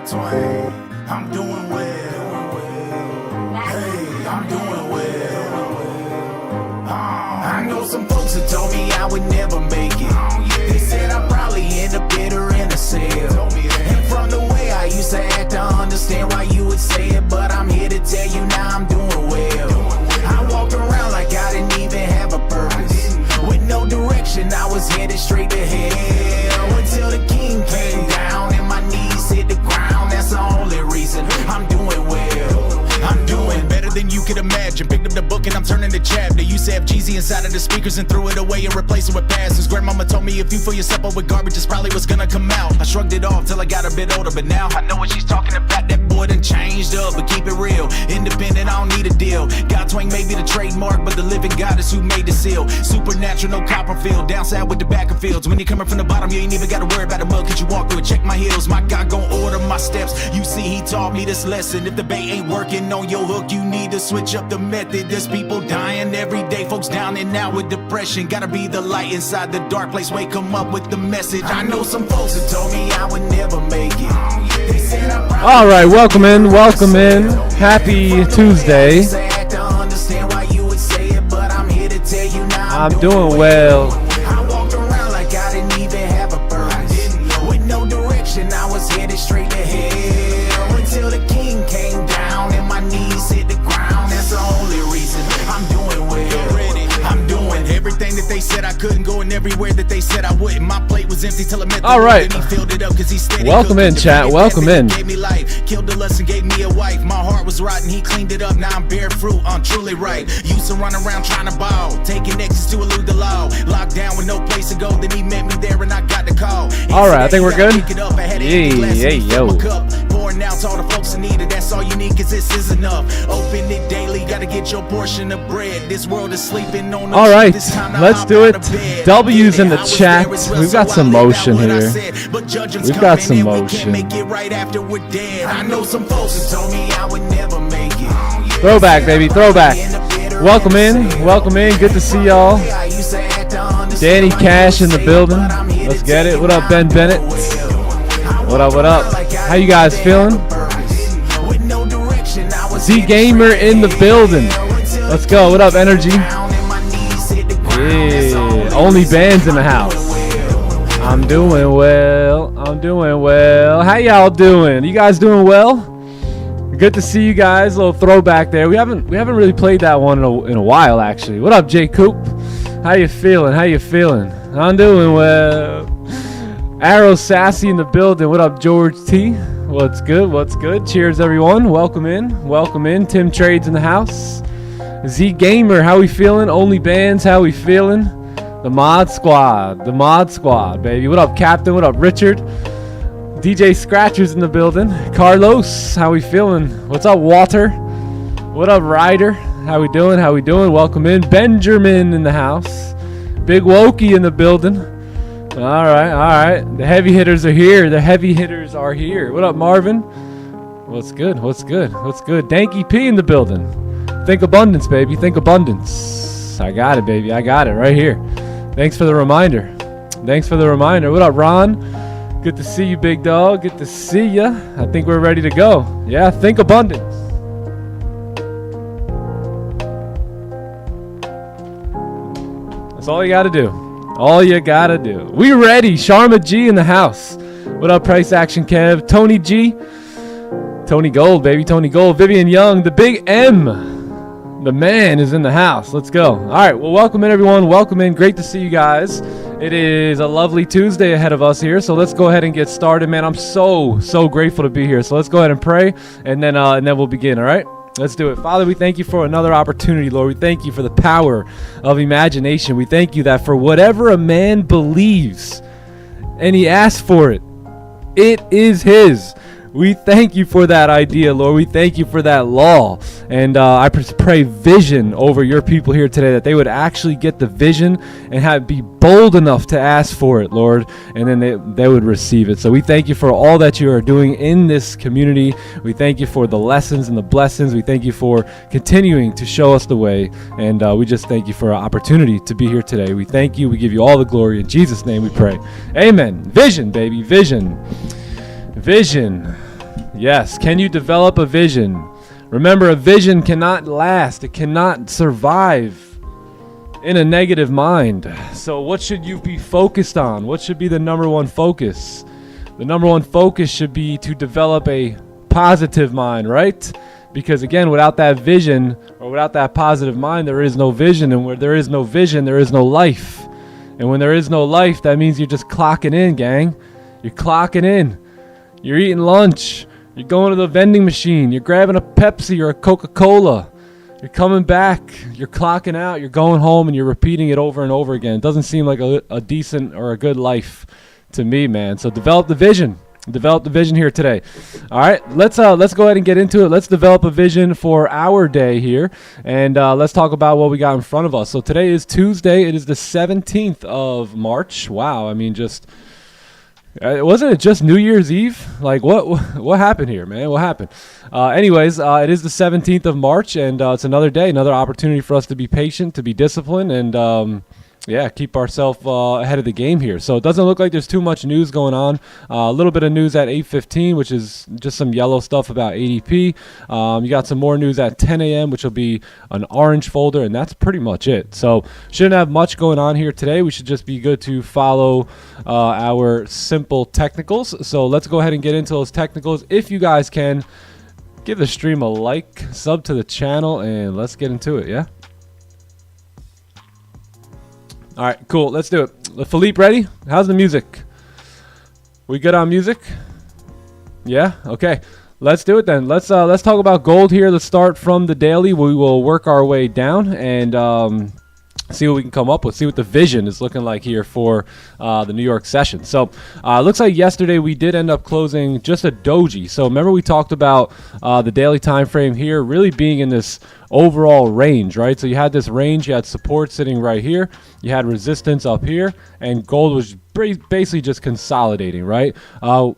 Twain. I'm doing well. Hey, I'm doing well. I know some folks that told me I would never make it. They said I'd probably end up bitter in a cell. And from the way I used to act, I understand why you would say it. But I'm here to tell you now I'm doing well. I walked around like I didn't even have a purpose. With no direction, I was headed straight to hell. Until the king came down and my knees hit the ground. That's the only reason I'm doing well. I'm doing better than you could imagine. Picked up the book and I'm turning the chapter. You used to have Jeezy inside of the speakers and threw it away and replaced it with passes. Grandmama told me if you fill yourself up with garbage, it's probably what's gonna come out. I shrugged it off till I got a bit older, but now I know what she's talking about. That boy done changed up, but keep it real. Independent, I don't need a deal. God Twain may be the trademark, but the living God is who made the seal. Supernatural, no Copperfield. Downside with the back of fields. When you're coming from the bottom, you ain't even gotta worry about the mud, cause you walk through it. Check my heels, my God gon' order my steps. You see, he taught me this lesson. If the bait ain't working on your hook, you need to switch up the method. There's people dying every day, folks down and out with depression. Gotta be the light inside the dark place, wake them up with the message. I know some folks that told me I would never make it. They said all right, welcome in. Happy Tuesday. I'm doing well. I walked around like I didn't even have a purpose. With no direction, I was headed straight to hell. Until the king came down and my knees hit the ground. That's the only reason I'm doing well. I'm doing everything that they said I couldn't go, and everywhere that they said I wouldn't. My plate was empty till I met the all right. Lord, and he filled it up because he steady. Welcome in, chat. Welcome in. Gave me life, killed the lust and gave me a wife. My heart was rotten, he cleaned it up. Now I'm bare fruit, I'm truly right. Used to run around trying to ball, taking exits to elude the law. Locked down with no place to go, then he met me there and I got the call. All right, I think we're good. Yeah, yo. Pouring out to all the folks in need, and that's all you need, cause this is enough. Open it daily, gotta get your portion of bread. This world is sleeping on the all right, let's do it. W's in the chat. We've got some motion here. We've got some motion. Throwback, baby, throwback. Welcome in. Good to see y'all. Danny Cash in the building. Let's get it. What up, Ben Bennett? What up? How you guys feeling? Z Gamer in the building. Let's go. What up, Energy? Yeah. Only bands in the house. I'm doing well. How y'all doing? You guys doing well? Good to see you guys. A little throwback there. We haven't really played that one in a while, actually. What up, J Coop? How you feeling? I'm doing well. Arrow Sassy in the building. What up, George T? What's good? Cheers, everyone. Welcome in. Tim Trades in the house. Z Gamer, how we feeling? Only Bands, how we feeling? The mod squad, baby. What up, Captain? What up, Richard? DJ Scratchers in the building. Carlos, how we feeling? What's up, Walter? What up, Ryder? How we doing? Welcome in. Benjamin in the house. Big Wokey in the building. All right. The heavy hitters are here. What up, Marvin? What's good? Danky P in the building. Think abundance, baby. Think abundance. I got it, baby. I got it right here. Thanks for the reminder. What up, Ron? Good to see you, big dog. Good to see ya. I think we're ready to go. Yeah, think abundance. That's all you got to do. We ready. Sharma G in the house. What up, Price Action Kev? Tony G. Tony Gold, baby. Tony Gold. Vivian Young. The Big M. The man is in the house. Let's go. All right. Well, welcome in, everyone. Great to see you guys. It is a lovely Tuesday ahead of us here. So let's go ahead and get started, man. I'm so grateful to be here. So let's go ahead and pray, and then we'll begin. All right. Let's do it. Father, we thank you for another opportunity, Lord. We thank you for the power of imagination. We thank you that for whatever a man believes and he asks for it, it is his. We thank you for that idea, Lord. We thank you for that law. And I pray vision over your people here today, that they would actually get the vision and be bold enough to ask for it, Lord, and then they would receive it. So we thank you for all that you are doing in this community. We thank you for the lessons and the blessings. We thank you for continuing to show us the way. And we just thank you for our opportunity to be here today. We thank you. We give you all the glory. In Jesus' name we pray. Amen. Vision, baby. Vision. Yes. Can you develop a vision? Remember, a vision cannot last. It cannot survive in a negative mind. So what should you be focused on? What should be the number one focus? The number one focus should be to develop a positive mind, right? Because again, without that vision or without that positive mind, there is no vision. And where there is no vision, there is no life. And when there is no life, that means you're just clocking in, gang. You're clocking in. You're eating lunch. You're going to the vending machine. You're grabbing a Pepsi or a Coca-Cola. You're coming back. You're clocking out. You're going home, and you're repeating it over and over again. It doesn't seem like a decent or a good life to me, man. So develop the vision. Develop the vision here today. All right, let's go ahead and get into it. Let's develop a vision for our day here, and let's talk about what we got in front of us. So today is Tuesday. It is the 17th of March. Wow, I mean, just wasn't it just New Year's Eve? Like, what happened here, man? What happened? Anyways, it is the 17th of March, and it's another day, another opportunity for us to be patient, to be disciplined, and yeah, keep ourselves ahead of the game here. So it doesn't look like there's too much news going on. A little bit of news at 8:15, which is just some yellow stuff about ADP. You got some more news at 10 a.m., which will be an orange folder, and that's pretty much it. So shouldn't have much going on here today. We should just be good to follow our simple technicals. So let's go ahead and get into those technicals. If you guys can, give the stream a like, sub to the channel, and let's get into it, yeah? All right, cool. Let's do it. Philippe, ready? How's the music? We good on music? Yeah. Okay. Let's do it then. Let's talk about gold here. Let's start from the daily. We will work our way down and see what we can come up with. See what the vision is looking like here for the New York session. So looks like yesterday we did end up closing just a doji. So remember we talked about the daily time frame here really being in this overall range, right? So you had this range, you had support sitting right here, you had resistance up here, and gold was basically just consolidating, right? I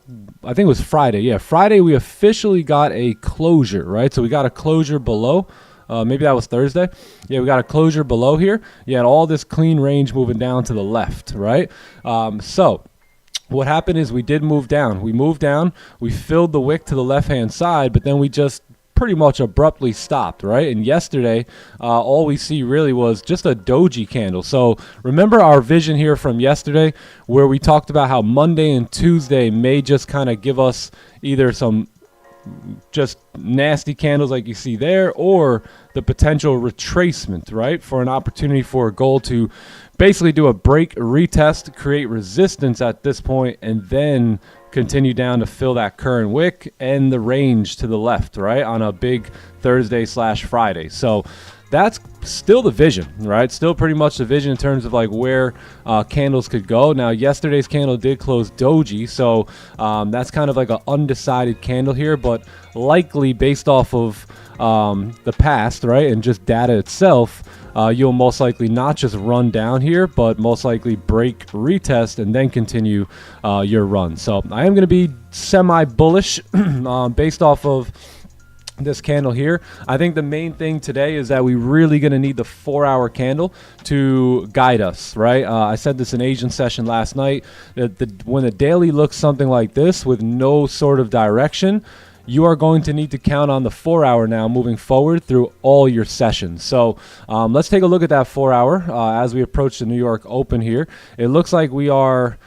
think it was Friday. Yeah, Friday we officially got a closure, right? So we got a closure below. Maybe that was Thursday. Yeah, we got a closure below here. You had all this clean range moving down to the left, right? So what happened is we did move down. We moved down. We filled the wick to the left-hand side, but then we just pretty much abruptly stopped, right? And yesterday, all we see really was just a doji candle. So remember our vision here from yesterday where we talked about how Monday and Tuesday may just kind of give us either some just nasty candles like you see there or the potential retracement, right? For an opportunity for gold to basically do a break, retest, create resistance at this point, and then continue down to fill that current wick and the range to the left, right? On a big Thursday/Friday. So that's still the vision, right? Still pretty much the vision in terms of like where candles could go. Now, yesterday's candle did close doji, so that's kind of like an undecided candle here, but likely based off of the past, right, and just data itself, you'll most likely not just run down here, but most likely break, retest, and then continue your run. So I am going to be semi-bullish based off of this candle here. I think the main thing today is that we really going to need the 4-hour candle to guide us, right? I said this in Asian session last night that when the daily looks something like this with no sort of direction, you are going to need to count on the 4-hour now moving forward through all your sessions. So let's take a look at that 4-hour as we approach the New York Open here. It looks like we are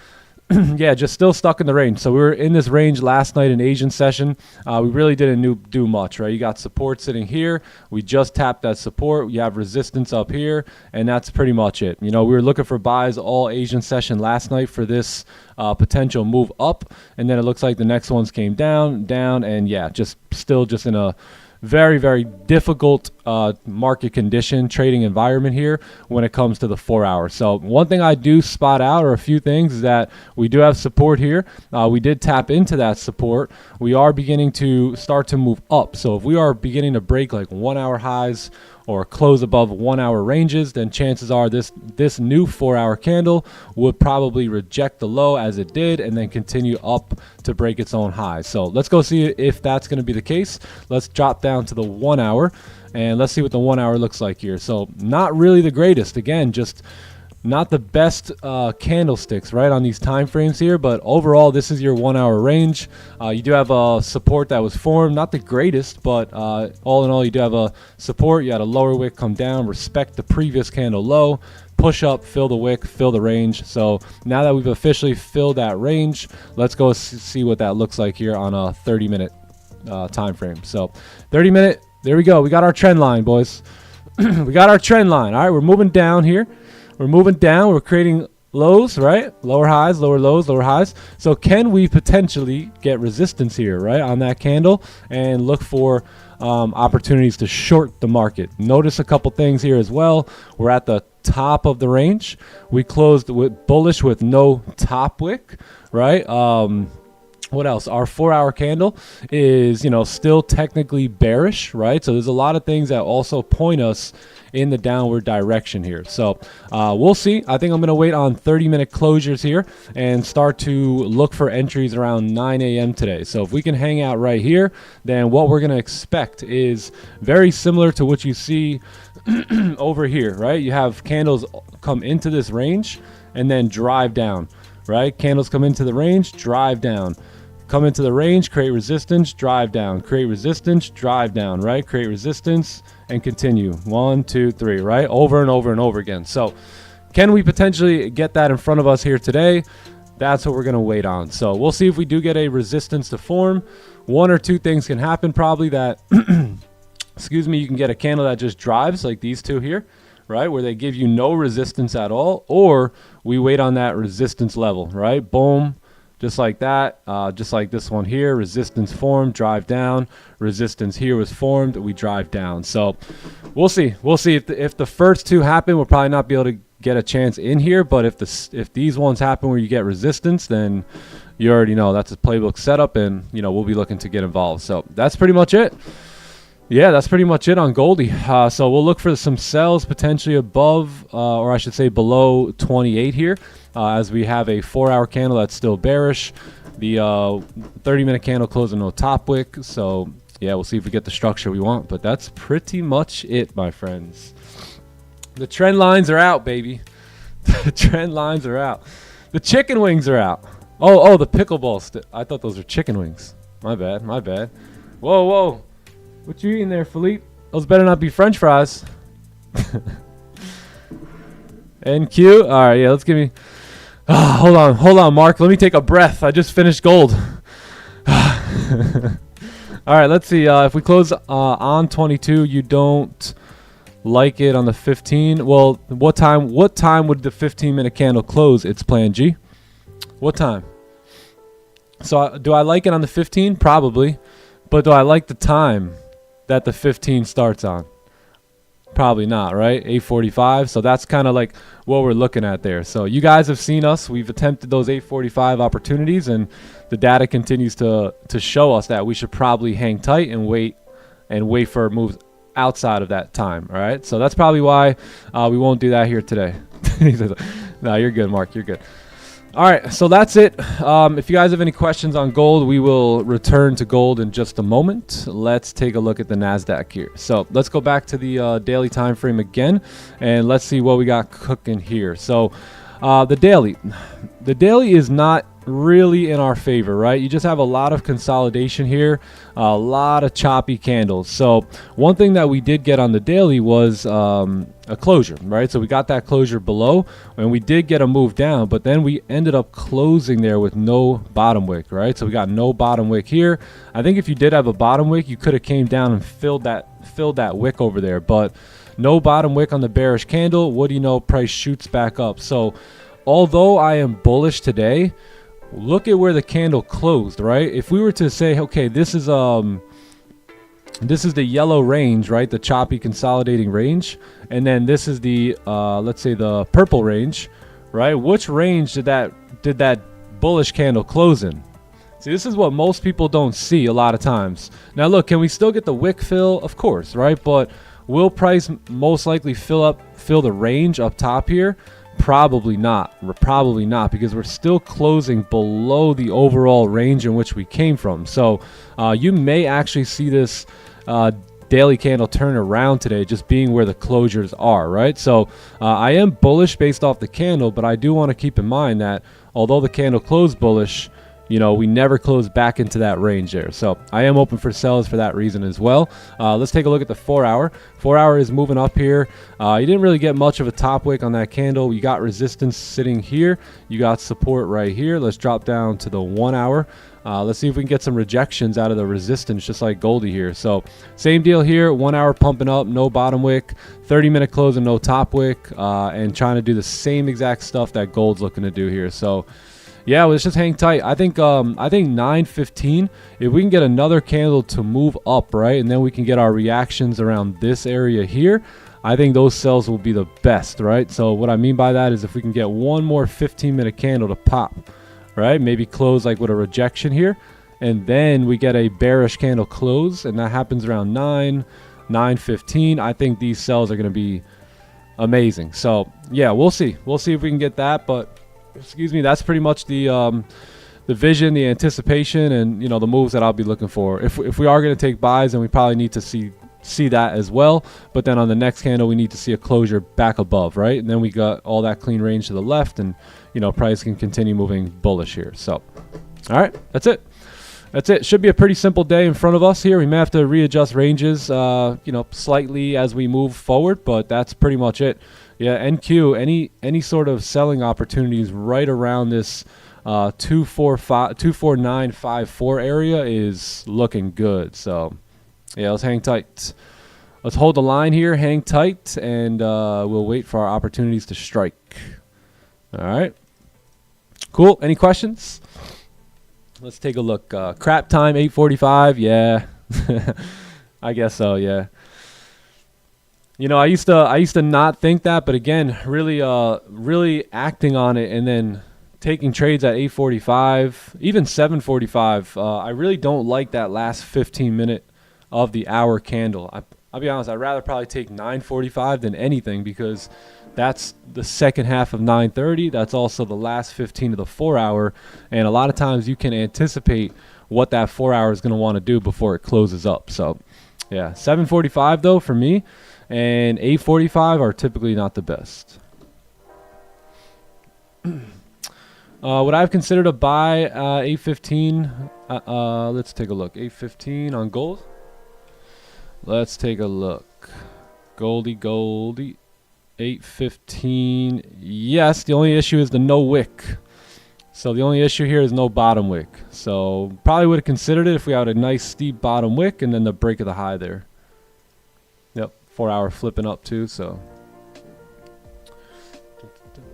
yeah, just still stuck in the range. So we were in this range last night in Asian session. We really didn't do much, right? You got support sitting here. We just tapped that support. You have resistance up here, and that's pretty much it. You know, we were looking for buys all Asian session last night for this potential move up, and then it looks like the next ones came down, and yeah, just still just in a very, very difficult market condition, trading environment here when it comes to the 4-hour. So one thing I do spot out, or a few things, is that we do have support here. We did tap into that support. We are beginning to start to move up. So if we are beginning to break like 1-hour highs or close above 1-hour ranges, then chances are this new 4-hour candle would probably reject the low as it did and then continue up to break its own high. So let's go see if that's going to be the case. Let's drop down to the 1-hour and let's see what the 1-hour looks like here. So not really the greatest. Again, just not the best candlesticks, right, on these time frames here, but overall this is your 1 hour range. You do have a support that was formed, not the greatest, but all in all you do have a support. You had a lower wick come down, respect the previous candle low, push up, fill the wick, fill the range. So now that we've officially filled that range, let's go see what that looks like here on a 30-minute time frame. So 30-minute, there we go. We got our trend line, boys. We got our trend line. All right, we're moving down here. We're moving down. We're creating lows, right? Lower highs, lower lows, lower highs. So can we potentially get resistance here, right, on that candle and look for opportunities to short the market? Notice a couple things here as well. We're at the top of the range. We closed with bullish with no top wick, right? What else? Our 4 hour candle is, still technically bearish, right? So there's a lot of things that also point us in the downward direction here. So we'll see. I think I'm going to wait on 30-minute closures here and start to look for entries around 9 a.m. today. So if we can hang out right here, then what we're going to expect is very similar to what you see over here, right? You have candles come into this range and then drive down, right? Candles come into the range, drive down. Come into the range, create resistance, drive down, create resistance, drive down, right? Create resistance and continue. 1, 2, 3, right? Over and over and over again. So can we potentially get that in front of us here today? That's what we're going to wait on. So we'll see if we do get a resistance to form. One or two things can happen probably that, excuse me, you can get a candle that just drives like these two here, right? Where they give you no resistance at all, or we wait on that resistance level, right? Boom. Just like that, just like this one here, resistance formed, drive down. Resistance here was formed, we drive down. So we'll see. We'll see if the first two happen. We'll probably not be able to get a chance in here. But if these ones happen where you get resistance, then you already know that's a playbook setup, and we'll be looking to get involved. So that's pretty much it. Yeah, that's pretty much it on Goldie. So we'll look for some sells potentially above, or I should say below 28 here, as we have a 4 hour candle that's still bearish. The 30-minute candle closing no top wick. So yeah, we'll see if we get the structure we want. But that's pretty much it, my friends. The trend lines are out, baby. The trend lines are out. The chicken wings are out. Oh, the pickleball I thought those were chicken wings. My bad, my bad. Whoa. What you eating there, Philippe? Those better not be French fries. NQ? All right, yeah, let's give me... hold on, Mark. Let me take a breath. I just finished gold. All right, let's see. If we close on 22, you don't like it on the 15. Well, what time would the 15-minute candle close? It's plan G. What time? So do I like it on the 15? Probably. But do I like the time that the 15 starts on? Probably not, right? 8:45. So that's kind of like what we're looking at there. So you guys have seen us. We've attempted those 8:45 opportunities, and the data continues to show us that we should probably hang tight and wait for moves outside of that time. All right. So that's probably why we won't do that here today. No, you're good, Mark. You're good. All right, so that's it. If you guys have any questions on gold, we will return to gold in just a moment. Let's take a look at the NASDAQ here. So let's go back to the daily time frame again, and let's see what we got cooking here. So the daily is not really in our favor, right? You just have a lot of consolidation here, a lot of choppy candles. So one thing that we did get on the daily was a closure, right? So we got that closure below, and we did get a move down, but then we ended up closing there with no bottom wick, right? So we got no bottom wick here. I think if you did have a bottom wick, you could have came down and filled that wick over there, but no bottom wick on the bearish candle. What do you know? Price shoots back up. So although I am bullish today, look at where the candle closed, right? If we were to say, okay, this is the yellow range, right? The choppy consolidating range. And then this is the, let's say the purple range, right? Which range did that bullish candle close in? See, this is what most people don't see a lot of times. Now look, can we still get the wick fill? Of course, right? But will price most likely fill the range up top here? Probably not. Probably not, because we're still closing below the overall range in which we came from. So you may actually see this daily candle turn around today, just being where the closures are, right? So I am bullish based off the candle, but I do want to keep in mind that although the candle closed bullish, you know, we never closed back into that range there. So I am open for sells for that reason as well. Let's take a look at the 4 hour. 4 hour is moving up here. You didn't really get much of a top wick on that candle. You got resistance sitting here. You got support right here. Let's drop down to the 1 hour. Let's see if we can get some rejections out of the resistance, just like Goldie here. So same deal here. 1 hour pumping up, no bottom wick. 30-minute close and no top wick, and trying to do the same exact stuff that Gold's looking to do here. So yeah, let's just hang tight. I think 9:15. If we can get another candle to move up, right, and then we can get our reactions around this area here, I think those sells will be the best, right? So what I mean by that is if we can get one more 15-minute candle to pop, right, maybe close like with a rejection here, and then we get a bearish candle close, and that happens around 9:15. I think these sells are going to be amazing. So yeah, we'll see. We'll see if we can get that, but excuse me, that's pretty much the vision, the anticipation, and you know, the moves that I'll be looking for. If we are going to take buys, then we probably need to see that as well. But then on the next candle, we need to see a closure back above, right? And then we got all that clean range to the left, and you know, price can continue moving bullish here. So all right, that's it. That's it. Should be a pretty simple day in front of us here. We may have to readjust ranges, you know, slightly as we move forward, but that's pretty much it. Yeah, NQ, any sort of selling opportunities right around this 24954 area is looking good. So yeah, let's hang tight. Let's hold the line here, hang tight, and we'll wait for our opportunities to strike. All right. Cool. Any questions? Let's take a look. Crap time, 8:45. Yeah, I guess so. Yeah. You know, I used to not think that, but again, really acting on it and then taking trades at 8:45, even 7:45. I really don't like that last 15 minute of the hour candle. I'll be honest, I'd rather probably take 9:45 than anything, because that's the second half of 9:30. That's also the last 15 of the 4 hour, and a lot of times you can anticipate what that 4 hour is going to want to do before it closes up. So yeah, 7:45 though for me, and 8:45 are typically not the best. Would I have considered a buy 8:15? Let's take a look. 8:15 on gold. Let's take a look. Goldie, 8:15. Yes, the only issue is the no wick. So the only issue here is no bottom wick. So probably would have considered it if we had a nice steep bottom wick and then the break of the high there. Yep, 4 hour flipping up too. So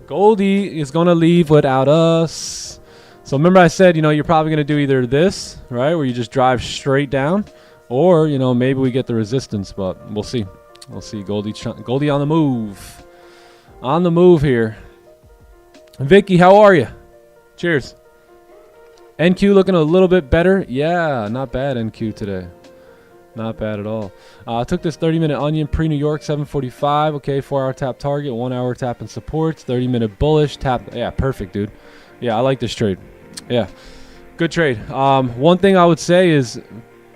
Goldie is going to leave without us. So remember I said, you know, you're probably going to do either this, right, where you just drive straight down, or, you know, maybe we get the resistance, but we'll see. We'll see. Goldie on the move. On the move here. Vicky, how are you? Cheers. NQ looking a little bit better. Yeah, not bad NQ today. Not bad at all. Took this 30-minute onion pre-New York, 7:45. Okay, 4 hour tap target, 1 hour tap and supports, 30-minute bullish tap. Yeah, perfect, dude. Yeah, I like this trade. Yeah, good trade. One thing I would say is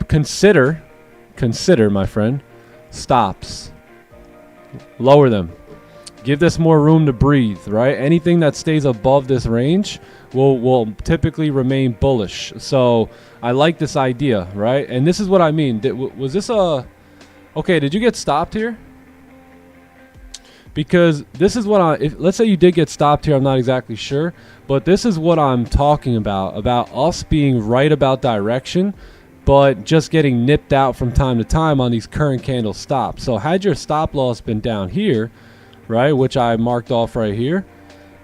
consider, my friend, stops. Lower them. Give this more room to breathe, right? Anything that stays above this range will typically remain bullish. So I like this idea, right? And this is what I mean. Was this a... Okay, did you get stopped here? Because this is what let's say you did get stopped here, I'm not exactly sure, but this is what I'm talking about us being right about direction, but just getting nipped out from time to time on these current candle stops. So had your stop loss been down here, right, which I marked off right here,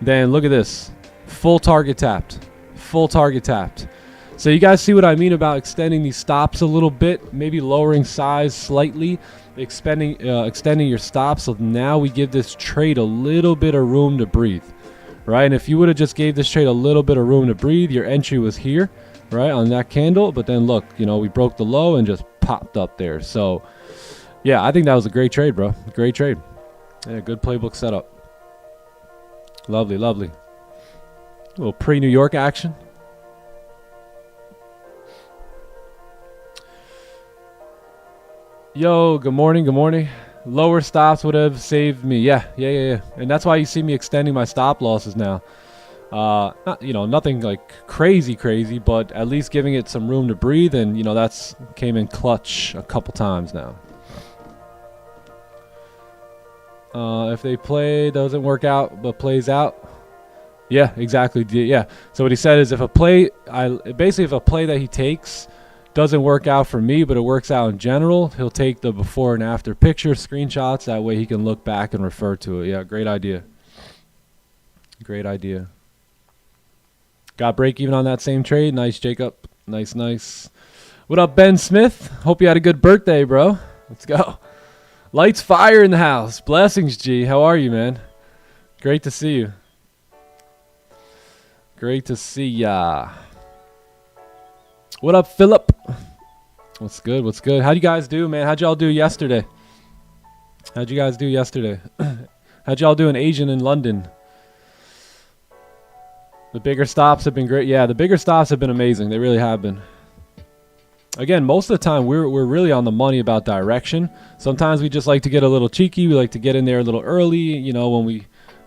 then look at this. Full target tapped. Full target tapped. So you guys see what I mean about extending these stops a little bit, maybe lowering size slightly, extending your stops. So now we give this trade a little bit of room to breathe, right? And if you would have just gave this trade a little bit of room to breathe, your entry was here, right, on that candle. But then look, you know, we broke the low and just popped up there. So yeah, I think that was a great trade, bro. Great trade. Yeah, good playbook setup. Lovely, lovely. A little pre-New York action. Yo, good morning, good morning. Lower stops would have saved me. Yeah. And that's why you see me extending my stop losses now. Not, nothing like crazy, but at least giving it some room to breathe, and that's came in clutch a couple times now. If they play doesn't work out but plays out, yeah, exactly. Yeah. So what he said is if a play that he takes doesn't work out for me, but it works out in general, he'll take the before and after picture screenshots. That way he can look back and refer to it. Yeah, great idea. Great idea. Got break even on that same trade. Nice, Jacob. Nice. What up, Ben Smith? Hope you had a good birthday, bro. Let's go. Lights fire in the house. Blessings, G. How are you, man? Great to see you. Great to see ya. What up, Philip? What's good? How'd you guys do, man? How'd y'all do yesterday? How'd you guys do yesterday? How'd y'all do in Asian in London? The bigger stops have been great. Yeah, the bigger stops have been amazing. They really have been. Again, most of the time we're really on the money about direction. Sometimes we just like to get a little cheeky. We like to get in there a little early.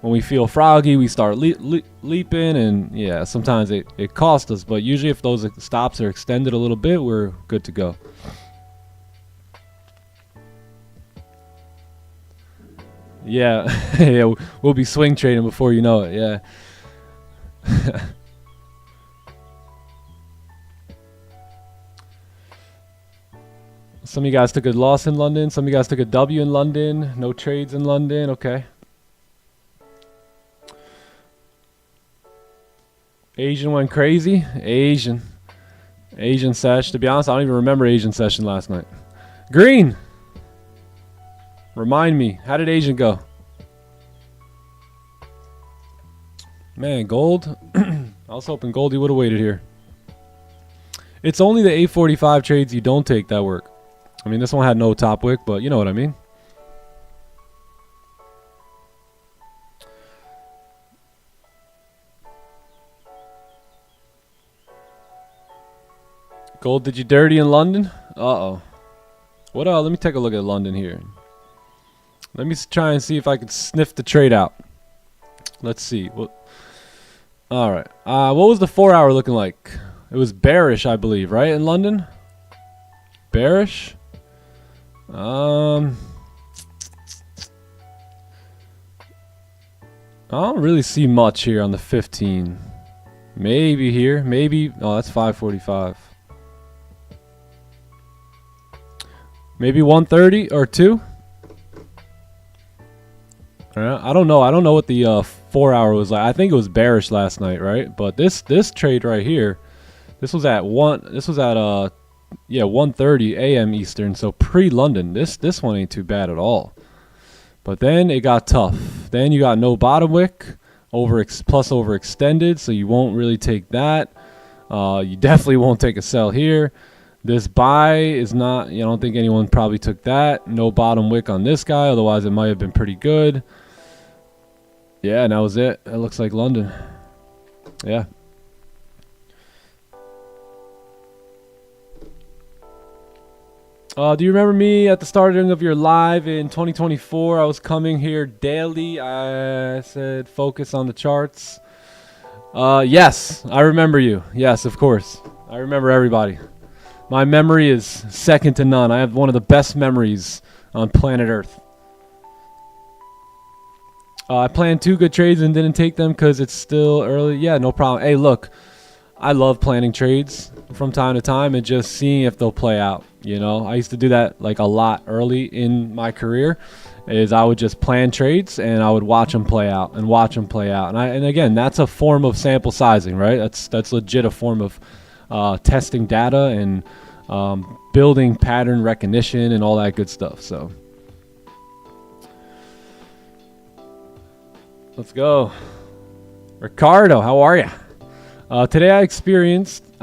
When we feel froggy, we start leaping, and yeah, sometimes it costs us. But usually if those stops are extended a little bit, we're good to go. Yeah, yeah, we'll be swing trading before you know it. Yeah. Some of you guys took a loss in London. Some of you guys took a W in London. No trades in London. Okay. Asian went crazy. Asian sesh. To be honest, I don't even remember Asian session last night. Green. Remind me. How did Asian go? Man, gold. I was hoping Goldie would have waited here. It's only the 845 trades you don't take that work. I mean, this one had no top wick, but you know what I mean. Gold did you dirty in London? Uh-oh. What else? Let me take a look at London here. Let me try and see if I can sniff the trade out. Let's see. Well, all right. What was the 4 hour looking like? It was bearish, I believe, right, in London? Bearish? I don't really see much here on the 15. Maybe here. Maybe. Oh, that's 545. Maybe 130 or 2. I don't know. I don't know what the 4 hour was like. I think it was bearish last night, right? But this trade right here, this was at 1:30 a.m. Eastern, so pre-London. This one ain't too bad at all. But then it got tough. Then you got no bottom wick, plus overextended, so you won't really take that. You definitely won't take a sell here. This buy is not, I don't think anyone probably took that. No bottom wick on this guy, otherwise it might have been pretty good. Yeah, and that was it. It looks like London. Yeah. Do you remember me at the starting of your live in 2024? I was coming here daily. I said focus on the charts. Yes, I remember you. Yes, of course. I remember everybody. My memory is second to none. I have one of the best memories on planet Earth. I planned 2 good trades and didn't take them because it's still early. Yeah, no problem. Hey, look, I love planning trades from time to time and just seeing if they'll play out. I used to do that like a lot early in my career. Is I would just plan trades and I would watch them play out and watch them play out. And again, that's a form of sample sizing, right? That's legit a form of testing data and building pattern recognition and all that good stuff. So let's go. Ricardo, how are you? Today I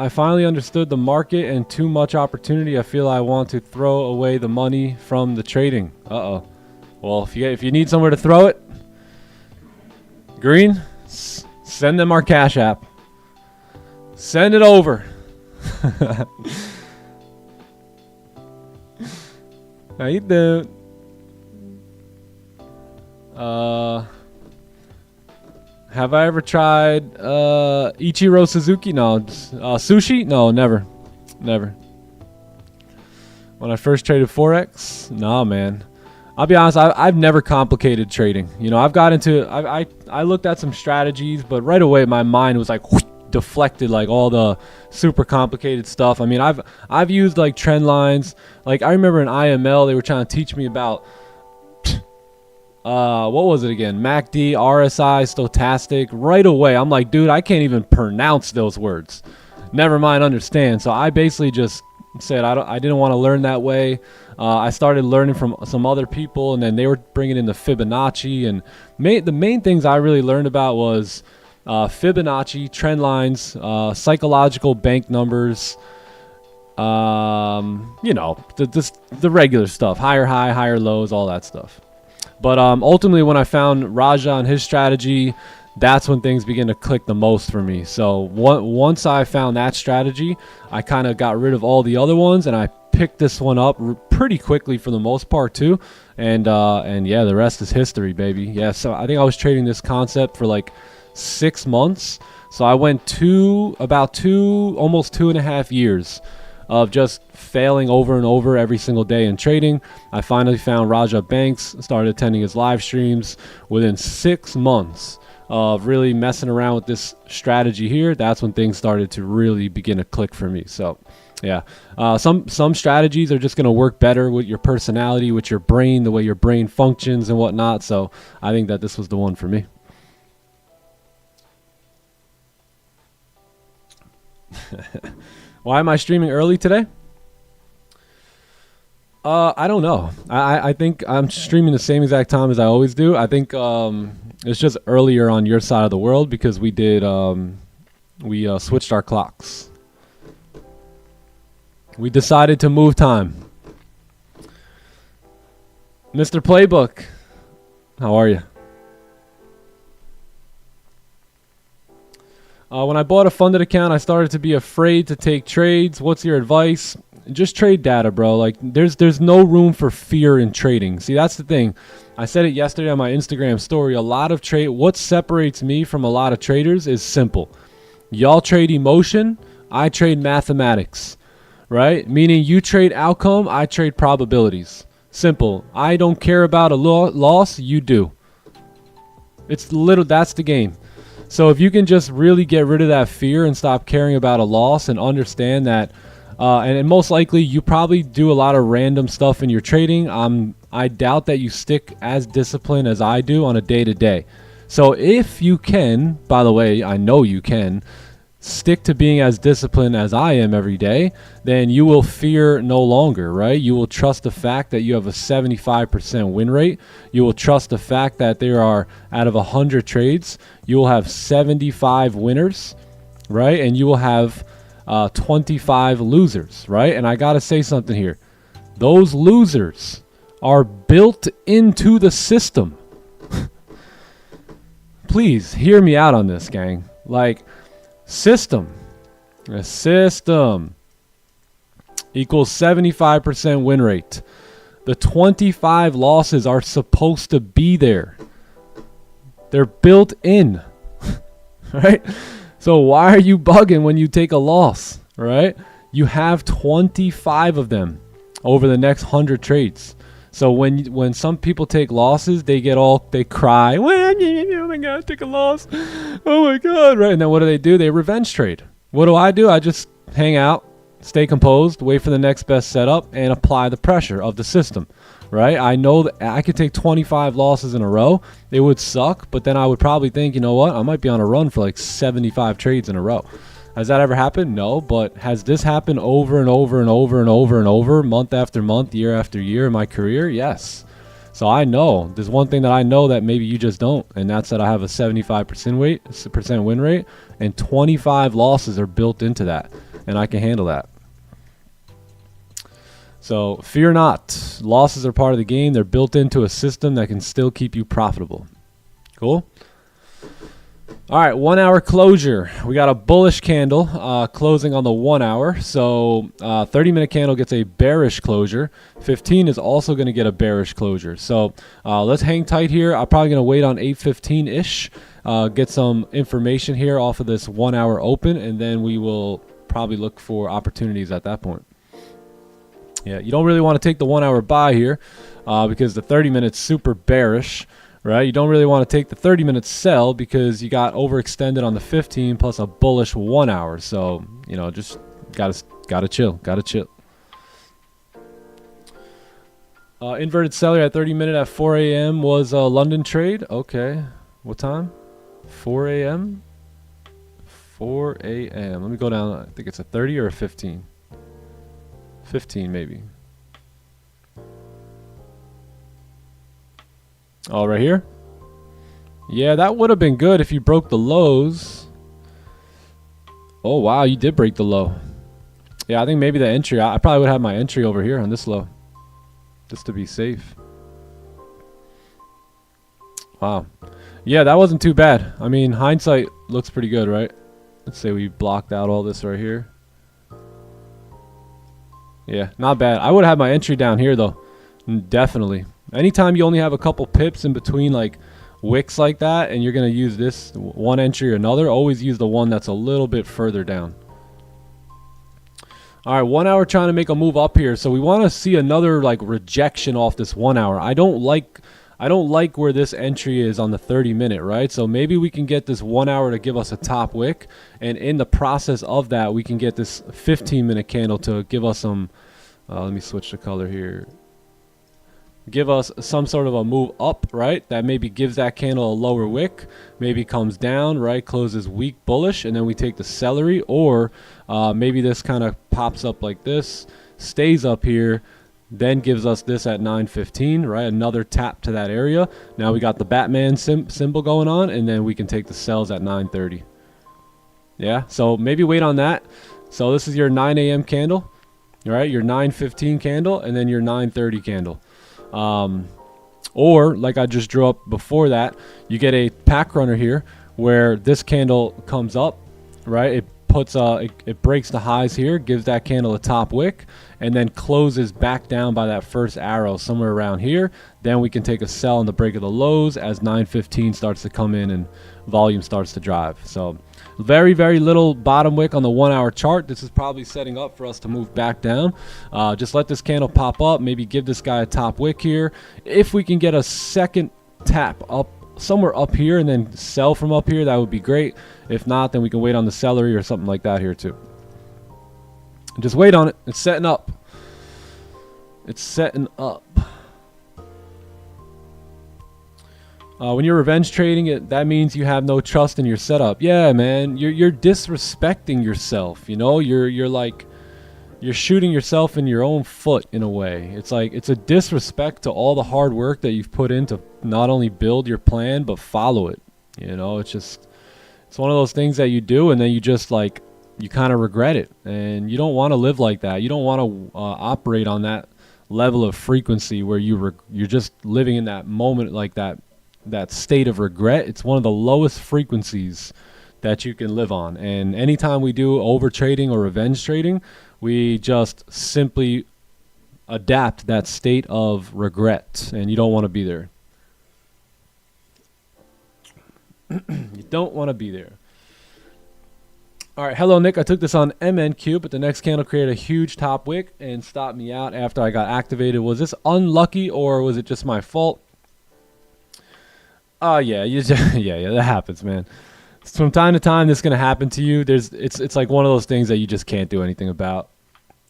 finally understood the market and too much opportunity. I feel I want to throw away the money from the trading. Uh-oh. Well, if you need somewhere to throw it, Green, send them our Cash App. Send it over. How you doing? Have I ever tried Ichiro Suzuki? No. Sushi? No, never. Never. When I first traded forex? Nah, man. I'll be honest, I've never complicated trading. You know, I've got into, I looked at some strategies, but right away my mind was like whoosh, deflected, like all the super complicated stuff. I mean, I've used like trend lines. Like I remember in IML they were trying to teach me about what was it again? MACD, RSI, stochastic. Right away I'm like, dude, I can't even pronounce those words. Never mind understand. So I basically just said I didn't want to learn that way. I started learning from some other people, and then they were bringing in the Fibonacci, and the main things I really learned about was Fibonacci, trend lines, psychological bank numbers, you know, the regular stuff, higher high, higher lows, all that stuff. But ultimately, when I found Raja and his strategy, that's when things began to click the most for me. So once I found that strategy, I kind of got rid of all the other ones, and I picked this one up pretty quickly for the most part too. And yeah, the rest is history, baby. Yeah, so I think I was trading this concept for like 6 months. So I went almost 2.5 years of just failing over and over every single day in trading. I finally found Raja Banks, started attending his live streams. Within 6 months of really messing around with this strategy here, that's when things started to really begin to click for me. So yeah, some strategies are just going to work better with your personality, with your brain, the way your brain functions and whatnot. So I think that this was the one for me. Why am I streaming early today? I don't know. I think I'm streaming the same exact time as I always do. I think it's just earlier on your side of the world because we did we switched our clocks. We decided to move time. Mr. Playbook, how are you? When I bought a funded account, I started to be afraid to take trades. What's your advice? Just trade data, bro. Like there's no room for fear in trading. See, that's the thing. I said it yesterday on my Instagram story. A lot of what separates me from a lot of traders is simple. Y'all trade emotion, I trade mathematics, right? Meaning you trade outcome, I trade probabilities. Simple. I don't care about a loss, you do. That's the game. So if you can just really get rid of that fear and stop caring about a loss and understand that, and most likely you probably do a lot of random stuff in your trading. I doubt that you stick as disciplined as I do on a day-to-day. So if you can, by the way, I know you can, stick to being as disciplined as I am every day, then you will fear no longer, right? You will trust the fact that you have a 75% win rate. You will trust the fact that there are, out of 100 trades, you will have 75 winners, right? And you will have 25 losers, right? And I got to say something here. Those losers are built into the system. Please hear me out on this, gang. Like, a system equals 75% win rate. The 25 losses are supposed to be there. They're built in, right? So why are you bugging when you take a loss, right? You have 25 of them over the next 100 trades. So when some people take losses, they cry. Oh my God, take a loss. Oh my God, right? And then what do? They revenge trade. What do? I just hang out, stay composed, wait for the next best setup, and apply the pressure of the system, right? I know that I could take 25 losses in a row. It would suck, but then I would probably think, you know what? I might be on a run for like 75 trades in a row. Has that ever happened? No, but has this happened over and over and over and over and over, month after month, year after year in my career? Yes. So I know there's one thing that I know that maybe you just don't, and that's that I have a 75% win rate, and 25 losses are built into that, and I can handle that. So fear not. Losses are part of the game. They're built into a system that can still keep you profitable. Cool? All right, 1 hour closure. We got a bullish candle closing on the 1 hour. So 30-minute candle gets a bearish closure. 15 is also going to get a bearish closure. So let's hang tight here. I'm probably going to wait on 8:15-ish, get some information here off of this 1 hour open, and then we will probably look for opportunities at that point. Yeah, you don't really want to take the 1 hour buy here because the 30 minutes super bearish. Right, you don't really want to take the 30-minute sell because you got overextended on the 15 plus a bullish 1 hour. So you know, just gotta chill. Inverted seller at 30-minute at 4 a.m. was a London trade. Okay, what time? 4 a.m. 4 a.m. Let me go down. I think it's a 30 or a 15. 15 maybe. Oh, right here? Yeah, that would have been good if you broke the lows. Oh, wow, you did break the low. Yeah, I think maybe the entry, I probably would have my entry over here on this low, just to be safe. Wow. Yeah, that wasn't too bad. I mean, hindsight looks pretty good, right? Let's say we blocked out all this right here. Yeah, not bad. I would have my entry down here, though. Definitely. Anytime you only have a couple pips in between like wicks like that and you're going to use this one entry or another, always use the one that's a little bit further down. All right, 1 hour trying to make a move up here. So we want to see another like rejection off this 1 hour. I don't like where this entry is on the 30-minute, right? So maybe we can get this 1 hour to give us a top wick, and in the process of that, we can get this 15-minute candle to give us some, let me switch the color here. Give us some sort of a move up, right? That maybe gives that candle a lower wick, maybe comes down, right? Closes weak bullish, and then we take the celery, or maybe this kind of pops up like this, stays up here, then gives us this at 9:15, right? Another tap to that area. Now we got the Batman symbol going on, and then we can take the sells at 9:30. Yeah, so maybe wait on that. So this is your 9 a.m. candle, right? Your 9:15 candle, and then your 9:30 candle. Or like I just drew up before that, you get a pack runner here where this candle comes up, right? It puts it breaks the highs here, gives that candle a top wick, and then closes back down by that first arrow somewhere around here. Then we can take a sell on the break of the lows as 9:15 starts to come in and volume starts to drive. So very, very little bottom wick on the 1 hour chart. This is probably setting up for us to move back down. Just let this candle pop up, maybe give this guy a top wick here. If we can get a second tap up somewhere up here and then sell from up here, that would be great. If not, then we can wait on the celery or something like that here too. Just wait on it. It's setting up. It's setting up. When you're revenge trading, that means you have no trust in your setup. Yeah, man, you're disrespecting yourself. You know, you're like, you're shooting yourself in your own foot in a way. It's like, it's a disrespect to all the hard work that you've put in to not only build your plan but follow it. You know, it's just, it's one of those things that you do and then you just like, you kind of regret it, and you don't want to live like that. You don't want to operate on that level of frequency where you're just living in that moment like that state of regret. It's one of the lowest frequencies that you can live on. And anytime we do over trading or revenge trading, we just simply adapt that state of regret, and you don't want to be there. You don't want to be there. All right, hello Nick. I took this on MNQ, but the next candle created a huge top wick and stopped me out after I got activated. Was this unlucky or was it just my fault? Oh yeah, yeah, that happens, man. From time to time, this is gonna happen to you. It's like one of those things that you just can't do anything about.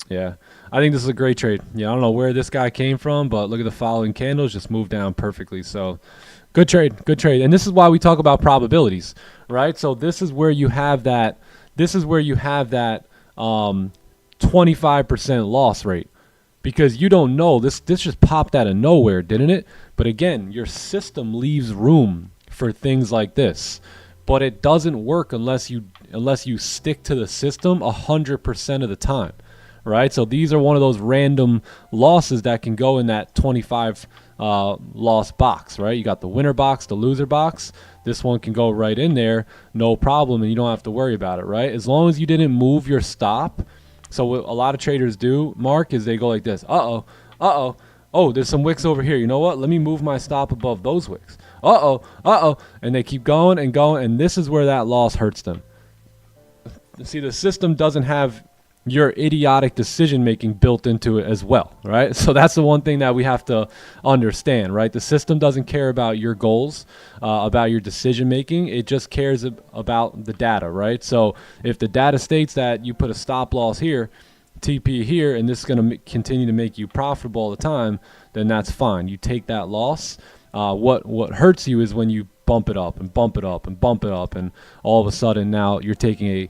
Yeah, I think this is a great trade. Yeah, I don't know where this guy came from, but look at the following candles, just moved down perfectly. So, good trade, good trade. And this is why we talk about probabilities, right? So this is where you have that. This is where you have that 25% loss rate, because you don't know. This just popped out of nowhere, didn't it? But again, your system leaves room for things like this, but it doesn't work unless you stick to the system 100% of the time, right? So these are one of those random losses that can go in that 25 loss box, right? You got the winner box, the loser box. This one can go right in there, no problem, and you don't have to worry about it, right? As long as you didn't move your stop. So what a lot of traders do, Mark, is they go like this. Oh, there's some wicks over here. You know what? Let me move my stop above those wicks. And they keep going and going, and this is where that loss hurts them. See, the system doesn't have your idiotic decision making built into it as well, right? So that's the one thing that we have to understand, right? The system doesn't care about your goals, about your decision making. It just cares about the data, right? So if the data states that you put a stop loss here, TP here, and this is going to continue to make you profitable all the time, then that's fine. You take that loss. What hurts you is when you bump it up and bump it up and bump it up, and all of a sudden now you're taking a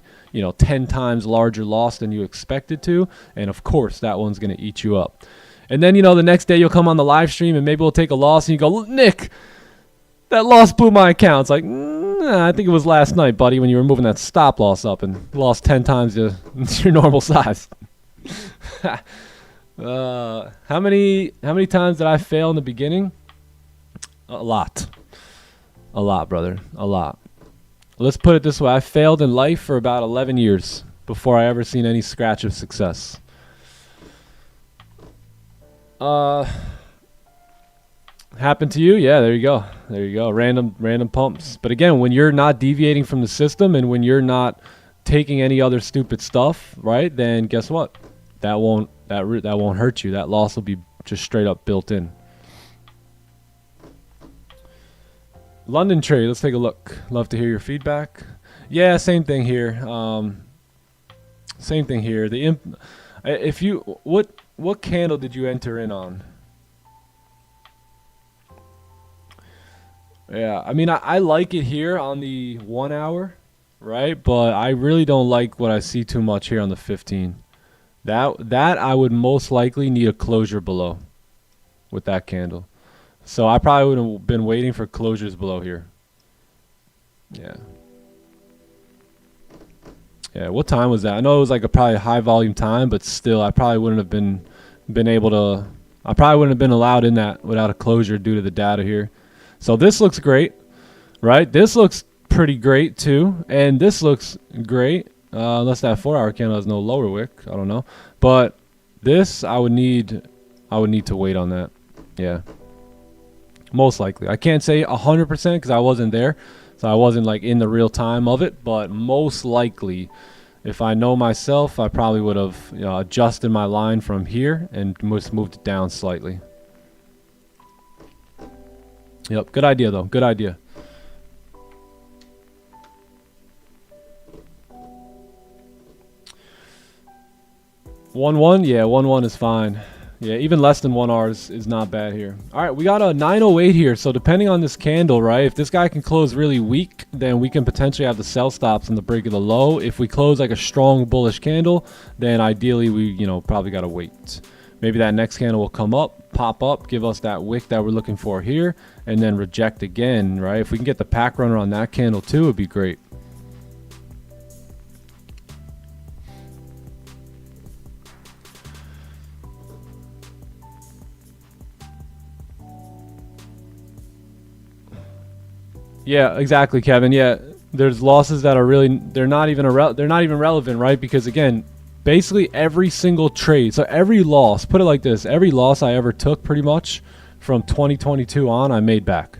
10 times larger loss than you expected to, and of course that one's going to eat you up. And then the next day you'll come on the live stream and maybe we'll take a loss and you go, Nick, that loss blew my account. It's like, I think it was last night, buddy, when you were moving that stop loss up and lost 10 times your normal size. How many times did I fail in the beginning? A lot, brother, a lot. Let's put it this way. I failed in life for about 11 years before I ever seen any scratch of success. Happened to you? Yeah, there you go. There you go. Random pumps. But again, when you're not deviating from the system and when you're not taking any other stupid stuff, right? Then guess what? That won't hurt you. That loss will be just straight up built in. London trade, let's take a look. Love to hear your feedback. Yeah, same thing here. Same thing here. What candle did you enter in on? Yeah, I mean I like it here on the 1 hour, right? But I really don't like what I see too much here on the 15. That I would most likely need a closure below with that candle. So I probably would have been waiting for closures below here. Yeah. Yeah, what time was that? I know it was like probably a high volume time, but still I probably wouldn't have been able to, I probably wouldn't have been allowed in that without a closure due to the data here. So this looks great, right? This looks pretty great too. And this looks great. Unless that 4 hour candle has no lower wick. I don't know. But this I would need to wait on that. Yeah. Most likely. I can't say 100% because I wasn't there. So I wasn't like in the real time of it. But most likely, if I know myself, I probably would have adjusted my line from here and moved it down slightly. Yep. Good idea though. Good idea. $1-1, yeah, 1-1 is fine. Yeah, even less than 1 hour is not bad here. All right, we got a 908 here. So depending on this candle, right, if this guy can close really weak, then we can potentially have the sell stops in the break of the low. If we close like a strong bullish candle, then ideally we probably got to wait. Maybe that next candle will come up, pop up, give us that wick that we're looking for here, and then reject again, right? If we can get the pack runner on that candle too, it'd be great. Yeah, exactly, Kevin. Yeah, there's losses that are really they're not even relevant, right? Because again, basically every single trade, so every loss, put it like this, every loss I ever took pretty much from 2022 on, I made back.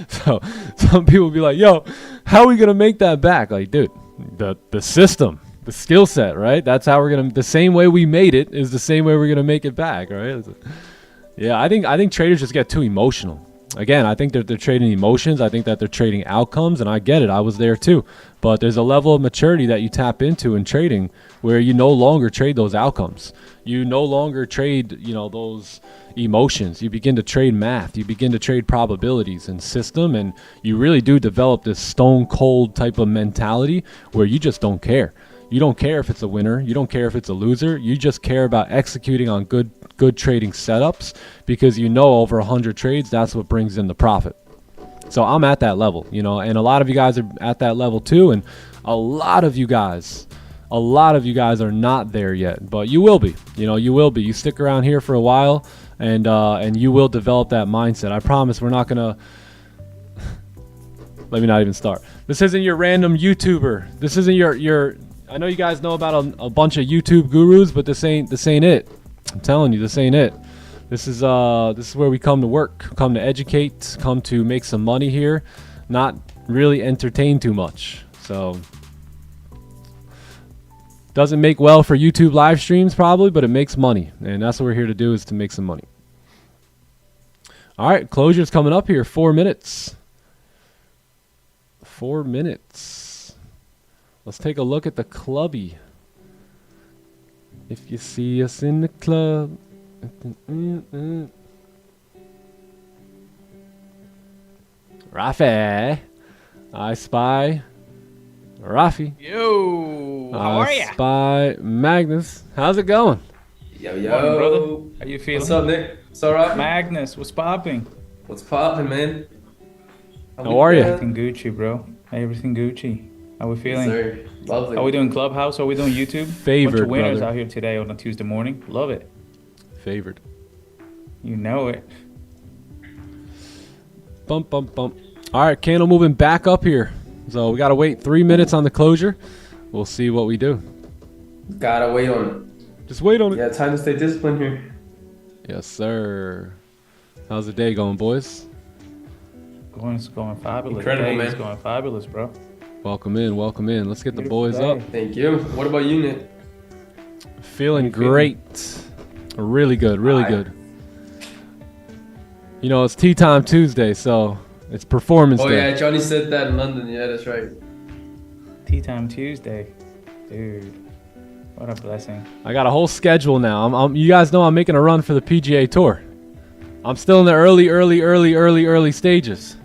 So some people will be like, yo, how are we gonna make that back? Like, dude, the system, the skill set, right? That's how we're gonna, the same way we made it is the same way we're gonna make it back, right? Yeah, I think traders just get too emotional. Again, I think that they're trading emotions. I think that they're trading outcomes, and I get it. I was there too. But there's a level of maturity that you tap into in trading where you no longer trade those outcomes. You no longer trade, those emotions. You begin to trade math. You begin to trade probabilities and system, and you really do develop this stone cold type of mentality where you just don't care. You don't care if it's a winner. You don't care if it's a loser. You just care about executing on good trading setups because over 100 trades, that's what brings in the profit. So I'm at that level, and a lot of you guys are at that level too. And a lot of you guys a lot of you guys are not there yet, but you will be. You know, you will be. You stick around here for a while, and you will develop that mindset. I promise. We're not gonna. Let me not even start. This isn't your random YouTuber. This isn't your. I know you guys know about a bunch of YouTube gurus, but this ain't it. I'm telling you, this ain't it. This is where we come to work, come to educate, come to make some money here, not really entertain too much. So doesn't make well for YouTube live streams probably, but it makes money, and that's what we're here to do, is to make some money. All right, closure's coming up here. 4 minutes. 4 minutes. Let's take a look at the clubby. If you see us in the club. Rafi. I spy Rafi. Yo, how are ya? I spy Magnus. How's it going? Yo, Morning, brother. How you feeling? What's up, Nick? It's alright? Magnus, what's popping? What's popping, man? How are you? Everything Gucci, bro. Everything Gucci. How we feeling? Yes, sir. Lovely. Are we doing Clubhouse? Are we doing YouTube? Favored, Bunch of winners brother. out here today on a Tuesday morning. Love it. Favored. You know it. Bump, bump, bump. All right, candle moving back up here. So we got to wait 3 minutes on the closure. We'll see what we do. Gotta wait on Just wait on it. it. Yeah, time to stay disciplined here. Yes, sir. How's the day going, boys? It's going fabulous. Incredible, man. It's going fabulous, bro. Welcome in, welcome in. Let's get the Beautiful boys day. up. Thank you. What about you, Nick? Feeling you feeling? great. Really good, really Aye. good. You know, it's Tea Time Tuesday, so it's performance Oh, day. yeah, Johnny said that in London. Yeah, that's right. Tea Time Tuesday. Dude, what a blessing. I got a whole schedule now. You guys know I'm making a run for the PGA Tour. I'm still in the early stages.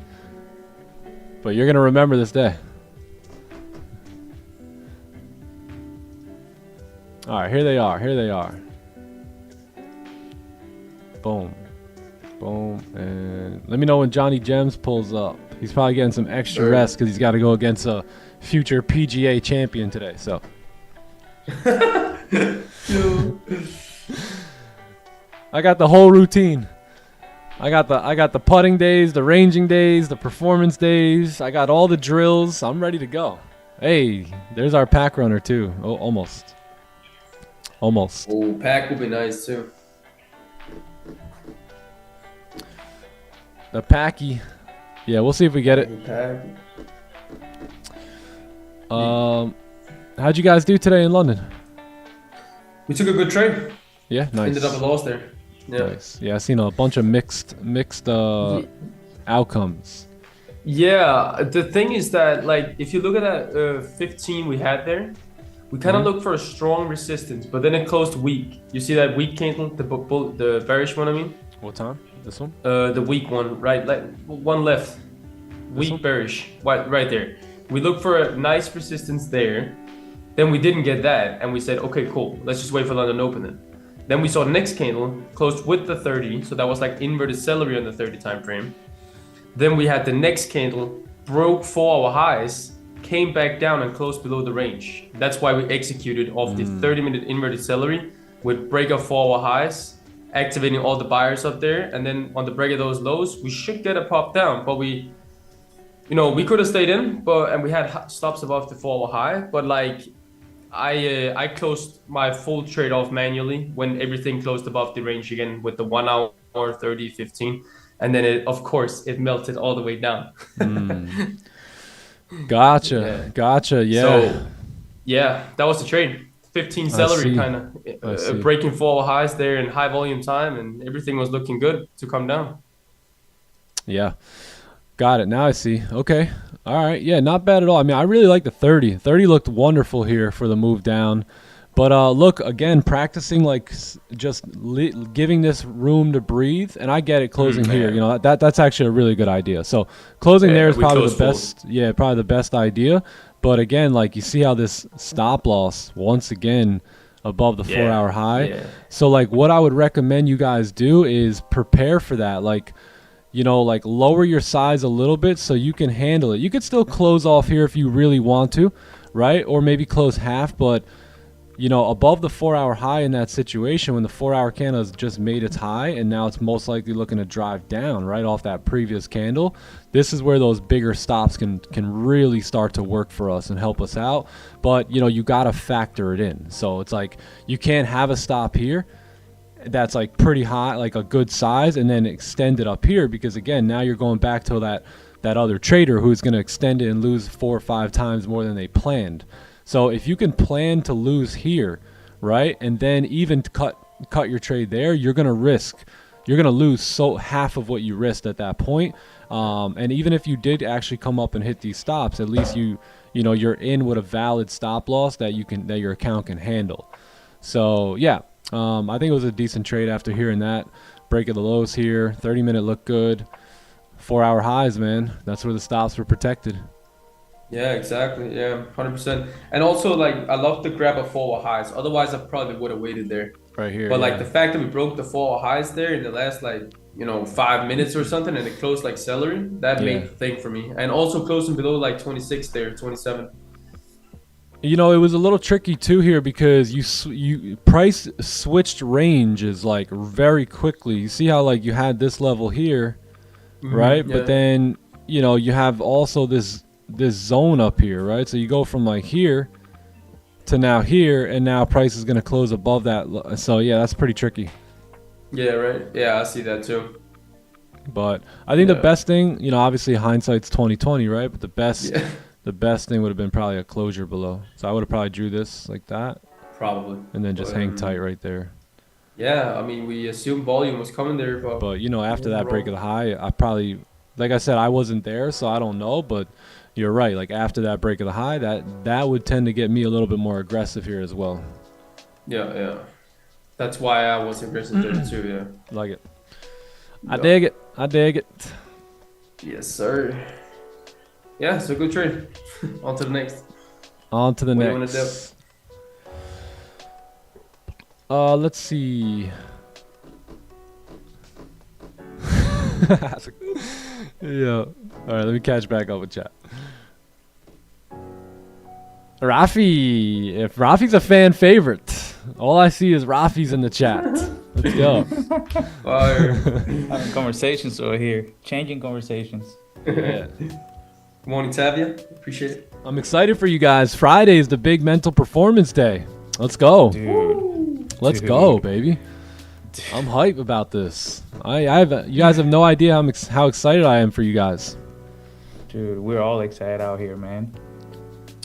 But you're going to remember this day. All right, here they are. Here they are. Boom. Boom. And let me know when Johnny Gems pulls up. He's probably getting some extra rest because he's got to go against a future PGA champion today. So. I got the whole routine. I got the putting days, the ranging days, the performance days. I got all the drills. I'm ready to go. Hey, there's our pack runner too. Oh, almost. Almost. Oh, pack would be nice too. The packy. Yeah, we'll see if we get it. Pack. How'd you guys do today in London? We took a good trade. Yeah, nice. Ended up a loss there. Yeah. Nice. Yeah, I seen a bunch of mixed outcomes. Yeah, the thing is that, like, if you look at that 15 we had there, we kind of looked for a strong resistance, but then it closed weak. You see that weak candle, the bearish one, I mean? What time? This one? The weak one, right? Like one left. Weak one? bearish, right there. We looked for a nice resistance there. Then we didn't get that, and we said, okay, cool. Let's just wait for London Open then. Then we saw the next candle closed with the 30, so that was like inverted celery on the 30 time frame. Then we had the next candle broke 4-hour highs, came back down and closed below the range. That's why we executed off the 30-minute inverted celery with break of 4-hour highs, activating all the buyers up there, and then on the break of those lows, we should get a pop down, but we could have stayed in, and we had stops above the 4-hour high, but like I closed my full trade off manually when everything closed above the range again with the 1 hour, 30, 15, and then it melted all the way down. Gotcha. Gotcha. Yeah. So, yeah, that was the trade. 15 celery kind of breaking 4-hour highs there in high volume time, and everything was looking good to come down. Yeah. Got it. Now I see. Okay. All right. Yeah, not bad at all. I mean, I really like the 30. 30 looked wonderful here for the move down. But look, again, practicing like just giving this room to breathe. And I get it closing here. You know, that's actually a really good idea. So closing there is probably the best. Yeah, probably the best idea. But again, like you see how this stop loss once again above the 4-hour high. Yeah. So like what I would recommend you guys do is prepare for that. Like, you know, like lower your size a little bit so you can handle it. You could still close off here if you really want to, right? Or maybe close half, but you know, above the 4-hour high in that situation, when the 4-hour candle has just made its high and now it's most likely looking to drive down right off that previous candle, this is where those bigger stops can really start to work for us and help us out. But you know, you got to factor it in. So it's like you can't have a stop here that's like pretty high, like a good size, and then extend it up here, because again, now you're going back to that other trader who's going to extend it and lose 4 or 5 times more than they planned. So if you can plan to lose here, right, and then even cut your trade there, you're going to lose half of what you risked at that point. And even if you did actually come up and hit these stops, at least you know you're in with a valid stop loss that your account can handle. So yeah, I think it was a decent trade after hearing that break of the lows here. 30-minute looked good. 4-hour highs, man. That's where the stops were protected. Yeah, exactly. Yeah, 100%. And also, like, I love to grab a 4-hour highs. Otherwise, I probably would have waited there. Right here. But yeah. like the fact that we broke the 4-hour highs there in the last 5 minutes or something, and it closed like celery, that made the thing for me. And also closing below like 26 there, 27. You know, it was a little tricky too here because you price switched ranges like very quickly. You see how like you had this level here, right? Yeah. But then you know you have also this zone up here, right? So you go from like here to now here, and now price is going to close above that. So yeah, that's pretty tricky. Yeah, right. Yeah, I see that too. But I think the best thing, you know, obviously hindsight's 20/20, right? But the best thing would have been probably a closure below. So I would have probably drew this like that. Probably. And then just hang tight right there. Yeah, I mean, we assumed volume was coming there, but you know, after that break of the high, I probably, like I said, I wasn't there, so I don't know, but you're right. Like after that break of the high, that would tend to get me a little bit more aggressive here as well. Yeah. That's why I was aggressive there too, yeah. Like it. I dig it. Yes, sir. Yeah, so good trade. On to the next. What do you want to do? Let's see. Yeah. All right, let me catch back up with chat. Rafi. If Rafi's a fan favorite, all I see is Rafi's in the chat. Let's go. Having conversations over here. Changing conversations. Yeah. Good morning, Tavia. Appreciate it. I'm excited for you guys. Friday is the big mental performance day. Let's go. Dude. Let's go, baby. I'm hype about this. You guys have no idea how excited I am for you guys. Dude, we're all excited out here, man.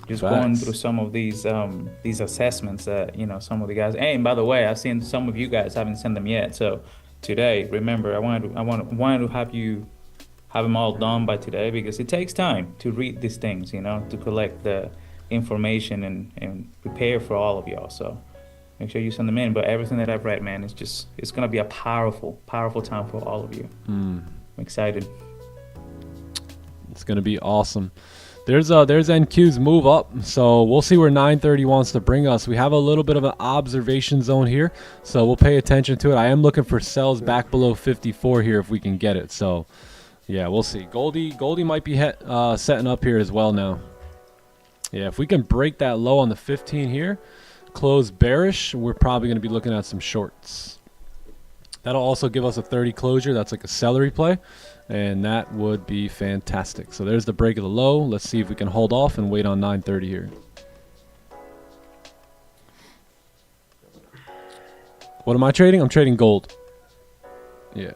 Just going through some of these assessments that, you know, some of the guys. And by the way, I've seen some of you guys haven't sent them yet. So today, remember, I wanted to have them all done by today, because it takes time to read these things, you know, to collect the information and prepare for all of y'all. So make sure you send them in. But everything that I've read, man, it's going to be a powerful time for all of you. I'm excited. It's going to be awesome. There's NQ's move up, so we'll see where 930 wants to bring us. We have a little bit of an observation zone here, so we'll pay attention to it. I am looking for sells back below 54 here if we can get it. So yeah, we'll see. Goldie might be setting up here as well now. Yeah, if we can break that low on the 15 here, close bearish, we're probably going to be looking at some shorts. That'll also give us a 30 closure. That's like a celery play, and that would be fantastic. So there's the break of the low. Let's see if we can hold off and wait on 930 here. What am I trading? I'm trading gold. Yeah.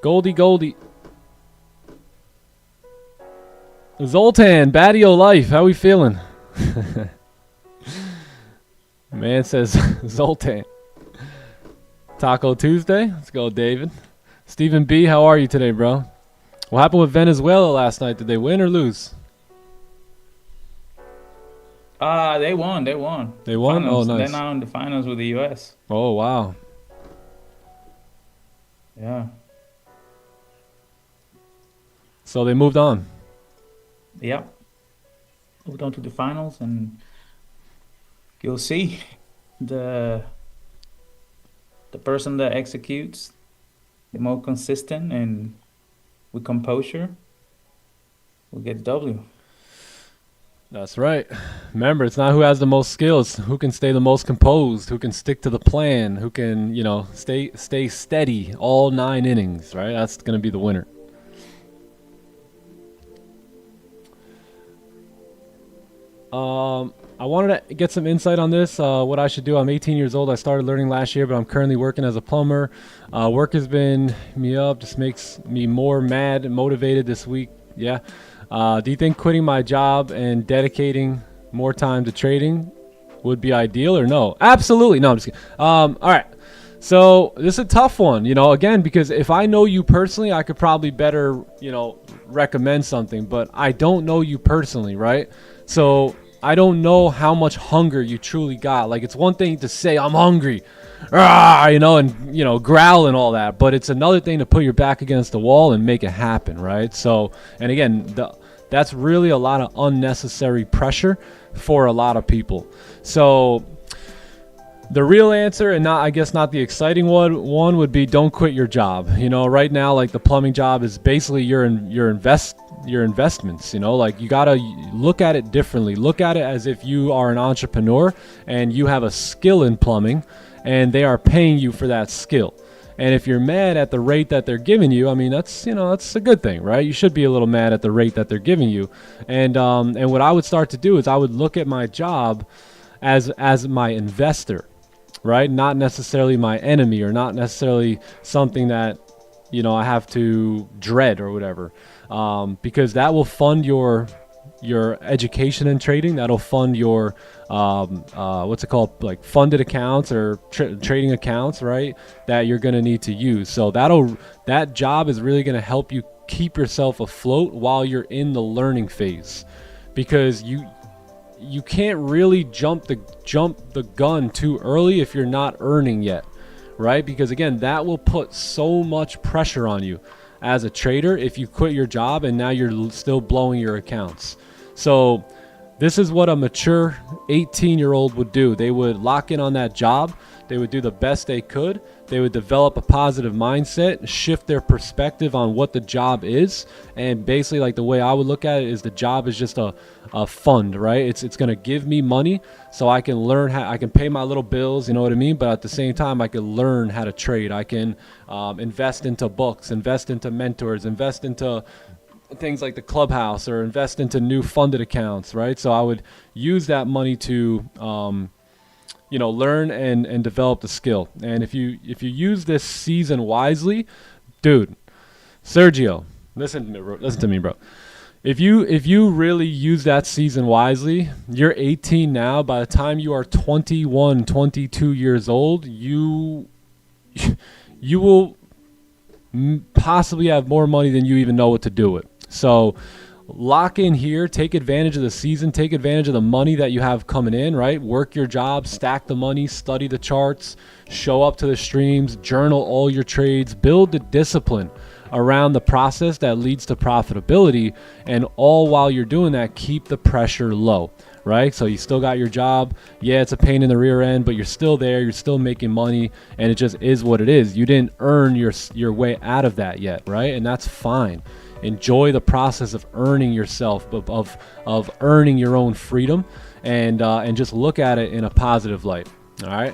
Goldie. Zoltan, Badio Life, how we feeling? Man says Zoltan. Taco Tuesday. Let's go, David. Stephen B, how are you today, bro? What happened with Venezuela last night? Did they win or lose? They won. They won? Finals. Oh, nice. They're now in the finals with the U.S. Oh, wow. Yeah. So they moved on. Yep. Moved on to the finals, and you'll see the person that executes the more consistent and with composure we'll get W. That's right. Remember, it's not who has the most skills, who can stay the most composed, who can stick to the plan, who can, you know, stay steady all 9 innings, right? That's going to be the winner. I wanted to get some insight on this, what I should do. I'm 18 years old. I started learning last year, but I'm currently working as a plumber. Work has been me up, just makes me more mad and motivated this week. Yeah. Do you think quitting my job and dedicating more time to trading would be ideal or no? Absolutely. No, I'm just kidding. All right. So this is a tough one, you know, again, because if I know you personally, I could probably better, you know, recommend something, but I don't know you personally, right? So I don't know how much hunger you truly got. Like, it's one thing to say, I'm hungry, you know, and, you know, growl and all that, but it's another thing to put your back against the wall and make it happen, right? So, and again, that's really a lot of unnecessary pressure for a lot of people. So the real answer, and not, I guess not the exciting one would be don't quit your job. You know, right now, like the plumbing job is basically your investments, you know, like you got to look at it differently. Look at it as if you are an entrepreneur and you have a skill in plumbing and they are paying you for that skill. And if you're mad at the rate that they're giving you, I mean, that's, you know, that's a good thing, right? You should be a little mad at the rate that they're giving you. And what I would start to do is I would look at my job as my investor, right? Not necessarily my enemy, or not necessarily something that, you know, I have to dread or whatever, because that will fund your education in trading. That'll fund your what's it called, like funded accounts or trading accounts, right? That you're going to need to use. So that job is really going to help you keep yourself afloat while you're in the learning phase, because you can't really jump the gun too early if you're not earning yet, right? Because again, that will put so much pressure on you as a trader if you quit your job and now you're still blowing your accounts. So this is what a mature 18-year-old would do. They would lock in on that job. They would do the best they could. They would develop a positive mindset, shift their perspective on what the job is. And basically, like, the way I would look at it is the job is just a fund, right? It's going to give me money so I can learn how, I can pay my little bills, you know what I mean? But at the same time, I can learn how to trade. I can invest into books, invest into mentors, invest into things like the Clubhouse, or invest into new funded accounts, right? So I would use that money to you know, learn and develop the skill. And if you use this season wisely, dude, Sergio, listen to me, bro. If you really use that season wisely, you're 18 now. By the time you are 21, 22 years old, you will possibly have more money than you even know what to do with. So lock in here, take advantage of the season, take advantage of the money that you have coming in, right? Work your job, stack the money, study the charts, show up to the streams, journal all your trades, build the discipline around the process that leads to profitability. And all while you're doing that, keep the pressure low, right? So you still got your job. Yeah, it's a pain in the rear end, but you're still there. You're still making money, and it just is what it is. You didn't earn your way out of that yet, right? And that's fine. Enjoy the process of earning yourself, of earning your own freedom, and just look at it in a positive light. All right.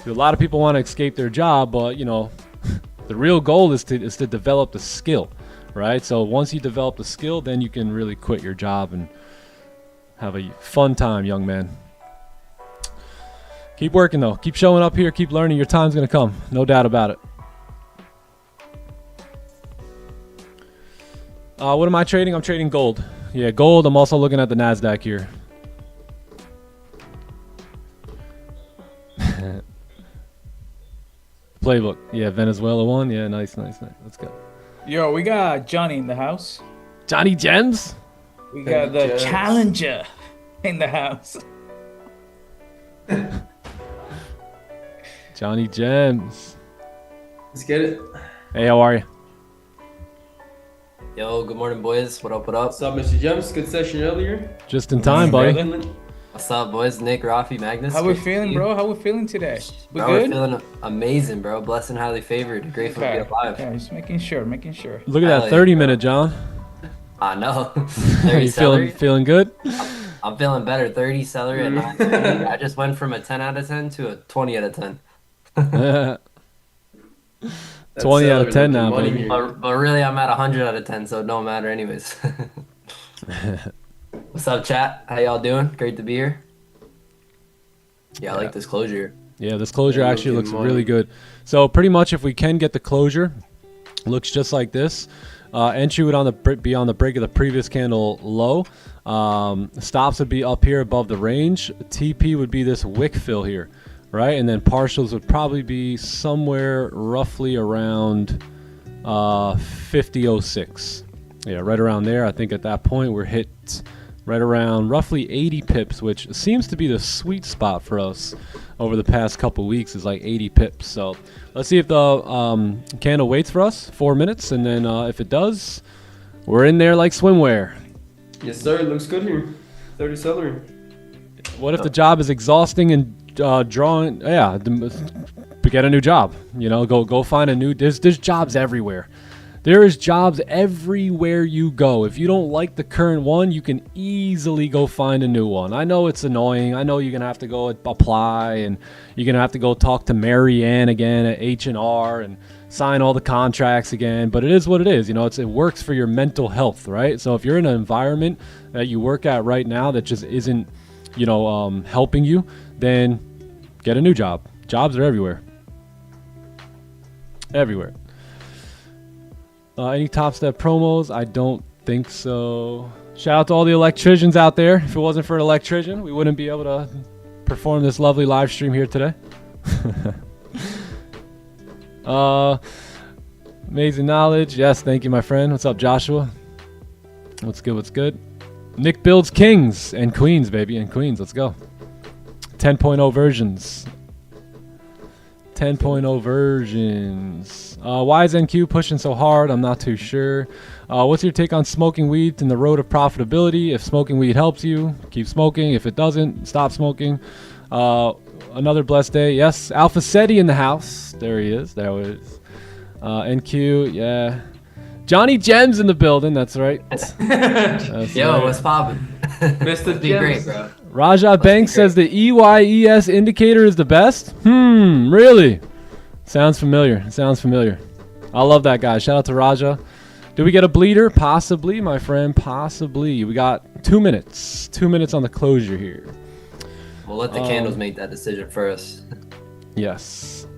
A lot of people want to escape their job, but you know, the real goal is to develop the skill, right? So once you develop the skill, then you can really quit your job and have a fun time, young man. Keep working though. Keep showing up here. Keep learning. Your time's gonna come. No doubt about it. What am I trading? I'm trading gold. Yeah, gold. I'm also looking at the NASDAQ here. Playbook. Yeah, Venezuela won. Yeah, nice. Let's go. Yo, we got Johnny in the house. Johnny Gems? We got the challenger in the house. Johnny Gems. Let's get it. Hey, how are you? Yo, good morning, boys. What up, what up? What's up, Mr. Gems? Good session earlier. Just in time, buddy. What's up, boys? Nick, Rafi, Magnus. How we feeling, bro? How we feeling today? We bro, good? We're feeling amazing, bro. Blessed and highly favored. Grateful to be alive. Okay, just making sure. Look at that 30-minute, John. I know. 30 You celery. feeling good? I'm feeling better. 30 celery at 9:30. I just went from a 10 out of 10 to a 20 out of 10. 20 out of 10 now, money baby. here. But really, I'm at 100 out of 10, so it don't matter anyways. What's up, chat? How y'all doing? Great to be here. Yeah, I like this closure. Yeah, this closure Yeah, actually looking looks really good. So pretty much if we can get the closure, looks just like this. Entry would be on the break of the previous candle low. Stops would be up here above the range. TP would be this wick fill here, right? And then partials would probably be somewhere roughly around 50.06. Yeah, right around there. I think at that point we're hit right around roughly 80 pips, which seems to be the sweet spot for us over the past couple weeks, is like 80 pips. So let's see if the candle waits for us 4 minutes, and then if it does, we're in there like swimwear. Yes, sir. It looks good here. 30 celery. What if the job is exhausting and drawing? Yeah, get a new job. You know, go find a new. There's jobs everywhere. There is jobs everywhere you go. If you don't like the current one, you can easily go find a new one. I know it's annoying. I know you're going to have to go apply, and you're going to have to go talk to Mary Ann again at H&R and sign all the contracts again. But it is what it is. You know, it works for your mental health, right? So if you're in an environment that you work at right now that just isn't, you know, helping you, then get a new job. Jobs are everywhere. Everywhere. Any Top Step promos? I don't think so. Shout out to all the electricians out there. If it wasn't for an electrician, we wouldn't be able to perform this lovely live stream here today. Amazing knowledge. Yes, thank you, my friend. What's up, Joshua? What's good? What's good? Nick builds kings and queens, baby, and queens. Let's go. 10.0 versions. 10.0 versions. Why is NQ pushing so hard? I'm not too sure. What's your take on smoking weed and the road of profitability? If smoking weed helps you, keep smoking. If it doesn't, stop smoking. Another blessed day. Yes, Alpha Seti in the house. There he is. There it is. NQ, yeah. Johnny Gems in the building. That's right. That's Yo, right. what's poppin'? Mr. Be great, bro. Raja Banks says the EYES indicator is the best. Really? Sounds familiar. Sounds familiar. I love that guy. Shout out to Raja. Do we get a bleeder? Possibly, my friend. Possibly. We got 2 minutes. 2 minutes on the closure here. We'll let the candles make that decision for us. Yes.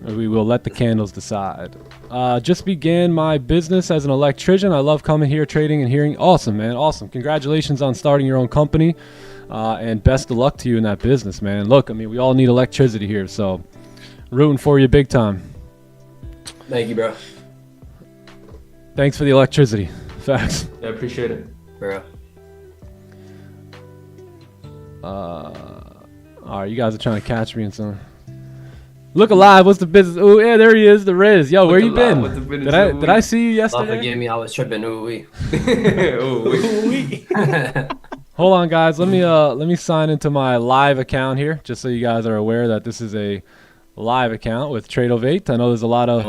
We will let the candles decide. Just began my business as an electrician. I love coming here, trading, and hearing. Awesome, man. Awesome. Congratulations on starting your own company. And best of luck to you in that business, man. Look, I mean, we all need electricity here, so rooting for you big time. Thank you, bro. Thanks for the electricity. Facts. Yeah, I appreciate it. Bro. All right, you guys are trying to catch me in some. Look alive. What's the business? Oh, yeah, there he is, the Riz. Yo, where you been? Did I see you Love yesterday? forgive me, I was tripping. Ooh wee. Hold on, guys. Let me sign into my live account here, just so you guys are aware that this is a live account with Trade08. I know there's a lot of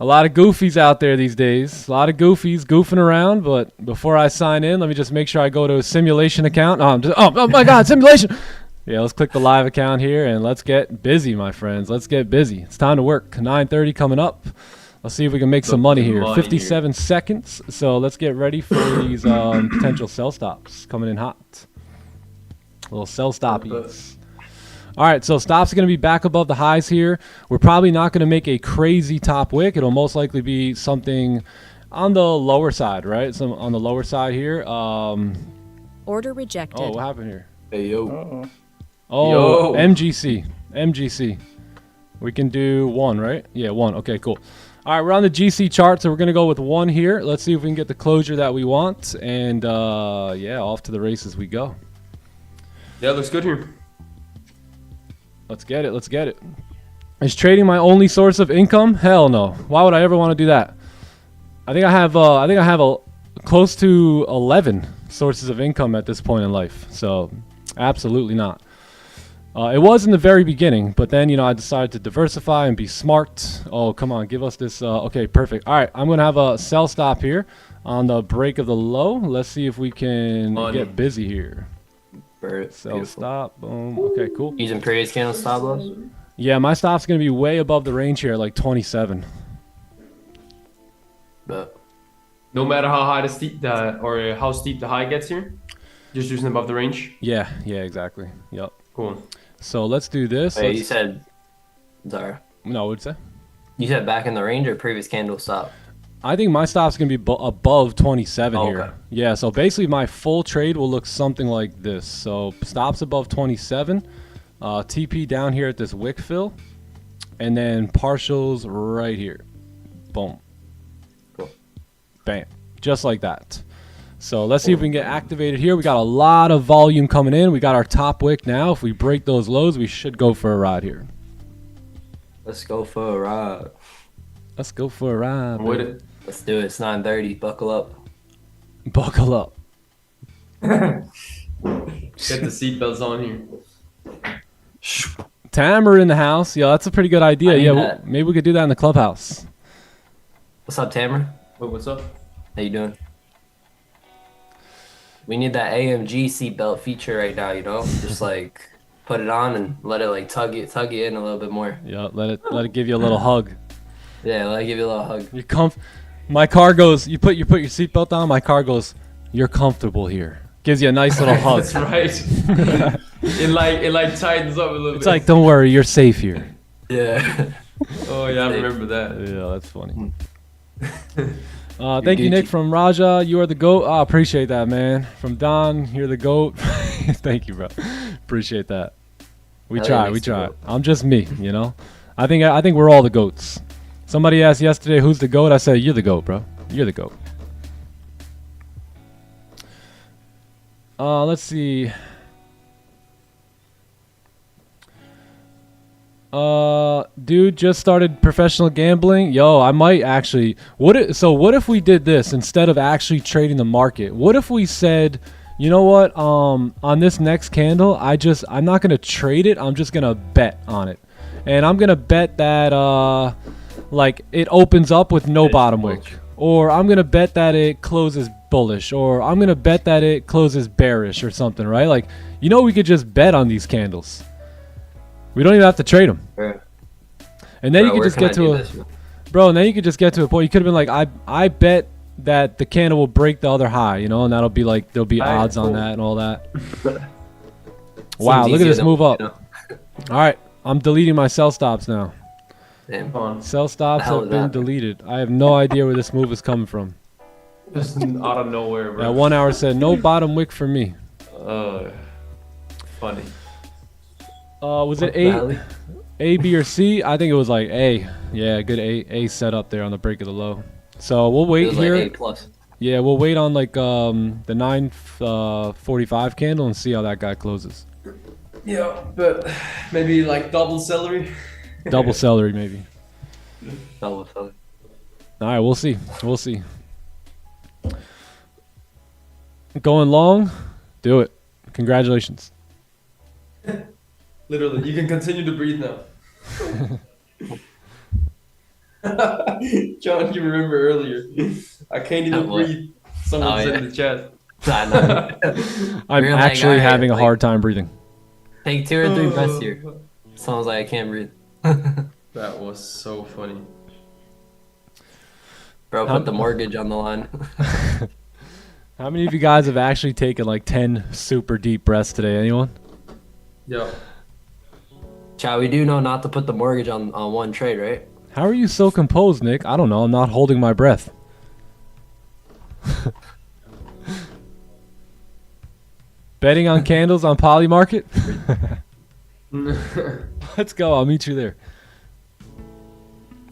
goofies out there these days. A lot of goofies goofing around. But before I sign in, let me just make sure I go to a simulation account. Oh my God, simulation! Yeah, let's click the live account here and let's get busy, my friends. Let's get busy. It's time to work. 9:30 coming up. Let's see if we can make some money here. 57 seconds. So let's get ready for these potential sell stops coming in hot. Little sell stoppies. All right, so stops are going to be back above the highs here. We're probably not going to make a crazy top wick. It'll most likely be something on the lower side, right? Some on the lower side here. Order rejected. Oh, what happened here? Hey, yo. Oh, Yo. MGC. We can do 1, right? Yeah, 1. Okay, cool. All right, we're on the GC chart, so we're going to go with 1 here. Let's see if we can get the closure that we want. And, yeah, off to the races we go. Yeah, looks good here. Let's get it. Let's get it. Is trading my only source of income? Hell no. Why would I ever want to do that? I think I have a close to 11 sources of income at this point in life. So, absolutely not. It was in the very beginning, but then, you know, I decided to diversify and be smart. Oh, come on, give us this. Okay, perfect. All right, I'm going to have a sell stop here. on the break of the low. Let's see if we can Money. get busy here. Sell Beautiful. stop. Boom. Okay, cool. Using previous candle stop loss. Yeah, my stop's gonna be way above the range here, like 27. But No matter how high or how steep the high gets here, just using above the range. Yeah, exactly. Yep. Cool. So let's do this. wait, you said, Zara, No, what'd you say? you said back in the range or previous candle stop? I think my stop's gonna be above 27 Oh, here. okay. Yeah, so basically my full trade will look something like this. So stops above 27, TP down here at this wick fill, and then partials right here. Boom. Cool. Bam. Just like that. So let's see if we can get activated here. We got a lot of volume coming in. We got our top wick now. If we break those lows, we should go for a ride here. Let's go for a ride. Let's go for a ride. I'm with baby. it. Let's do it. It's 9:30. Buckle up. Buckle up. Get the seatbelts on here. Tamer in the house. Yeah, that's a pretty good idea. I need Yeah, that. maybe we could do that in the clubhouse. What's up, Tamer? Wait, what's up? How you doing? We need that AMG seatbelt feature right now, you know? Just like put it on and let it like tug you in a little bit more. Yeah, let it give you a little hug. Yeah, let it give you a little hug. My car goes. You put your seatbelt on. My car goes. You're comfortable here. Gives you a nice little hug. That's right. it like tightens up a little It's bit. like, don't worry, you're safe here. Yeah. Oh yeah, I remember that. Yeah, that's funny. You're Thank you, Nick Gucci. from Raja. You are the GOAT. I appreciate that, man. From Don, you're the GOAT. Thank you, bro. Appreciate that. We Hell try. yeah, We Mr. try. Goat. I'm just me, you know. I think we're all the GOATs. Somebody asked yesterday, who's the GOAT? I said, you're the GOAT, bro. You're the GOAT. Let's see. Dude just started professional gambling. Yo, I might actually. What if we did this instead of actually trading the market? What if we said, you know what? On this next candle, I'm not gonna trade it. I'm just gonna bet on it, and I'm gonna bet that like it opens up with no bottom wick, or I'm gonna bet that it closes bullish, or I'm gonna bet that it closes bearish or something, right? Like, you know, we could just bet on these candles. We don't even have to trade them. Bro, And then you bro, could where just can get I to do a this, bro? bro, and then you could just get to a point. You could have been like, I bet that the candle will break the other high, you know, and that'll be like, there'll be Alright, odds on cool. that and all that. Wow, Seems look at easier this than- move up. you know? All right, I'm deleting my sell stops now. Damn. Come on. Sell stops hell have is been that? deleted. I have no idea where this move is coming from. Just out of nowhere, bro. That 1 hour said no bottom wick for me. Funny. Was it Valley? A, B, or C? I think it was like A. Yeah, good A set up there on the break of the low. So we'll It wait was here. like A+. Yeah, we'll wait on like the 9:45 candle and see how that guy closes. Yeah, but maybe like double celery. Double celery maybe. Double celery. All right, we'll see. We'll see. Going long, do it. Congratulations. Literally, you can continue to breathe now. John, you remember earlier? I can't even What? breathe. Someone Oh, said yeah. in the chat. I know. I'm We're like, actually alright, having a like- hard time breathing. Take 2 or 3 breaths here. Sounds like I can't breathe. That was so funny. Bro, put the mortgage on the line. How many of you guys have actually taken like 10 super deep breaths today? Anyone? Yeah. Chow, we do know not to put the mortgage on one trade, right? How are you so composed, Nick? I don't know. I'm not holding my breath. Betting on candles on Polymarket? Let's go. I'll meet you there.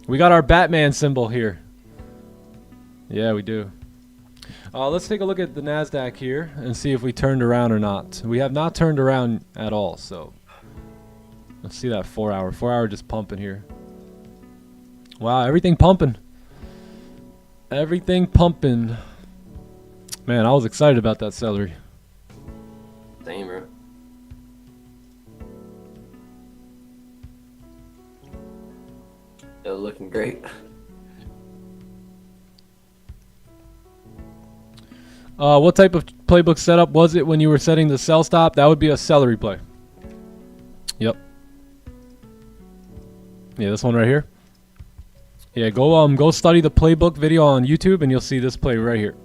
We got our Batman symbol here. Yeah, we do. Let's take a look at the NASDAQ here and see if we turned around or not. We have not turned around at all, so let's see that 4 hour. 4 hour just pumping here. Wow, everything pumping. Everything pumping. Man, I was excited about that celery. Same, bro. It was looking great. What type of playbook setup was it when you were setting the sell stop? That would be a celery play. Yep. Yeah, this one right here. Yeah, go study the playbook video on YouTube and you'll see this play right here.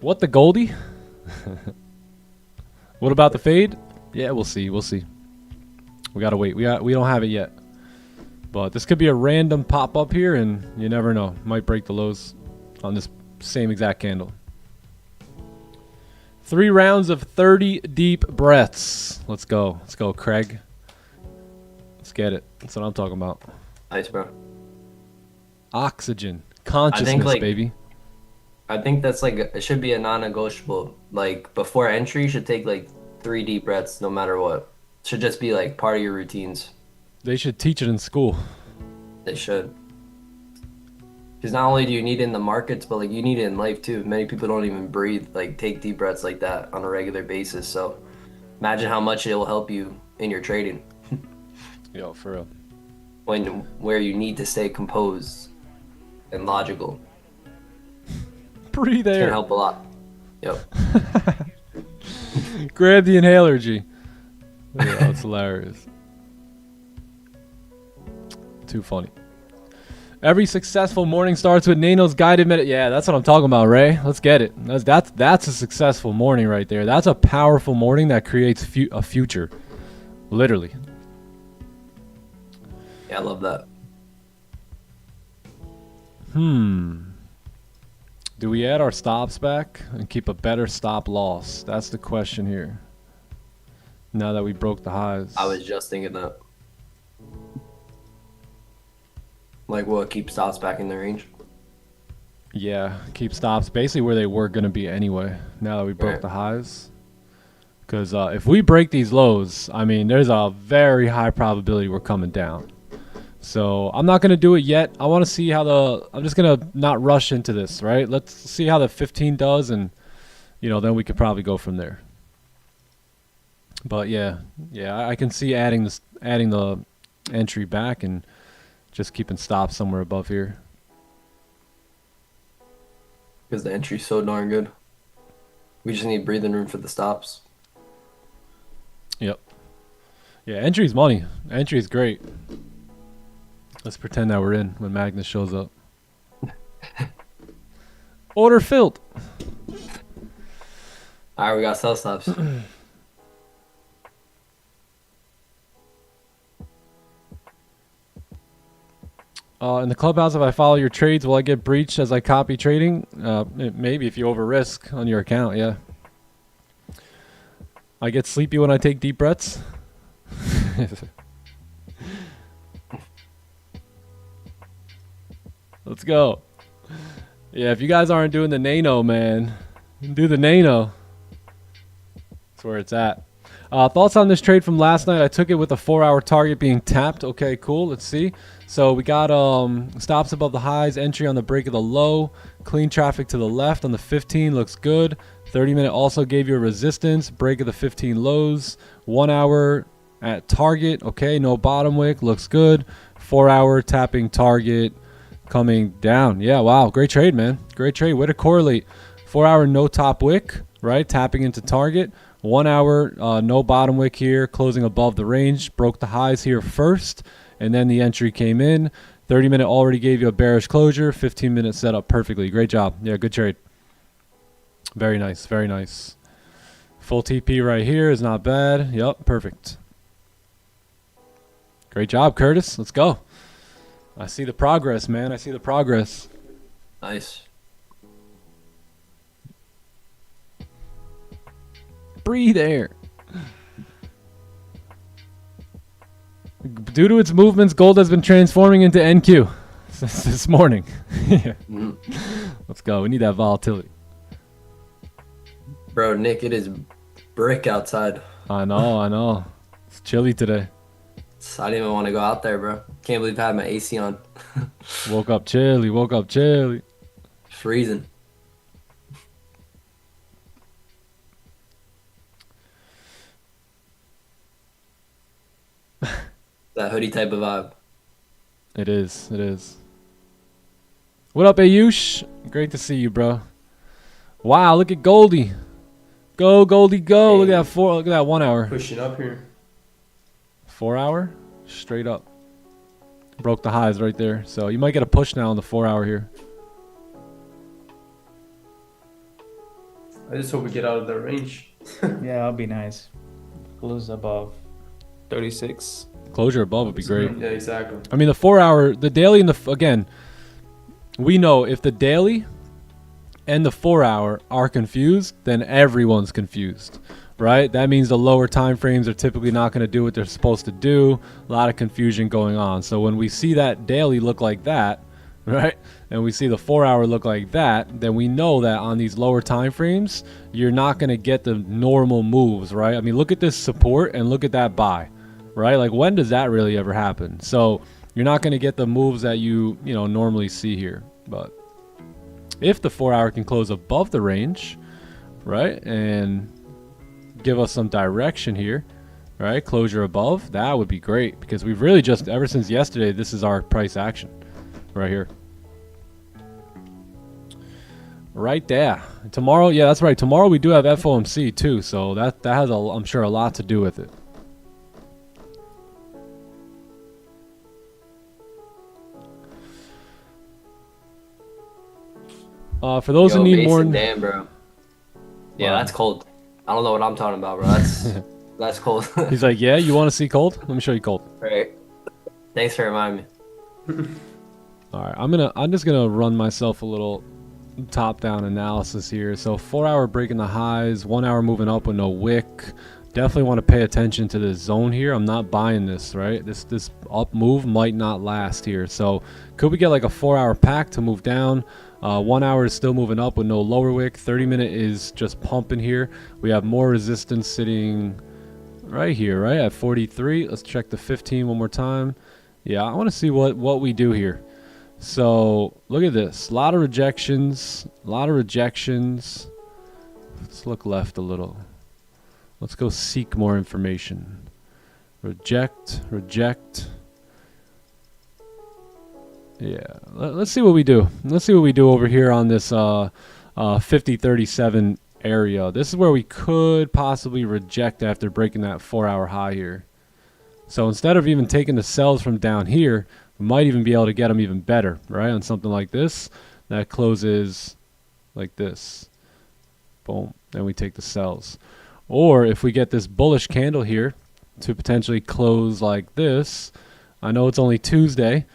What the Goldie? What about the fade? Yeah, we'll see. We'll see. We gotta wait. We don't have it yet. But this could be a random pop up here, and you never know. Might break the lows on this same exact candle. 3 rounds of 30 deep breaths. Let's go. Let's go, Craig. Let's get it. That's what I'm talking about. Nice, bro. Oxygen. Consciousness, baby. I think that's like, it should be a non-negotiable. Like, before entry, you should take like 3 deep breaths no matter what. It should just be like part of your routines. They should teach it in school. They should. Because not only do you need it in the markets, but like you need it in life too. Many people don't even breathe, like take deep breaths like that on a regular basis. So imagine how much it will help you in your trading. Yo, for real. Where you need to stay composed and logical. Breathe air. Can help a lot. Yep. Grab the inhaler, G. Yeah, that's hilarious. Too funny. Every successful morning starts with Nano's guided Yeah, that's what I'm talking about, Ray. Let's get it. That's a successful morning right there. That's a powerful morning that creates a future. Literally. Yeah, I love that. Do we add our stops back and keep a better stop loss? That's the question here. Now that we broke the highs. I was just thinking that. Like what, keep stops back in the range? Yeah, keep stops basically where they were going to be anyway, now that we broke the highs. Because if we break these lows, I mean, there's a very high probability we're coming down. So I'm not going to do it yet. I want to see how I'm just going to not rush into this, right? Let's see how the 15 does, and, then we could probably go from there. But yeah, I can see adding the entry back and just keeping stops somewhere above here. Because the entry's so darn good. We just need breathing room for the stops. Yep. Yeah, entry's money. Entry's great. Let's pretend that we're in when Magnus shows up. Order filled. Alright, we got sell stops. In the Clubhouse, if I follow your trades, will I get breached as I copy trading? Maybe if you over risk on your account, yeah. I get sleepy when I take deep breaths. Let's go. Yeah, if you guys aren't doing the Nano, man, do the Nano. That's where it's at. Thoughts on this trade from last night? I took it with a 4-hour target being tapped. Okay, cool. Let's see. So we got stops above the highs, entry on the break of the low, clean traffic to the left on the 15. Looks good. 30-minute also gave you a resistance, break of the 15 lows. 1 hour at target. Okay, no bottom wick. Looks good. 4-hour tapping target coming down. Yeah, wow. Great trade, man. Great trade. Way to correlate. 4-hour no top wick, right? Tapping into target. 1 hour, no bottom wick here, closing above the range. Broke the highs here first, and then the entry came in. 30-minute already gave you a bearish closure. 15-minute set up perfectly. Great job. Yeah, good trade. Very nice. Very nice. Full TP right here is not bad. Yep, perfect. Great job, Curtis. Let's go. I see the progress, man. I see the progress. Nice. Breathe air. Due to its movements, gold has been transforming into NQ this morning. Yeah. Let's go. We need that volatility. Bro, Nick, it is brick outside. I know. It's chilly today. I didn't even want to go out there, bro. Can't believe I had my AC on. Woke up chilly. Freezing. That hoodie type of vibe. It is. What up, Ayush? Great to see you, bro. Wow, look at Goldie. Go, Goldie, go. Look at that look at that 1 hour. Pushing up here. 4 hour? Straight up. Broke the highs right there. So you might get a push now on the 4 hour here. I just hope we get out of their range. Yeah, that'll be nice. Close above 36. Closure above would be great. Yeah, exactly. I mean, the 4 hour, the daily and the, again, we know if the daily and the 4 hour are confused, then everyone's confused, right? That means the lower time frames are typically not going to do what they're supposed to do. A lot of confusion going on. So when we see that daily look like that, right, and we see the 4 hour look like that, then we know that on these lower time frames, you're not going to get the normal moves, right? I mean, look at this support and look at that buy, right? Like, when does that really ever happen? So you're not going to get the moves that you know, normally see here. But if the 4 hour can close above the range, right, and give us some direction here, right, closure above, that would be great, because we've really just, ever since yesterday, this is our price action right here. Right there. Tomorrow, yeah, that's right. Tomorrow we do have FOMC too, so that has, I'm sure, a lot to do with it. For those who need Mason, more, damn, bro. Yeah, Wow. that's cold. I don't know what I'm talking about, bro. That's cold. he's like, yeah, you want to see cold? Let me show you cold. Right. Thanks for reminding me. All right, I'm just gonna run myself a little top-down analysis here. So 4 hour breaking the highs, 1 hour moving up with no wick. Definitely want to pay attention to this zone here. I'm not buying this, right? This up move might not last here. So could we get like a 4 hour pack to move down? 1 hour is still moving up with no lower wick. 30-minute is just pumping here. We have more resistance sitting right here, right at 43. Let's check the 15 one more time. Yeah, I want to see what we do here. So look at this. A lot of rejections. Let's look left a little. Let's go seek more information. Reject. Yeah, let's see what we do. Let's see what we do over here on this 5037 area. This is where we could possibly reject after breaking that 4 hour high here. So instead of even taking the sells from down here, we might even be able to get them even better, right? On something like this that closes like this. Boom. Then we take the sells. Or if we get this bullish candle here to potentially close like this. I know it's only Tuesday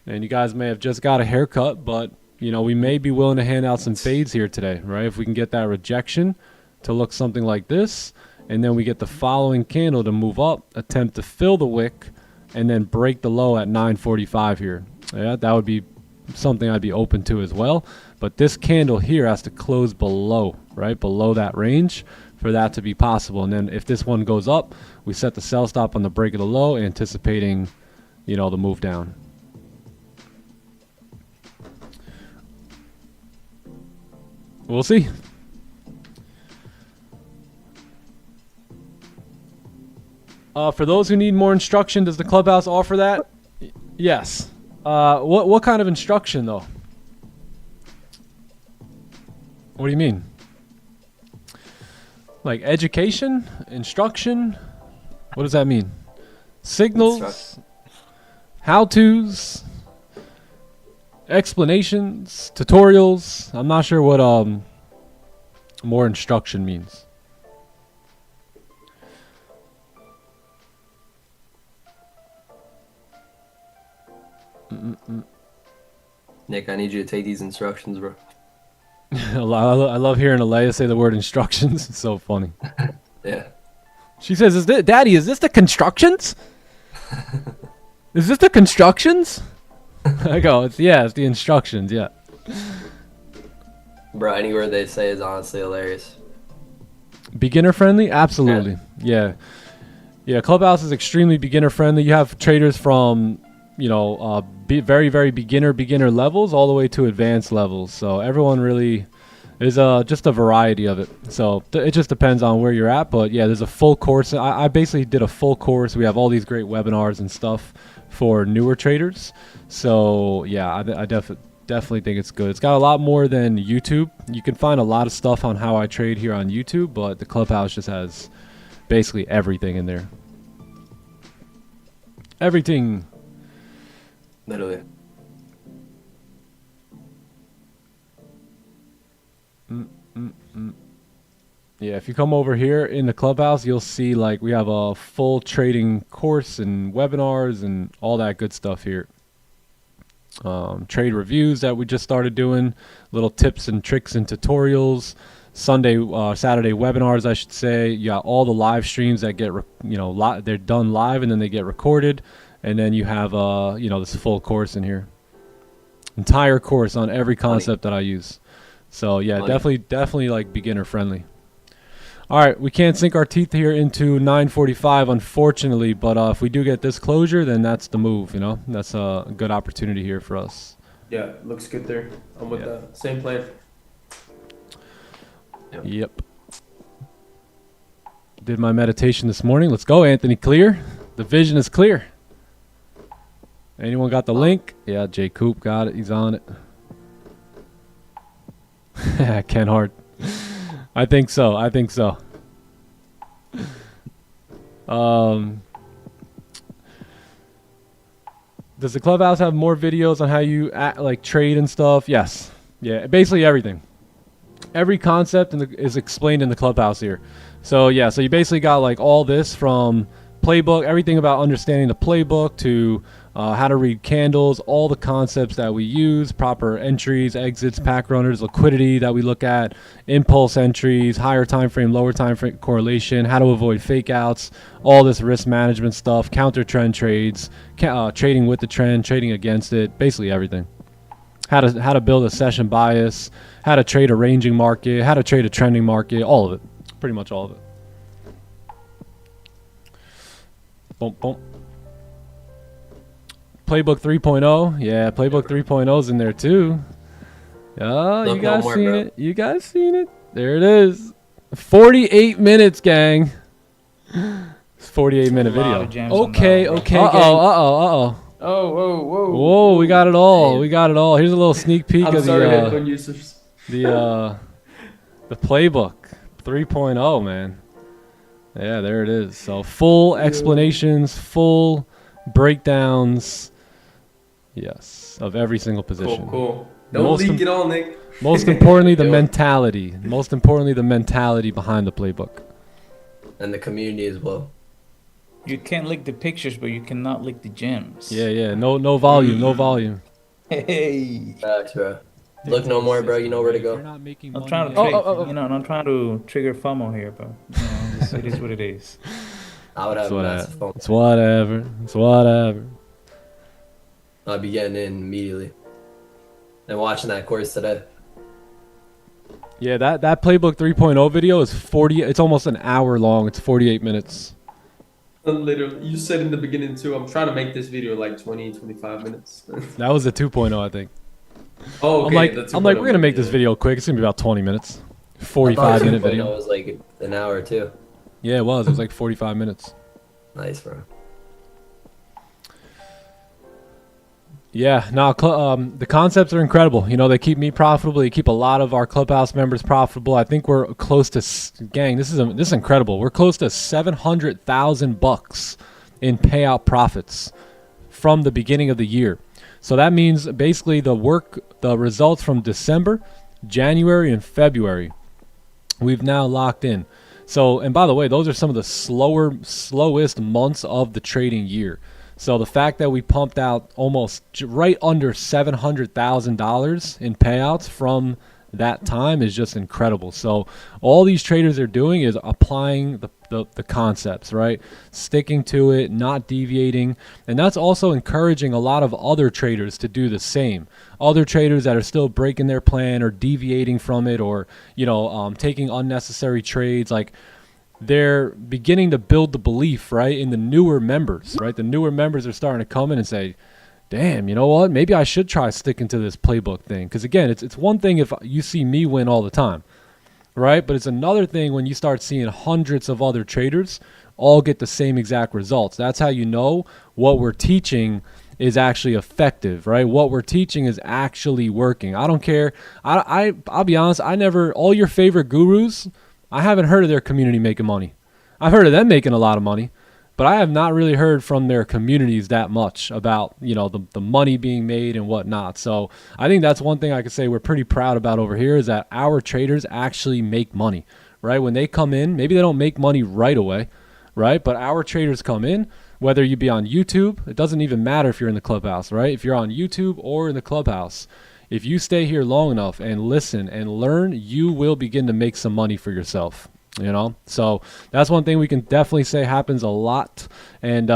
and you guys may have just got a haircut, but you know, we may be willing to hand out some fades here today, right? If we can get that rejection to look something like this, and then we get the following candle to move up, attempt to fill the wick, and then break the low at 945 here. Yeah, that would be something I'd be open to as well. But this candle here has to close below, right? Below that range for that to be possible. And then if this one goes up, we set the sell stop on the break of the low, anticipating, you know, the move down. We'll see. For those who need more instruction, does the Clubhouse offer that? Yes. What kind of instruction though? What do you mean? Like education? Instruction? What does that mean? Signals? How-tos? Explanations? Tutorials? I'm not sure what more instruction means. Nick, I need you to take these instructions, bro. I love hearing Alea say the word instructions. It's so funny. Yeah. She says, Daddy, is this the constructions? Is this the constructions? I go, it's the instructions, yeah. Bro, any word they say is honestly hilarious. Beginner friendly? Absolutely. Yeah. Clubhouse is extremely beginner friendly. You have traders from, you know, very, very beginner levels all the way to advanced levels. So everyone really is just a variety of it. So it just depends on where you're at. But yeah, there's a full course. I basically did a full course. We have all these great webinars and stuff for newer traders. So yeah, I definitely think it's good. It's got a lot more than YouTube. You can find a lot of stuff on how I trade here on YouTube, but the Clubhouse just has basically everything in there. Everything. Literally. Yeah, if you come over here in the Clubhouse, you'll see like we have a full trading course and webinars and all that good stuff here. Trade reviews that we just started doing, little tips and tricks and tutorials. Saturday webinars, I should say. You got all the live streams that get, they're done live and then they get recorded. And then you have, this full course in here. Entire course on every concept that I use. So yeah, definitely like beginner friendly. All right, we can't sink our teeth here into 945, unfortunately, but if we do get this closure, then that's the move, That's a good opportunity here for us. Yeah, looks good there. I'm with that. Same plan. Yep. Did my meditation this morning. Let's go, Anthony. Clear? The vision is clear. Anyone got the link? Yeah, Jay Coop got it. He's on it. Ken Hart. I think so. Does the Clubhouse have more videos on how you trade and stuff? Yes. Yeah, basically everything. Every concept is explained in the Clubhouse here. So yeah, so you basically got like all this from playbook, everything about understanding the playbook to how to read candles, all the concepts that we use, proper entries, exits, pack runners, liquidity that we look at, impulse entries, higher time frame, lower time frame correlation, how to avoid fake outs, all this risk management stuff, counter trend trades, trading with the trend, trading against it, basically everything. How to build a session bias, how to trade a ranging market, how to trade a trending market, all of it. Pretty much all of it. Boom, boom. Playbook 3.0. Yeah, Playbook 3.0 is in there too. Oh, you guys seen it? You guys seen it? There it is. 48 minutes, gang. It's 48-minute video. Okay. Uh-oh. Oh, whoa. Whoa, we got it all. Here's a little sneak peek of headphone users. the Playbook 3.0, man. Yeah, there it is. So full explanations, full breakdowns. Yes, of every single position. Cool. Don't leak it all, Nick. Most importantly, the mentality. Most importantly, the mentality behind the playbook. And the community as well. You can't lick the pictures, but you cannot lick the gems. Yeah. No volume. Hey. Facts, bro. Look no more, bro. You know where to go. I'm trying to I'm trying to trigger FOMO here, but it is what it is. I would have massive FOMO. It's whatever. I'll be getting in immediately. And watching that course today. Yeah, that Playbook 3.0 video is 40. It's almost an hour long. It's 48 minutes. Literally, you said in the beginning too, I'm trying to make this video like 20-25 minutes. That was the 2.0, I think. Oh, okay. I'm like, we're gonna make this video quick. It's gonna be about 20 minutes. 45-minute video. It was like an hour or two. Yeah, it was. It was like 45 minutes. Nice, bro. Yeah, no, the concepts are incredible. They keep me profitable. They keep a lot of our Clubhouse members profitable. I think we're close to, gang, this is incredible. We're close to $700,000 in payout profits from the beginning of the year. So that means basically the results from December, January, and February, we've now locked in. So, and by the way, those are some of the slowest months of the trading year. So the fact that we pumped out almost right under $700,000 in payouts from that time is just incredible. So all these traders are doing is applying the concepts, right? Sticking to it, not deviating. And that's also encouraging a lot of other traders to do the same. Other traders that are still breaking their plan or deviating from it, or, taking unnecessary trades, like, they're beginning to build the belief, right, in the newer members, right? The newer members are starting to come in and say, damn, you know what? Maybe I should try sticking to this playbook thing. Because, again, it's one thing if you see me win all the time, right? But it's another thing when you start seeing hundreds of other traders all get the same exact results. That's how you know what we're teaching is actually effective, right? What we're teaching is actually working. I don't care. I'll be honest. All your favorite gurus, I haven't heard of their community making money. I've heard of them making a lot of money, but I have not really heard from their communities that much about, the money being made and whatnot. So I think that's one thing I could say we're pretty proud about over here is that our traders actually make money, right? When they come in, maybe they don't make money right away, right? But our traders come in, whether you be on YouTube, it doesn't even matter if you're in the Clubhouse, right? If you're on YouTube or in the Clubhouse, if you stay here long enough and listen and learn, you will begin to make some money for yourself, So that's one thing we can definitely say happens a lot. And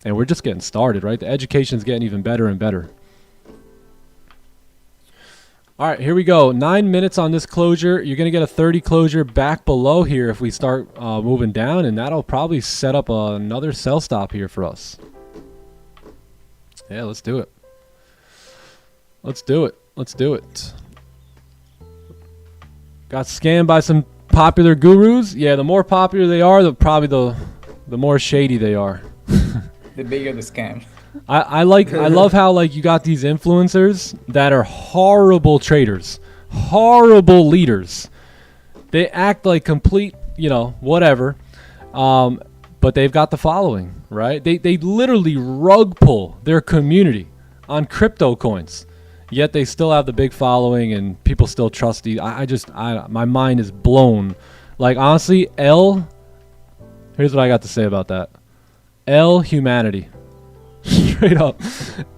we're just getting started, right? The education's getting even better and better. All right, here we go. 9 minutes on this closure. You're going to get a 30 closure back below here if we start moving down, and that'll probably set up another sell stop here for us. Yeah, let's do it. Let's do it. Got scammed by some popular gurus. Yeah, the more popular they are, the more shady they are. The bigger the scam. I love how you got these influencers that are horrible traders, horrible leaders. They act like complete, whatever, but they've got the following, right? They literally rug pull their community on crypto coins, yet they still have the big following and people still trust these. My mind is blown. Like honestly, here's what I got to say about that. Humanity. Straight up.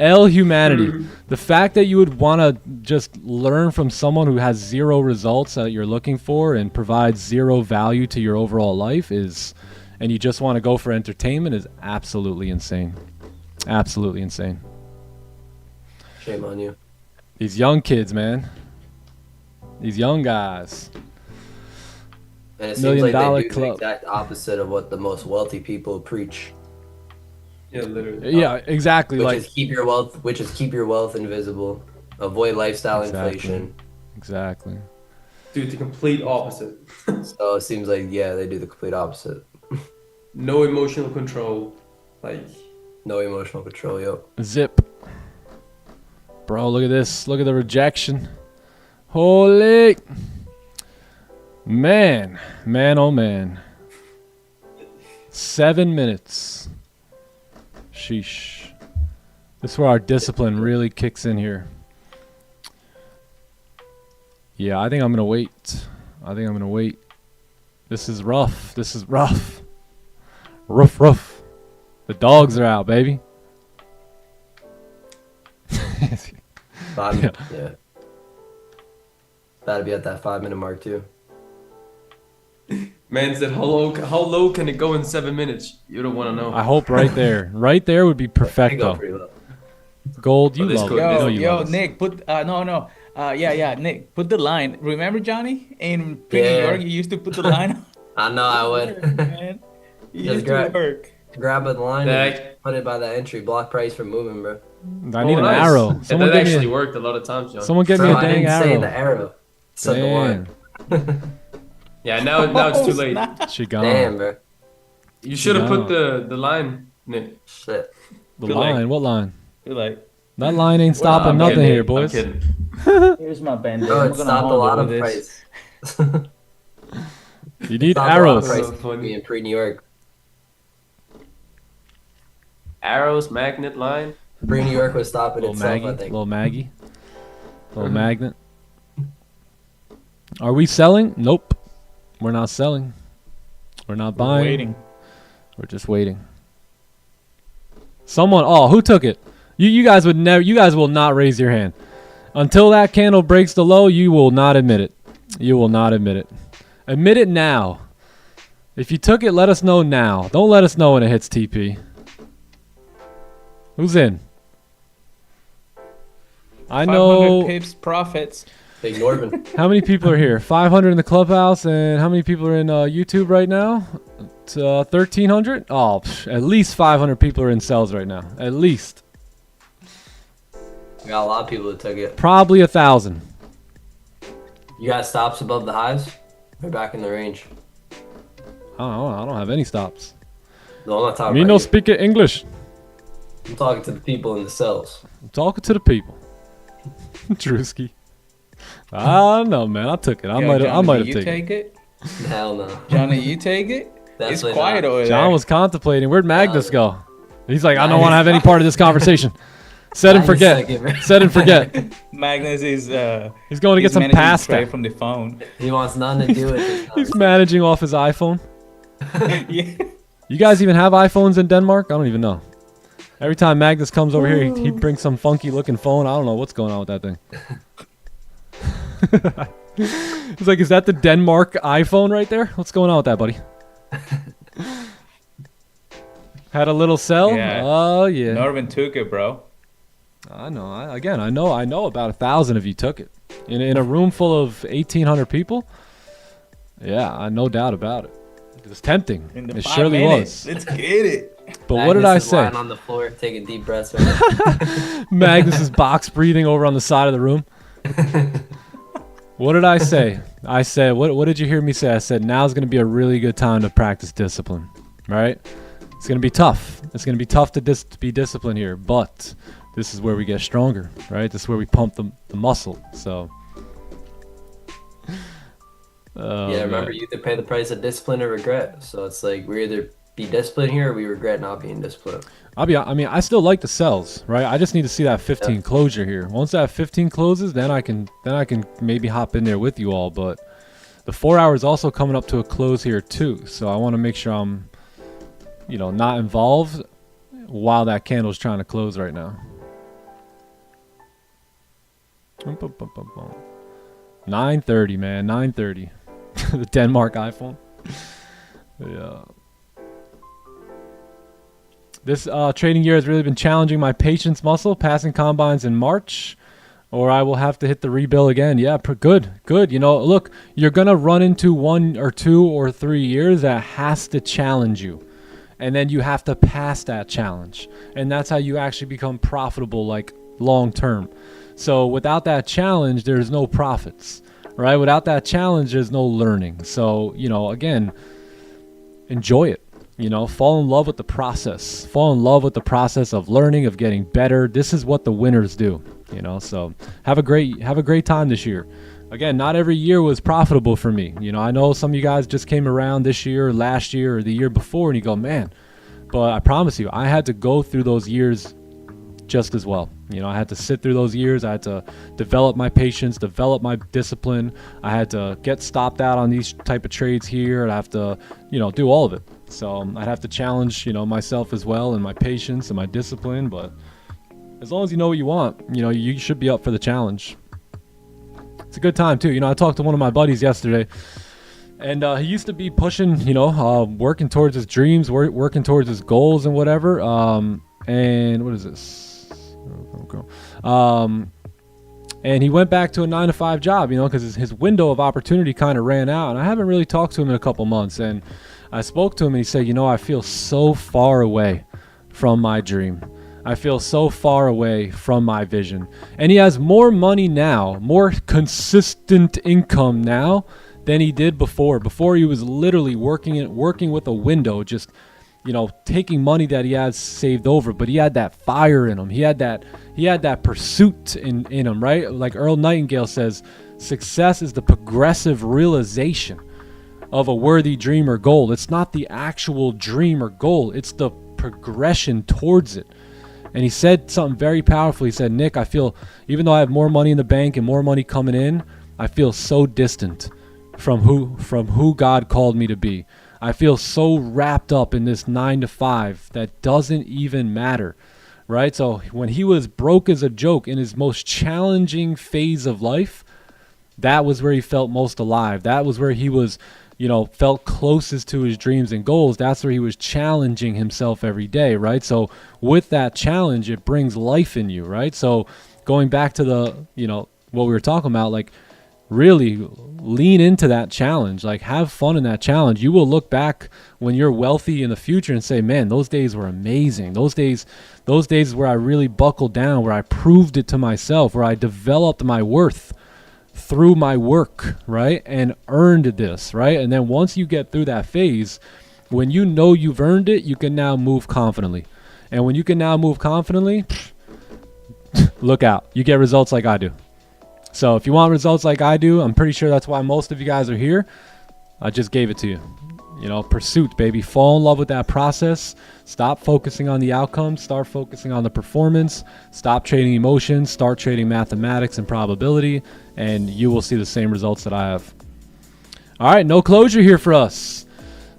Humanity. The fact that you would want to just learn from someone who has zero results that you're looking for and provides zero value to your overall life and you just want to go for entertainment is absolutely insane. Absolutely insane. Shame on you. These young kids, man. These young guys. And it seems $1 like million they do club. the exact opposite of what the most wealthy people preach. Yeah, literally. Yeah, exactly. Which is keep your wealth invisible. Avoid lifestyle inflation. Exactly. Dude, the complete opposite. So it seems like they do the complete opposite. No emotional control. No emotional control, yo. Zip. Bro, look at this. Look at the rejection. Holy. Man, oh man. 7 minutes. Sheesh. This is where our discipline really kicks in here. Yeah, I think I'm going to wait. This is rough. Rough. The dogs are out, baby. Yeah. Gotta be at that 5 minute mark too. Man said, how low can it go in 7 minutes? You don't want to know. I hope right there. Right there would be perfecto. Gold, you love it. Yo, Nick, put Nick, put the line. Remember Johnny in New York? You used to put the line. I know I would. Man, you used to work. Grab a line and put it by the entry. Block price from moving, bro. I need an arrow. Someone that actually worked a lot of times, John. Someone get me a dang arrow. I didn't say the arrow. Said the one. Yeah, now it's too late. She gone. Damn, bro. You should have put the line, Nick. Shit. The line? What line? You're like, that line ain't stopping nothing here, boys. I'm kidding. here's my bandit. Bro, it stopped a lot of price. You need arrows. Being pre-New York. Arrows, magnet, line. Pre-New York was stopping itself, Maggie, I think. little Maggie. Little magnet. Are we selling? Nope. We're not selling. We're not buying. Waiting. We're just waiting. Someone, who took it? You guys would never. You guys will not raise your hand until that candle breaks the low. You will not admit it. You will not admit it. Admit it now. If you took it, let us know now. Don't let us know when it hits TP. Who's in? I know. 500 pips profits. Big Norman. How many people are here? 500 in the Clubhouse, and how many people are in YouTube right now? 1,300? Oh, at least 500 people are in cells right now. At least. We got a lot of people that took it. Probably 1,000. You got stops above the highs? We're back in the range. I don't have any stops. No, I'm not talking Me about no you. speak English. I'm talking to the people in the cells. I'm talking to the people. Drewski. I don't know, man. I took it. I might have you taken take it. Hell no. Johnny, you take it. It's Definitely quiet not. over there. John was contemplating. Where'd Magnus go? He's like, I don't want to have any part of this conversation. Set and forget. Set and forget. Magnus is He's going to get some managing pasta. straight from the phone. He wants nothing to do with it. He's managing off his iPhone. Yeah. You guys even have iPhones in Denmark? I don't even know. Every time Magnus comes over here, he brings some funky looking phone. I don't know what's going on with that thing. He's like, is that the Denmark iPhone right there? What's going on with that, buddy? Had a little cell? Yeah. Oh, yeah. Norman took it, bro. I know. I know about 1,000 of you took it. In a room full of 1,800 people? Yeah, no doubt about it. It was tempting. In the It 5 surely minutes. was. Let's get it. But Magnus what did I is say? lying on the floor, taking deep breaths. Right Magnus is box breathing over on the side of the room. What did I say? I said, what did you hear me say? I said, now's going to be a really good time to practice discipline, right? It's going to be tough. It's going to be tough to be disciplined here, but this is where we get stronger, right? This is where we pump the muscle, so. yeah, remember, you either pay the price of discipline or regret. So it's like we either be disciplined here or we regret not being disciplined. I still like the cells, right? I just need to see that 15 closure here. Once that 15 closes, then I can maybe hop in there with you all. But the 4 hour is also coming up to a close here too, so I want to make sure I'm, not involved while that candle's trying to close right now. 9:30, man, 9:30. The Denmark iPhone. Yeah. This trading year has really been challenging my patience muscle, passing combines in March, or I will have to hit the rebill again. Yeah, good. Look, you're going to run into 1 or 2 or 3 years that has to challenge you. And then you have to pass that challenge. And that's how you actually become profitable, like long term. So without that challenge, there's no profits, right? Without that challenge, there's no learning. So, again, enjoy it. Fall in love with the process. Fall in love with the process of learning, of getting better. This is what the winners do, So have a great time this year. Again, not every year was profitable for me. I know some of you guys just came around this year, or last year, or the year before, and you go, man. But I promise you, I had to go through those years just as well. I had to sit through those years. I had to develop my patience, develop my discipline. I had to get stopped out on these type of trades here. I have to, do all of it. So I'd have to challenge, myself as well, and my patience and my discipline. But as long as you know what you want, you should be up for the challenge. It's a good time too. I talked to one of my buddies yesterday, and he used to be pushing, working towards his dreams, working towards his goals and whatever. And what is this? And he went back to a 9-to-5 job, because his window of opportunity kind of ran out. And I haven't really talked to him in a couple months. And I spoke to him, and he said, I feel so far away from my dream. I feel so far away from my vision. And he has more money now, more consistent income now than he did before. Before, he was literally working with a window, just taking money that he had saved over, but he had that fire in him. He had that pursuit in him, right? Like Earl Nightingale says, success is the progressive realization of a worthy dream or goal. It's not the actual dream or goal. It's the progression towards it. And he said something very powerful. He said, Nick, I feel, even though I have more money in the bank and more money coming in, I feel so distant from who God called me to be. I feel so wrapped up in this 9-to-5 that doesn't even matter, right? So when he was broke as a joke in his most challenging phase of life, that was where he felt most alive. That was where he was, felt closest to his dreams and goals. That's where he was challenging himself every day, right? So with that challenge, it brings life in you, right? So going back to the, what we were talking about, like, really lean into that challenge, like have fun in that challenge. You will look back when you're wealthy in the future and say, man, those days were amazing. Those days where I really buckled down, where I proved it to myself, where I developed my worth through my work, right? And earned this, right? And then once you get through that phase, when you know you've earned it, you can now move confidently. And when you can now move confidently, look out. You get results like I do. So if you want results like I do, I'm pretty sure that's why most of you guys are here. I just gave it to you. You know, pursuit, baby. Fall in love with that process. Stop focusing on the outcome. Start focusing on the performance. Stop trading emotions. Start trading mathematics and probability. And you will see the same results that I have. All right, no closure here for us.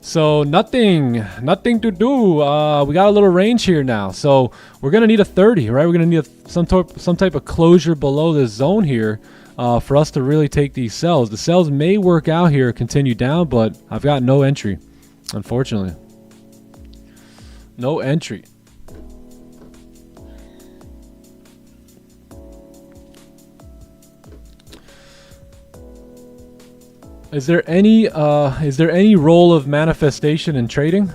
So nothing to do. We got a little range here now. So we're going to need a 30, right? We're going to need some type of closure below this zone here. For us to really take these sells. The sells may work out here, continue down, but I've got no entry, unfortunately. No entry. Is there any role of manifestation in trading?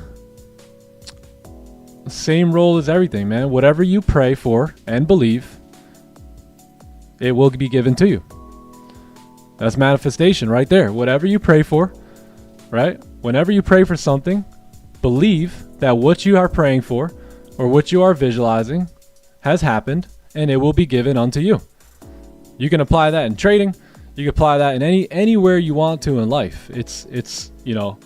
Same role as everything, man. Whatever you pray for and believe, it will be given to you. That's manifestation right there. Whatever you pray for, right? Whenever you pray for something, believe that what you are praying for or what you are visualizing has happened and it will be given unto you. You can apply that in trading. You can apply that in anywhere you want to in life. It's you know,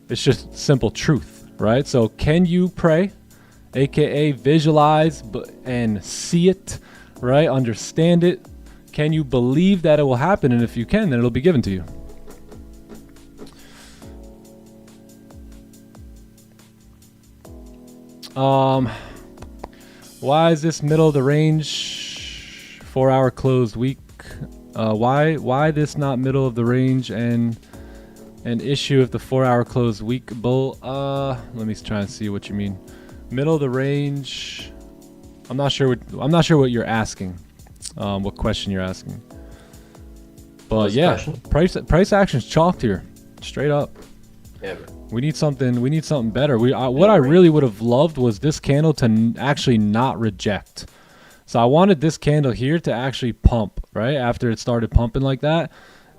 it's just simple truth, right? So can you pray, aka visualize and see it, right? Understand it. Can you believe that it will happen? And if you can, then it'll be given to you. Why is this middle of the range 4-hour closed week? Why this not middle of the range and an issue of the 4-hour closed week bull? Let me try and see what you mean. Middle of the range. I'm not sure what you're asking. What question you're asking? But yeah, price action's chalked here, straight up. Yeah, bro. We need something better. What I really would have loved was this candle to actually not reject. So I wanted this candle here to actually pump, right? After it started pumping like that.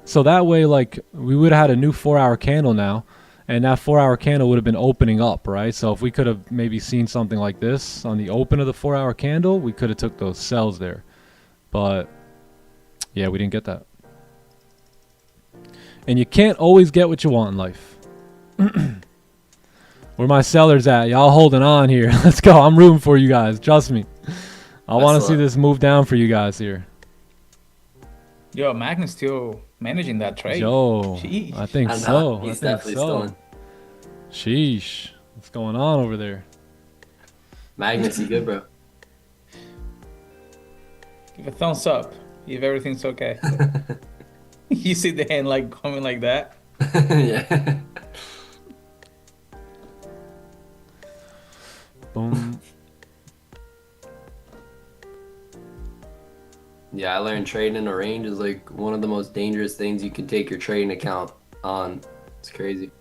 So that way, like, we would have had a new 4-hour candle now, and that 4-hour candle would have been opening up, right? So if we could have maybe seen something like this on the open of the 4-hour candle, we could have took those sells there. But yeah, we didn't get that. And you can't always get what you want in life. Where my sellers at? Y'all holding on here. Let's go. I'm rooting for you guys. Trust me. I want to see this move down for you guys here. Yo, Magnus still managing that trade. Yo, Sheesh. I think so. He's I think definitely so. still in. Sheesh. What's going on over there? Magnus, you good, bro? Give a thumbs up if everything's okay. You see the hand like coming like that? Yeah. Boom. Yeah, I learned trading in a range is like one of the most dangerous things you can take your trading account on. It's crazy.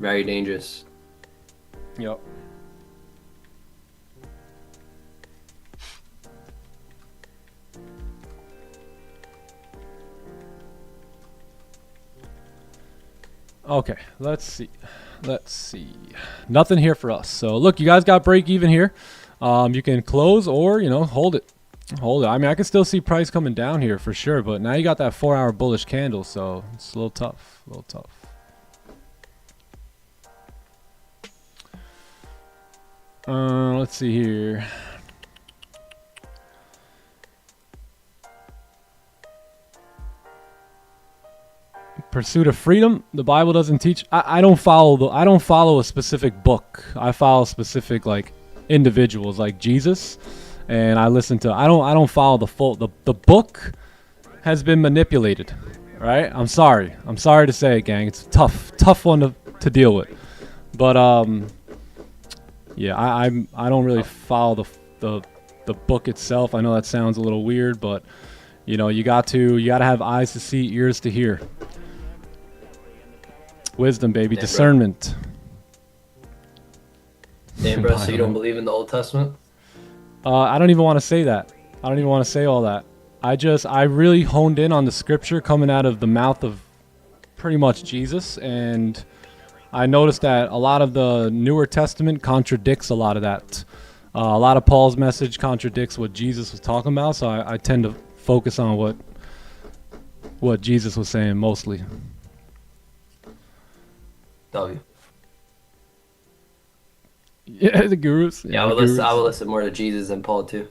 Very dangerous. Yep. Okay, let's see. Nothing here for us. So look, you guys got break even here. You can close or, you know, hold it. I mean, I can still see price coming down here for sure, but now you got that 4-hour bullish candle, so it's a little tough. Let's see here. Pursuit of freedom. The Bible doesn't teach. I don't follow a specific book. I follow specific like individuals like Jesus, and I listen to. I don't follow the book has been manipulated, right? I'm sorry to say it, gang. It's a tough one to deal with, but yeah, I don't really follow the book itself. I know that sounds a little weird, but you know, you got to have eyes to see, ears to hear. Wisdom, baby. Discernment. Damn, bro, so you don't believe in the Old Testament? I don't even want to say that. I don't even want to say all that. I really honed in on the scripture coming out of the mouth of pretty much Jesus, and I noticed that a lot of the Newer Testament contradicts a lot of that. A lot of Paul's message contradicts what Jesus was talking about, so I tend to focus on what Jesus was saying mostly. W. Yeah, the gurus. Yeah, I would listen more to Jesus and Paul too.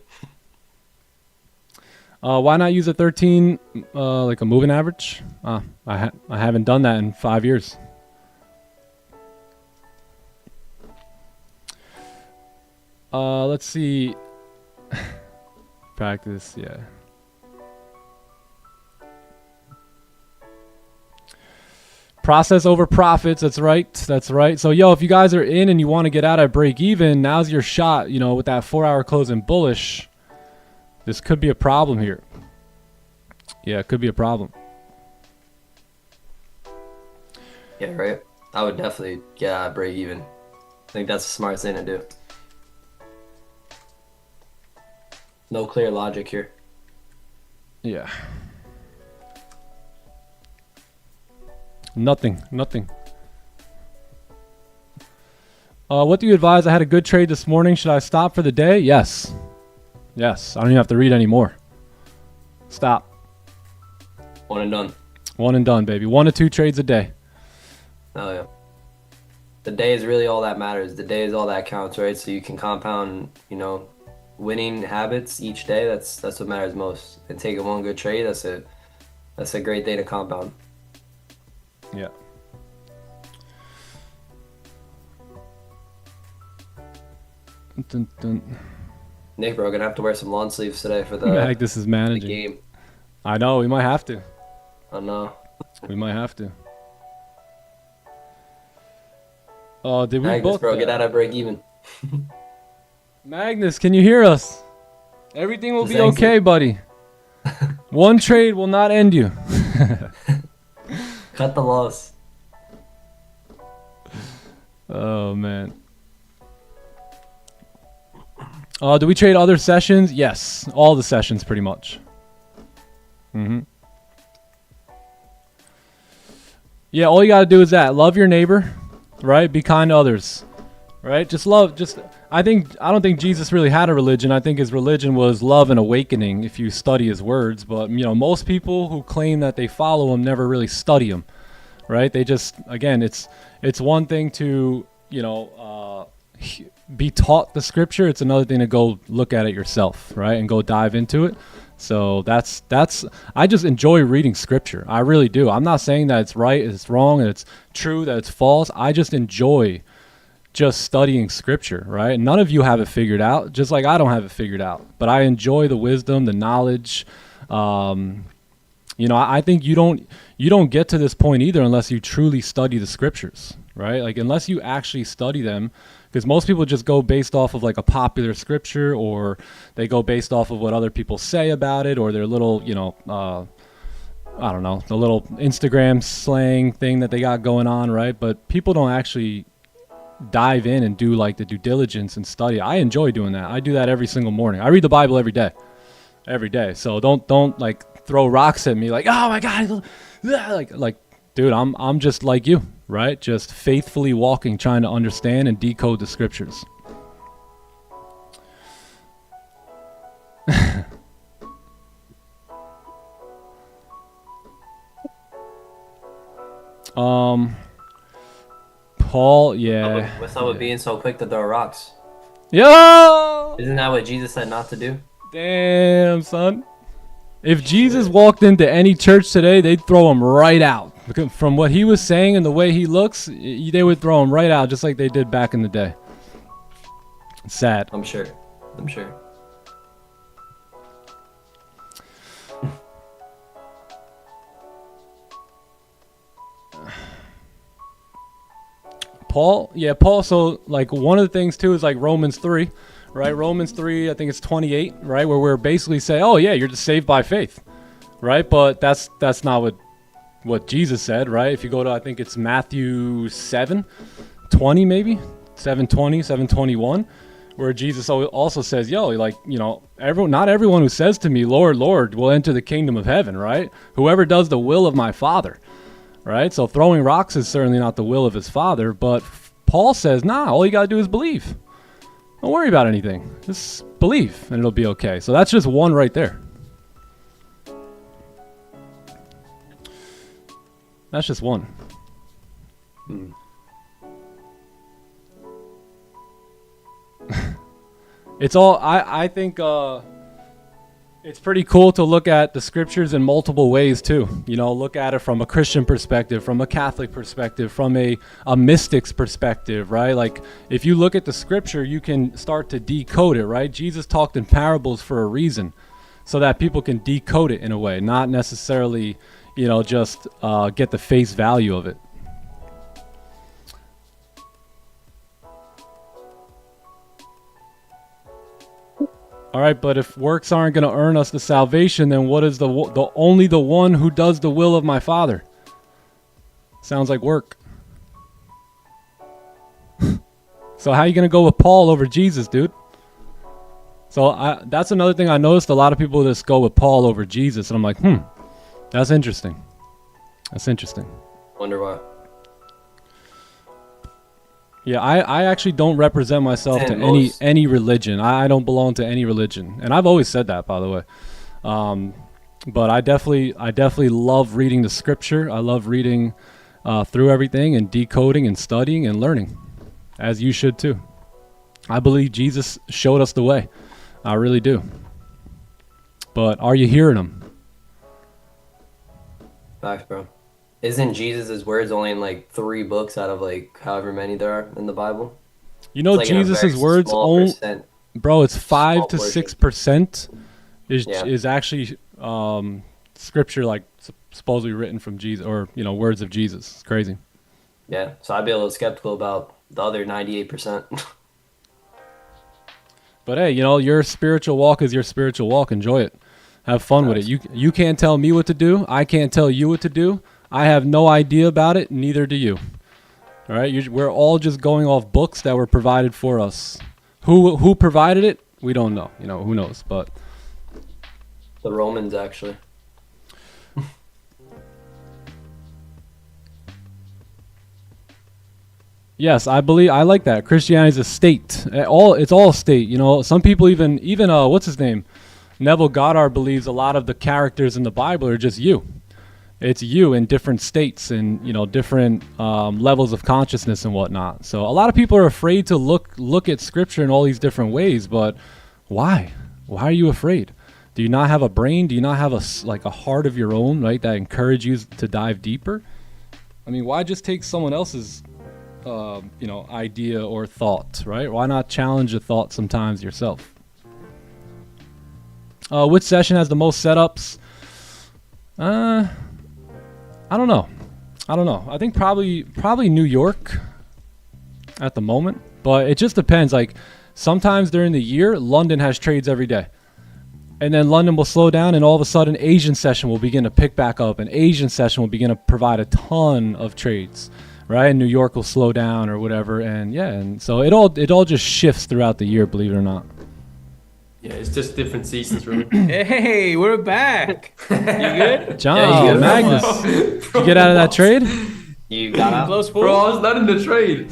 Why not use a 13, like a moving average? I haven't done that in 5 years. Let's see. Practice, yeah. Process over profits. That's right. That's right. So, yo, if you guys are in and you want to get out at break even, now's your shot. You know, with that 4-hour closing bullish, this could be a problem here. Yeah, it could be a problem. Yeah, right. I would definitely get out at break even. I think that's the smartest thing to do. No clear logic here. Yeah. Nothing. What do you advise? I had a good trade this morning. Should I stop for the day? Yes. Yes. I don't even have to read anymore. Stop. One and done. One and done, baby. 1 to 2 trades a day. Oh yeah. The day is really all that matters. The day is all that counts, right? So you can compound, you know, winning habits each day. That's what matters most. And taking one good trade, that's a great day to compound. Yeah. Dun, dun. Nick, bro, gonna have to wear some long sleeves today for the Magnus is the managing. game. I know. We might have to. I know. We might have to. Oh, did we Magnus, both? bro, get out of break even. Magnus, can you hear us? Everything will Just be okay, buddy. One trade will not end you. Cut the loss. Oh, man. Do we trade other sessions? Yes. All the sessions, pretty much. Yeah, all you got to do is that. Love your neighbor, right? Be kind to others, right? Just love. I don't think Jesus really had a religion. I think his religion was love and awakening if you study his words. But, you know, most people who claim that they follow him never really study him, right? They just, again, it's one thing to, you know, be taught the scripture. It's another thing to go look at it yourself, right? And go dive into it. So that's I just enjoy reading scripture. I really do. I'm not saying that it's right, it's wrong, and it's true, that it's false. I just enjoy just studying scripture, right? None of you have it figured out, just like I don't have it figured out. But I enjoy the wisdom, the knowledge. You know, I think you don't get to this point either unless you truly study the scriptures, right? Like unless you actually study them, because most people just go based off of like a popular scripture, or they go based off of what other people say about it, or their little, you know, I don't know, the little Instagram slang thing that they got going on, right? But people don't actually dive in and do like the due diligence and study. I enjoy doing that. I do that every single morning. I read the Bible every day. So don't like throw rocks at me like, oh my God, like, dude, I'm just like you, right? Just faithfully walking, trying to understand and decode the scriptures. Paul, yeah. What's up with being so quick to throw rocks? Yo! Isn't that what Jesus said not to do? Damn, son. If Jesus walked into any church today, they'd throw him right out. Because from what he was saying and the way he looks, they would throw him right out, just like they did back in the day. It's sad. I'm sure. Paul, so like one of the things too is like Romans 3, right? Romans 3, I think it's 28, right? Where we're basically saying, oh yeah, you're just saved by faith, right? But that's not what Jesus said, right? If you go to, I think it's Matthew 7:20 maybe, 7:20, 7:21, where Jesus also says, yo, like, you know, not everyone who says to me, Lord, Lord, will enter the kingdom of heaven, right? Whoever does the will of my Father. Right? So throwing rocks is certainly not the will of his Father, but Paul says, nah, all you got to do is believe. Don't worry about anything. Just believe and it'll be okay. So that's just one right there. That's just one. It's all, I think it's pretty cool to look at the scriptures in multiple ways too. You know, look at it from a Christian perspective, from a Catholic perspective, from a mystic's perspective, right? Like if you look at the scripture, you can start to decode it, right? Jesus talked in parables for a reason, so that people can decode it in a way, not necessarily, you know, just get the face value of it. All right, but if works aren't going to earn us the salvation, then what is the only the one who does the will of my Father? Sounds like work. So how are you going to go with Paul over Jesus, dude? So that's another thing I noticed. A lot of people just go with Paul over Jesus, and I'm like, that's interesting. That's interesting. Wonder why. Yeah, I actually don't represent myself to any religion. I don't belong to any religion, and I've always said that, by the way. But I definitely love reading the scripture. I love reading through everything and decoding and studying and learning, as you should too. I believe Jesus showed us the way. I really do. But are you hearing him? Facts, bro. Isn't Jesus' words only in like 3 books out of like however many there are in the Bible? You know, like Jesus' words only, bro, it's 5 to 6% is actually scripture, like supposedly written from Jesus, or you know, words of Jesus. It's crazy. Yeah, so I'd be a little skeptical about the other 98%. But hey, you know, your spiritual walk is your spiritual walk. Enjoy it. Have fun with it. You can't tell me what to do. I can't tell you what to do. I have no idea about it. Neither do you. All right, we're all just going off books that were provided for us. Who provided it? We don't know. You know, who knows? But the Romans, actually. Yes, I like that. Christianity is a state. It's all state. You know, some people even what's his name, Neville Goddard believes a lot of the characters in the Bible are just you. It's you in different states and, you know, different levels of consciousness and whatnot. So a lot of people are afraid to look at scripture in all these different ways. But why? Why are you afraid? Do you not have a brain? Do you not have a heart of your own, right, that encourages you to dive deeper? I mean, why just take someone else's you know, idea or thought, right? Why not challenge a thought sometimes yourself? Which session has the most setups? I don't know. I think probably New York at the moment, but it just depends. Like sometimes during the year, London has trades every day, and then London will slow down, and all of a sudden, Asian session will begin to pick back up, and Asian session will begin to provide a ton of trades, right? And New York will slow down or whatever, and yeah, and so it all just shifts throughout the year, believe it or not. Yeah, it's just different seasons, really. Hey, we're back. You good? John, Yeah, you Magnus, did you get out of that trade? You got out. Close fool. Bro, I was not in the trade.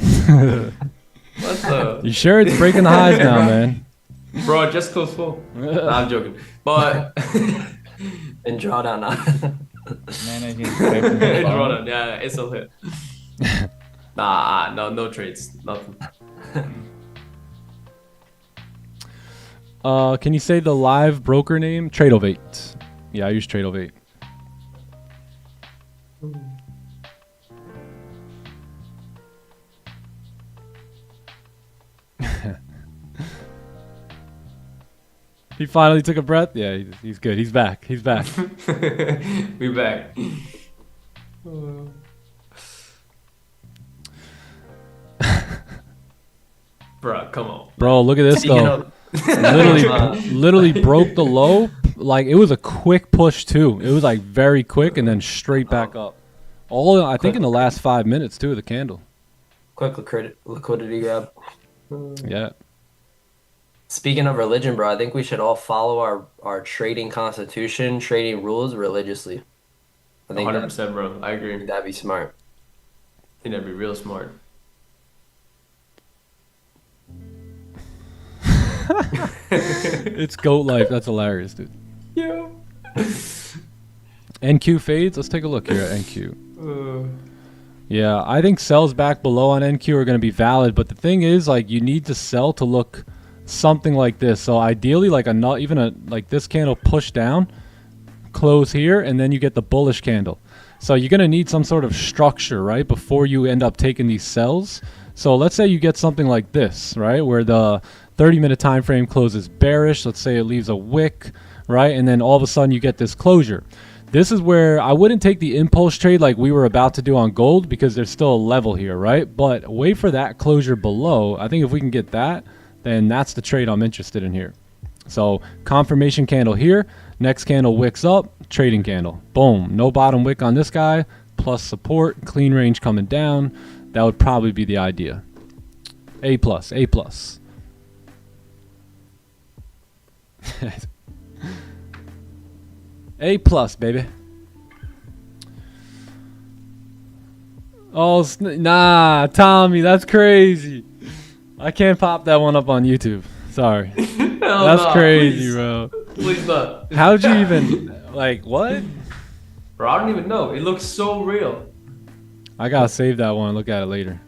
What the? You sure it's breaking the highs now, man? Bro, I just closed full. Nah, I'm joking. But In drawdown now. Managing drawdown, yeah, it's all hit. No trades, nothing. Can you say the live broker name? Tradeovate. Yeah, I use Tradeovate. He finally took a breath. Yeah, he's good. He's back. He's back. We back. Bro, come on. Bro, look at this though. Literally broke the low. Like it was a quick push too. It was like very quick and then straight back up. I think in the last 5 minutes too of the candle. Quick liquidity grab. Yeah. Speaking of religion, bro, I think we should all follow our trading constitution, trading rules religiously. I think 100%, bro. I agree. that'd be smart. I think that'd be real smart. It's goat life. That's hilarious, dude. Yeah. NQ fades. Let's take a look here at NQ. Uh, Yeah, I think sells back below on NQ are going to be valid, but the thing is, like, you need to sell to look something like this. So ideally, like like this candle push down, close here, and then you get the bullish candle. So you're going to need some sort of structure, right, before you end up taking these sells. So let's say you get something like this, right, where the 30-minute time frame closes bearish. Let's say it leaves a wick, right, and then all of a sudden you get this closure. This is where I wouldn't take the impulse trade like we were about to do on gold, because there's still a level here, right? But wait for that closure below. I think if we can get that, then that's the trade I'm interested in here. So confirmation candle here, next candle wicks up, trading candle. Boom, no bottom wick on this guy, plus support, clean range coming down. That would probably be the idea. A plus, A plus. A plus, baby. Oh, nah, Tommy, that's crazy. I can't pop that one up on YouTube. Sorry. That's crazy, please. bro. Please not. How'd you even, like, what? Bro, I don't even know. It looks so real. I gotta save that one and look at it later.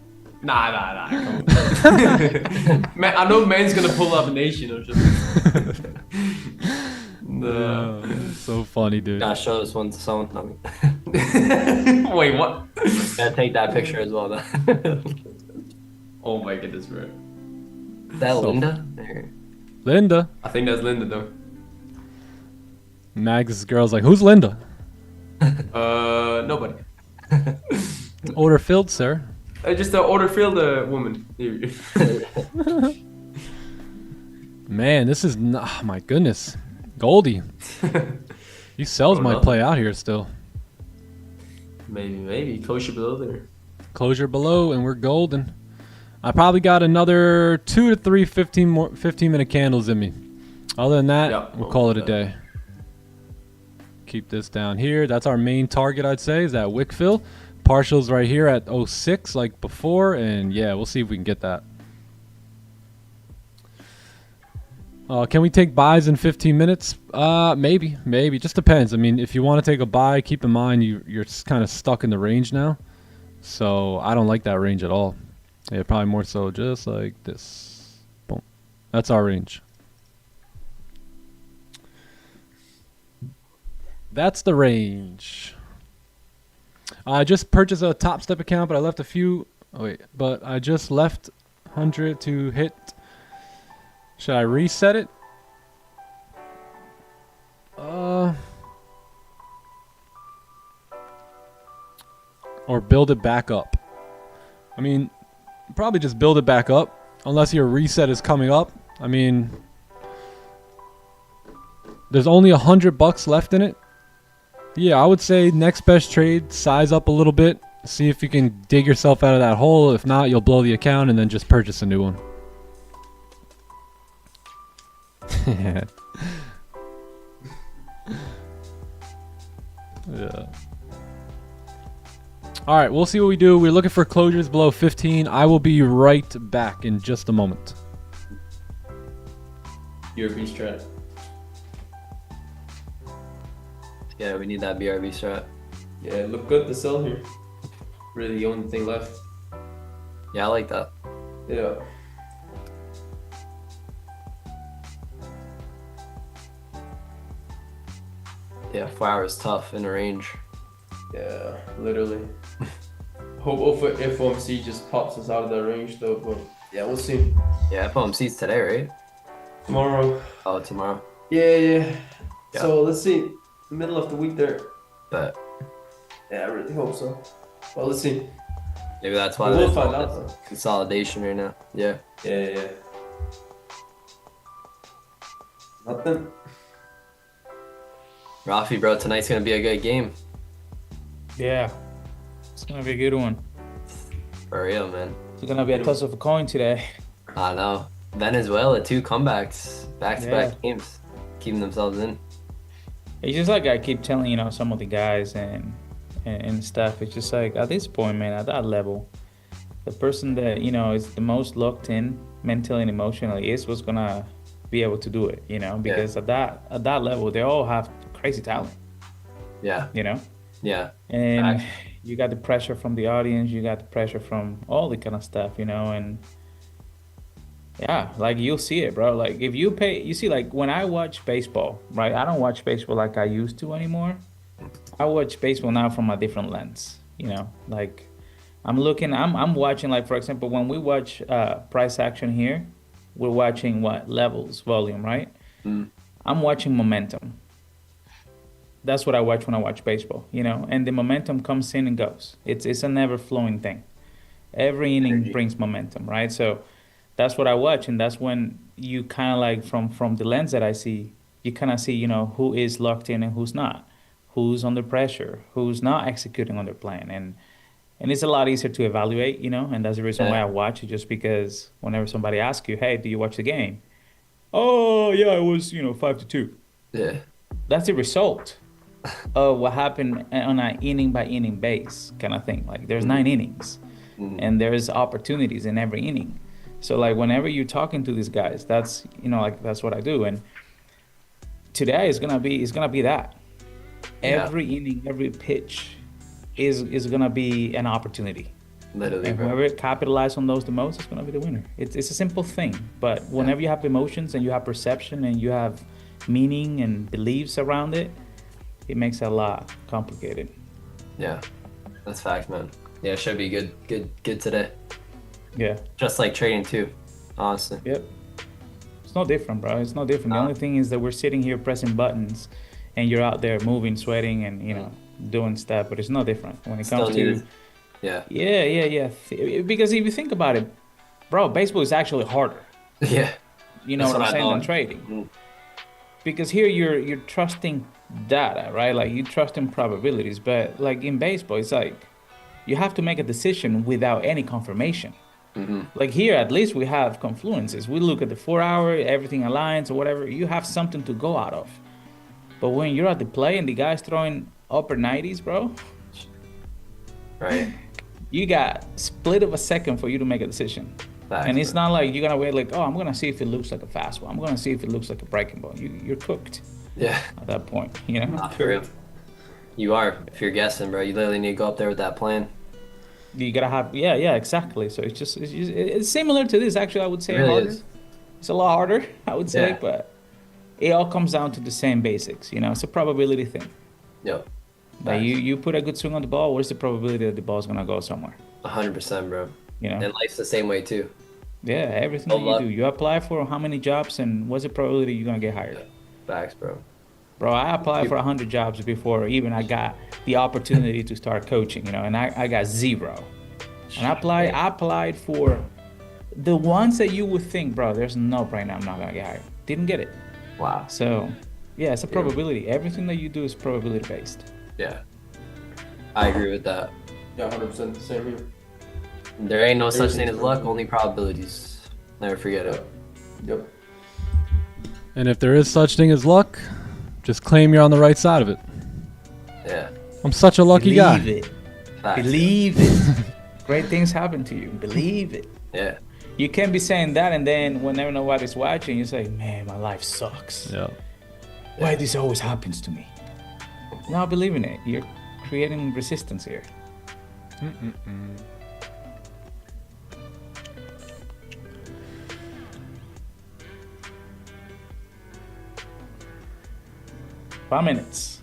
Nah. Come on. Man, I know man's gonna pull up a nation or something. No. So funny, dude. Gotta show this one to someone. Wait, what? Gotta take that picture as well, though. Oh my goodness, bro. Is that Linda? Linda. I think that's Linda though. Mags' girl's like, who's Linda? Nobody. Order filled, sir. Just the order filled woman. Man, this is oh my goodness. Goldie. These sells might play out here still. Maybe. Closure below there. Closure below, and we're golden. I probably got another 2 to 3 15-minute candles in me. Other than that, Yeah, we'll call it a day. Keep this down here. That's our main target, I'd say, is that wick fill. Partials right here at 06 like before, and yeah, we'll see if we can get that. Can we take buys in 15 minutes? Maybe. Just depends. I mean, if you want to take a buy, keep in mind you're kind of stuck in the range now. So I don't like that range at all. Yeah, probably more so just like this. Boom. That's our range. That's the range. I just purchased a Top Step account, but I left a few. Oh, wait, but I just left 100 to hit. Should I reset it? Or build it back up. I mean, probably just build it back up, unless your reset is coming up. I mean, there's only $100 left in it. Yeah, I would say next best trade, size up a little bit, see if you can dig yourself out of that hole. If not, you'll blow the account and then just purchase a new one. Yeah. All right, we'll see what we do. We're looking for closures below 15. I will be right back in just a moment. European strat. Yeah, we need that BRB strat. Yeah, look good to sell here. Really the only thing left. Yeah, I like that. Yeah. Yeah, 4 hours tough in a range. Yeah, literally. Hope if FOMC just pops us out of that range though, but yeah, we'll see. Yeah, FOMC's today, right? Tomorrow. Oh, tomorrow. Yeah. Yeah. So let's see. Middle of the week there. But Yeah, I really hope so. Well, let's see. maybe that's why We'll there's find all out, this though. consolidation right now. Yeah. Yeah. Nothing. Rafi, bro, tonight's gonna be a good game. Yeah, it's gonna be a good one. For real, man. It's gonna be a toss of a coin today. I know. Venezuela, 2 comebacks, back-to-back Yeah. games, keeping themselves in. It's just like I keep telling some of the guys and stuff. It's just like at this point, man, at that level, the person that is the most locked in mentally and emotionally is what's gonna be able to do it, you know, because at that level, they all have crazy talent, Yeah. you know, Yeah. and you got the pressure from the audience, you got the pressure from all the kind of stuff, you know, and yeah, like you'll see it, bro. Like if you pay, you see, like when I watch baseball, right? I don't watch baseball like I used to anymore. I watch baseball now from a different lens, you know, like I'm watching, like, for example, when we watch price action here, we're watching what levels, volume, right? I'm watching momentum. That's what I watch when I watch baseball, you know, and the momentum comes in and goes. It's a never flowing thing. Every inning brings momentum, right? So that's what I watch, and that's when you kind of like from the lens that I see, you kind of see, you know, who is locked in and who's not, who's under pressure, who's not executing on their plan, and it's a lot easier to evaluate, you know, and that's the reason why I watch it, just because whenever somebody asks you, hey, do you watch the game? Oh yeah, it was, you know, 5-2. Yeah. That's the result of what happened on an inning by inning base kind of thing. Like there's 9 innings, and there's opportunities in every inning. So like whenever you're talking to these guys, that's, you know, like that's what I do. And today is gonna be that. Every inning, every pitch is gonna be an opportunity. Literally, And bro. whoever capitalizes on those the most is gonna be the winner. It's a simple thing, but whenever you have emotions and you have perception and you have meaning and beliefs around it, it makes it a lot complicated. Yeah. That's fact, man. Yeah, it should be good today. Yeah. Just like trading too, honestly. Yep. It's no different, bro. It's no different. The only thing is that we're sitting here pressing buttons, and you're out there moving, sweating, and, you know, doing stuff. But it's no different when it comes to. Yeah. Yeah. Because if you think about it, bro, baseball is actually harder. Yeah. You know what I'm saying, than trading. Because here you're trusting data, right? Like you trust in probabilities, but like in baseball, it's like you have to make a decision without any confirmation. Like here, at least we have confluences. We look at the 4 hour, everything aligns or whatever. You have something to go out of. But when you're at the play and the guy's throwing upper 90s, bro, Right. you got split of a second for you to make a decision. Facts, And it's bro. not like you're gonna wait like, oh, I'm gonna see if it looks like a fastball. I'm gonna see if it looks like a breaking ball. You're cooked Yeah. at that point, you know? Not for real. You are. If you're guessing, bro, you literally need to go up there with that plan. You gotta have, yeah, exactly. So it's similar to this, actually. I would say It really harder. is. It's a lot harder, I would say, Yeah. but it all comes down to the same basics. You know, it's a probability thing. Yep. Like Facts. you put a good swing on the ball. Where's the probability that the ball's gonna go somewhere? 100%, bro. You know, And life's the same way too. yeah, everything No that you luck. do, you apply for how many jobs, and what's the probability you're gonna get hired? Facts, bro. Bro, I applied for 100 jobs before even I got the opportunity to start coaching. You know, and I got 0. And I applied for the ones that you would think, bro, there's no brain I'm not gonna get hired. Didn't get it. Wow. So, yeah, it's a probability. Everything that you do is probability based. Yeah. I agree with that. Yeah, 100% the same here. There ain't no such thing as luck, only probabilities. Never forget it. Yep. And if there is such thing as luck, just claim you're on the right side of it. Yeah. I'm such a lucky guy. Believe it. Facts. Believe it. Great things happen to you. Believe it. Yeah. You can't be saying that and then whenever nobody's watching, you say, man, my life sucks. Yeah. Why this always happens to me? Not believing it. You're creating resistance here. Mm-mm-mm. 5 minutes.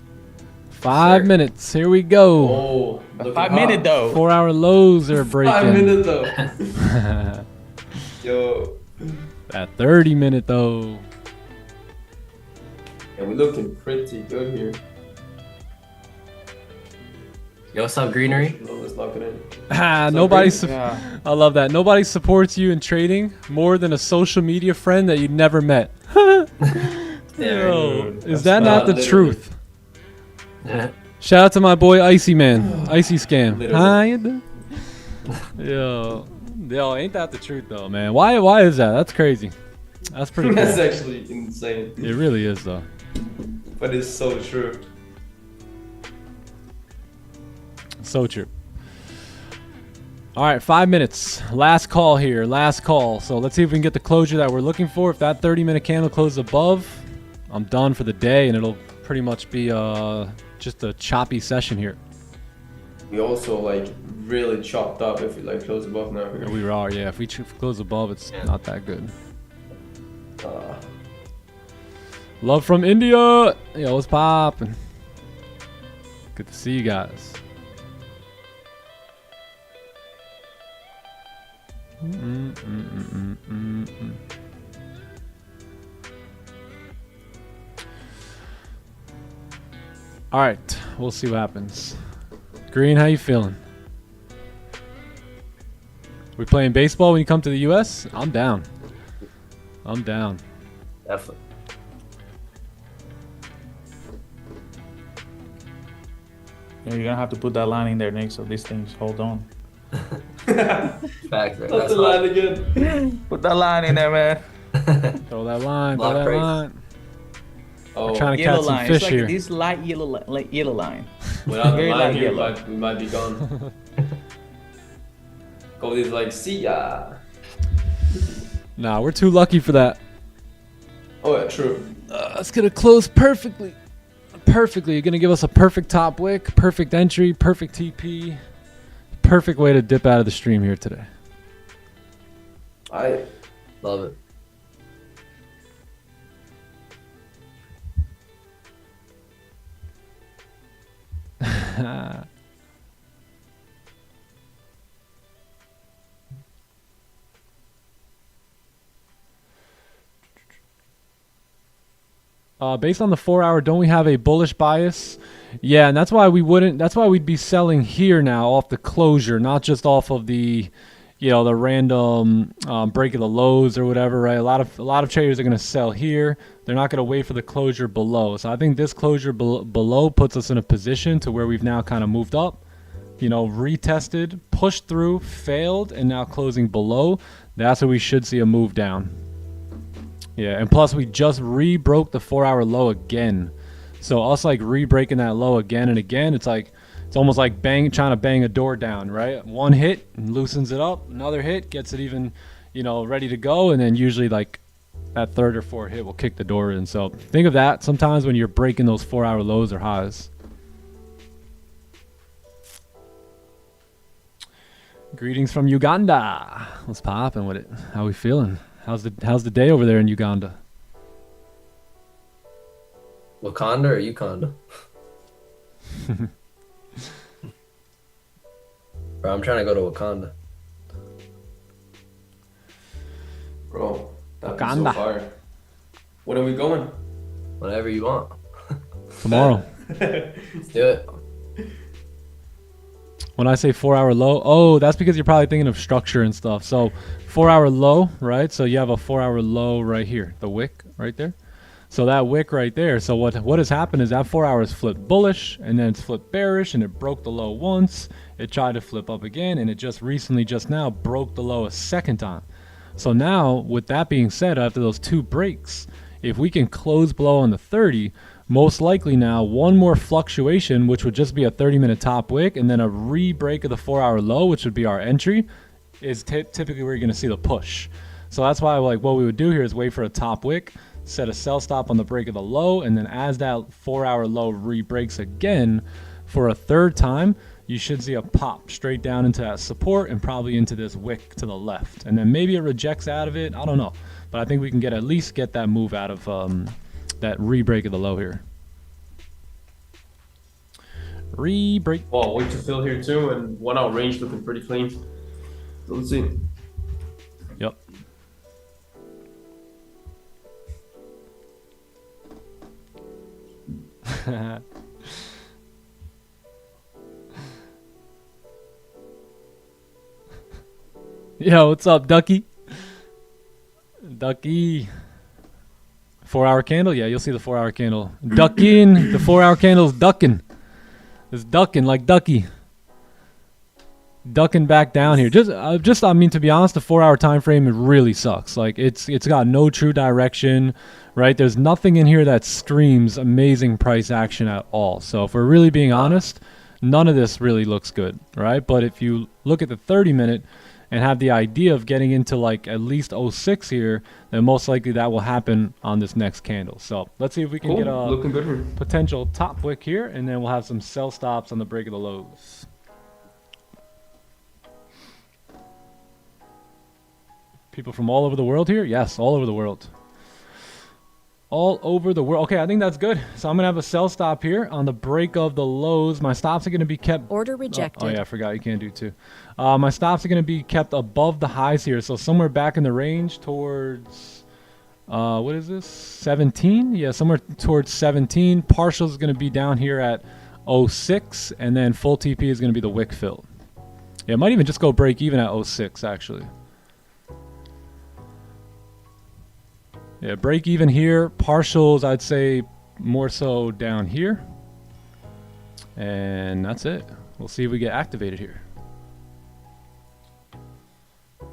5 minutes. Here we go. Oh, A 5 minute though. 4 hour lows are 5 breaking. minutes though. Yo. That 30 minute though. Yeah, we're looking pretty good here. Yo, what's up, Greenery? Let's lock it in. Nobody. Yeah. I love that. Nobody supports you in trading more than a social media friend that you never met. Yo, dude, is that's that not the literally. truth? Shout out to my boy Icy Man, Icy Scam. Literally. How you doing? Yo, ain't that the truth though, man? Why is that? That's crazy. That's pretty That's cool. actually insane. It really is though. But it's so true. So true. All right, 5 minutes. Last call here. Last call. So let's see if we can get the closure that we're looking for. If that 30-minute candle closes above, I'm done for the day, and it'll pretty much be just a choppy session here. We also like really chopped up if we like close above now. Yeah, we are, yeah. If we close above, it's not that good. Love from India. Yo, what's poppin'? Good to see you guys. All right, we'll see what happens. Green, how you feeling? We playing baseball when you come to the U.S.? I'm down. I'm down. Definitely. Yeah, you're gonna have to put that line in there, Nick, so these things hold on. Facts, right? That's the line again. Put that line in there, man. Throw that line. Block Throw that price. line. Oh, We're trying to Yellow catch some line. fish It's like here. this light yellow line. without the Very line light here, yellow. we might be gone. Gold is like, see ya. Nah, we're too lucky for that. Oh yeah, true. It's gonna close perfectly. Perfectly. You're gonna give us a perfect top wick, perfect entry, perfect TP. Perfect way to dip out of the stream here today. I Love it. Based on the 4 hour, don't we have a bullish bias? Yeah, and that's why we wouldn't. That's why we'd be selling here now off the closure, not just off of the, the random break of the lows or whatever, right? A lot of traders are going to sell here. They're not going to wait for the closure below. So I think this closure below puts us in a position to where we've now kind of moved up, retested, pushed through, failed, and now closing below. That's where we should see a move down. Yeah, and plus we just re-broke the 4 hour low again. So us like re-breaking that low again and again, it's almost like trying to bang a door down, right? One hit loosens it up, another hit gets it even, ready to go, and then usually like that third or fourth hit will kick the door in. So think of that sometimes when you're breaking those 4 hour lows or highs. Greetings from Uganda. What's poppin' with it? How we feeling? How's the day over there in Uganda? Wakanda or Uganda? Bro, I'm trying to go to Wakanda. bro, that'd be Wakanda. so fire. When are we going? Whenever you want. Tomorrow. Let's do it. When I say 4 hour low, that's because you're probably thinking of structure and stuff. So 4 hour low, right? So you have a 4 hour low right here, the wick right there. So that wick right there. So what has happened is that 4 hours flipped bullish, and then it's flipped bearish, and it broke the low once. It tried to flip up again, and it just now broke the low a second time. So now, with that being said, after those two breaks, if we can close below on the 30, most likely now one more fluctuation, which would just be a 30-minute top wick, and then a re-break of the 4 hour low, which would be our entry, is typically where you're going to see the push. So that's why what we would do here is wait for a top wick, set a sell stop on the break of the low, and then as that 4 hour low re-breaks again for a third time, you should see a pop straight down into that support and probably into this wick to the left. And then maybe it rejects out of it. I don't know. But I think we can at least get that move out of that re-break of the low here. Re-break. Well, wait to fill here too, and 1 hour range looking pretty clean. So let's see. Yep. Yo, what's up, Ducky? Ducky. 4 hour candle? Yeah, you'll see the 4 hour candle. Ducking. The 4 hour candle's ducking. It's ducking like Ducky. Ducking back down here. I mean, to be honest, the 4 hour time frame, it really sucks. Like it's got no true direction, right? There's nothing in here that screams amazing price action at all. So if we're really being honest, none of this really looks good, right? But if you look at the 30-minute and have the idea of getting into like at least 06 here, then most likely that will happen on this next candle. So let's see if we can get a Looking good here. potential top wick here, and then we'll have some sell stops on the break of the lows. People from all over the world here? Yes, all over the world. All over the world. Okay, I think that's good. So I'm going to have a sell stop here on the break of the lows. My stops are going to be kept... Order rejected. Oh, yeah, I forgot you can't do two. My stops are going to be kept above the highs here. So somewhere back in the range towards... what is this? 17? Yeah, somewhere towards 17. Partials is going to be down here at 06. And then full TP is going to be the wick fill. Yeah, it might even just go break even at 06, actually. Yeah, break even here. Partials, I'd say more so down here. And that's it. We'll see if we get activated here.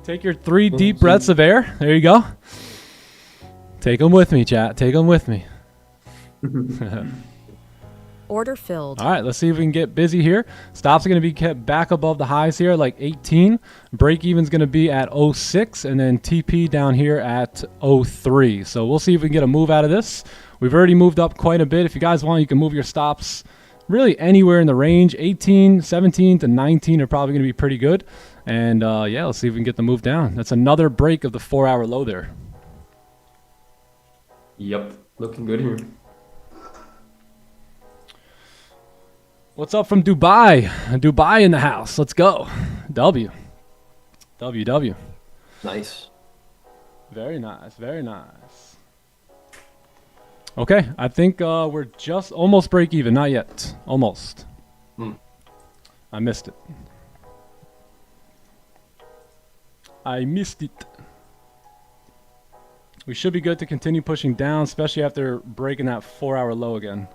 Take your 3 deep breaths of air. There you go. Take them with me, chat. Take them with me. Order filled. All right, let's see if we can get busy here. Stops are going to be kept back above the highs here, like 18. Break even's going to be at 06, and then TP down here at 03. So we'll see if we can get a move out of this. We've already moved up quite a bit. If you guys want, you can move your stops really anywhere in the range. 18, 17 to 19 are probably going to be pretty good. And yeah, let's see if we can get the move down. That's another break of the 4-hour low there. Yep, looking good here. What's up from Dubai? Dubai in the house. Let's go. W. Nice. Very nice. Very nice. Okay, I think we're just almost break even. Not yet. Almost. I missed it. We should be good to continue pushing down, especially after breaking that 4-hour low again.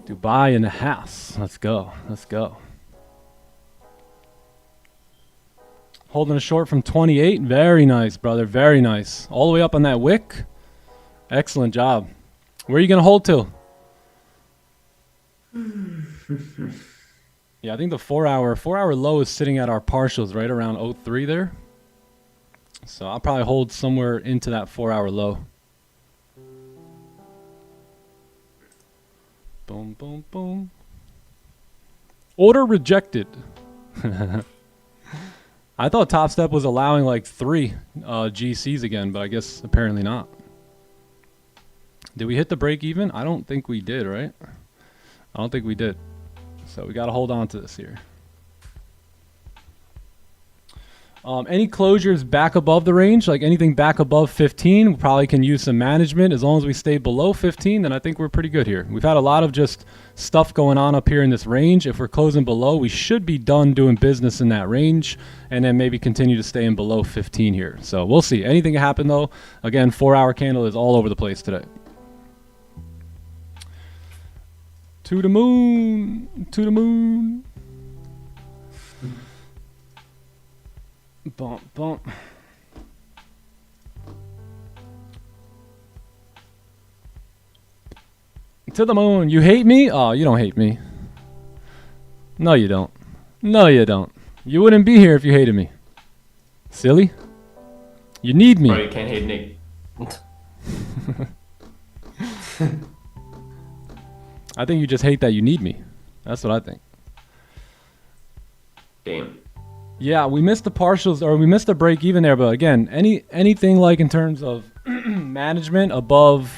Dubai in the house. Let's go. Let's go. Holding a short from 28. Very nice, brother. Very nice. All the way up on that wick. Excellent job. Where are you going to hold till? Yeah, I think the 4-hour low is sitting at our partials right around 03 there. So I'll probably hold somewhere into that 4-hour low. Boom, boom, boom. Order rejected. I thought Top Step was allowing like 3 GCs again, but I guess apparently not. Did we hit the break even? I don't think we did, right? I don't think we did. So we got to hold on to this here. Any closures back above the range, like anything back above 15, we probably can use some management. As long as we stay below 15, then I think we're pretty good here. We've had a lot of just stuff going on up here in this range. If we're closing below, we should be done doing business in that range, and then maybe continue to stay in below 15 here. So we'll see. Anything can happen though. Again, 4-hour candle is all over the place today. To the moon. To the moon. Bump, bump. To the moon. You hate me? Oh, you don't hate me. No, you don't. No, you don't. You wouldn't be here if you hated me. Silly. You need me. Bro, you can't hate Nick. I think you just hate that you need me. That's what I think. Damn. Yeah, we missed the partials, or we missed the break even there. But again, anything like in terms of management above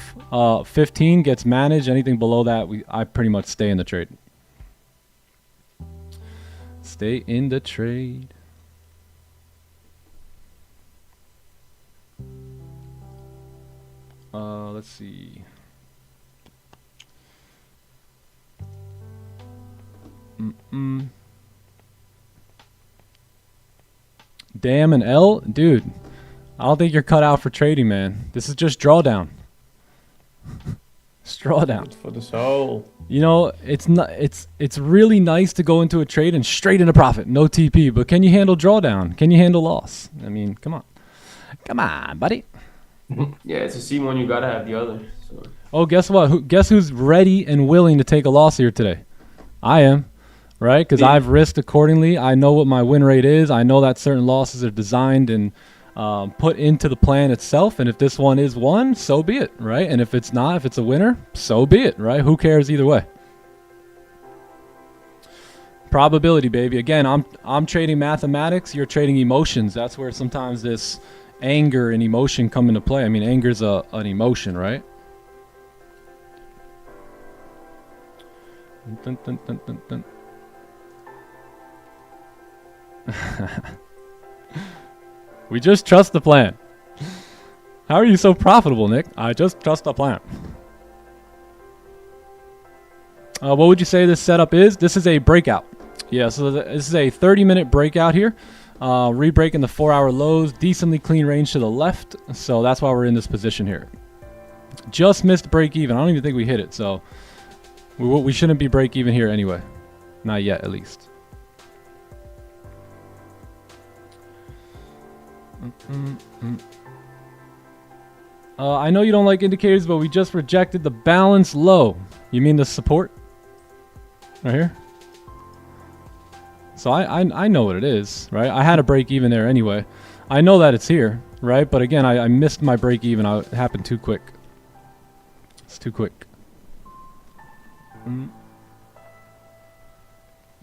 15 gets managed. Anything below that, I pretty much stay in the trade. Stay in the trade. Let's see. Damn an L? Dude, I don't think you're cut out for trading, man. This is just drawdown. It's drawdown. It's for the soul. You know, it's really nice to go into a trade and straight into profit, no TP, but can you handle drawdown? Can you handle loss? I mean, come on. Come on, buddy. Yeah, it's a C1. You gotta have the other. So. Oh, guess what? Guess who's ready and willing to take a loss here today? I am, right? Because I've risked accordingly. I know what my win rate is. I know that certain losses are designed and put into the plan itself. And if this one is one, so be it, right? And if it's not, if it's a winner, so be it, right? Who cares either way? Probability, baby. Again, I'm trading mathematics. You're trading emotions. That's where sometimes this anger and emotion come into play. I mean, anger is an emotion, right? Dun, dun, dun, dun, dun. We just trust the plan. How are you so profitable, Nick? I just trust the plan. What would you say this setup is? This is a breakout. Yeah, so this is a 30-minute breakout here. Re-breaking the 4-hour lows. Decently clean range to the left. So that's why we're in this position here. Just missed break even. I don't even think we hit it. So we shouldn't be break even here anyway. Not yet, at least. I know you don't like indicators, but we just rejected the balance low. You mean the support? Right here? So I know what it is, right? I had a break even there anyway. I know that it's here, right? But again, I missed my break even. It happened too quick. It's too quick.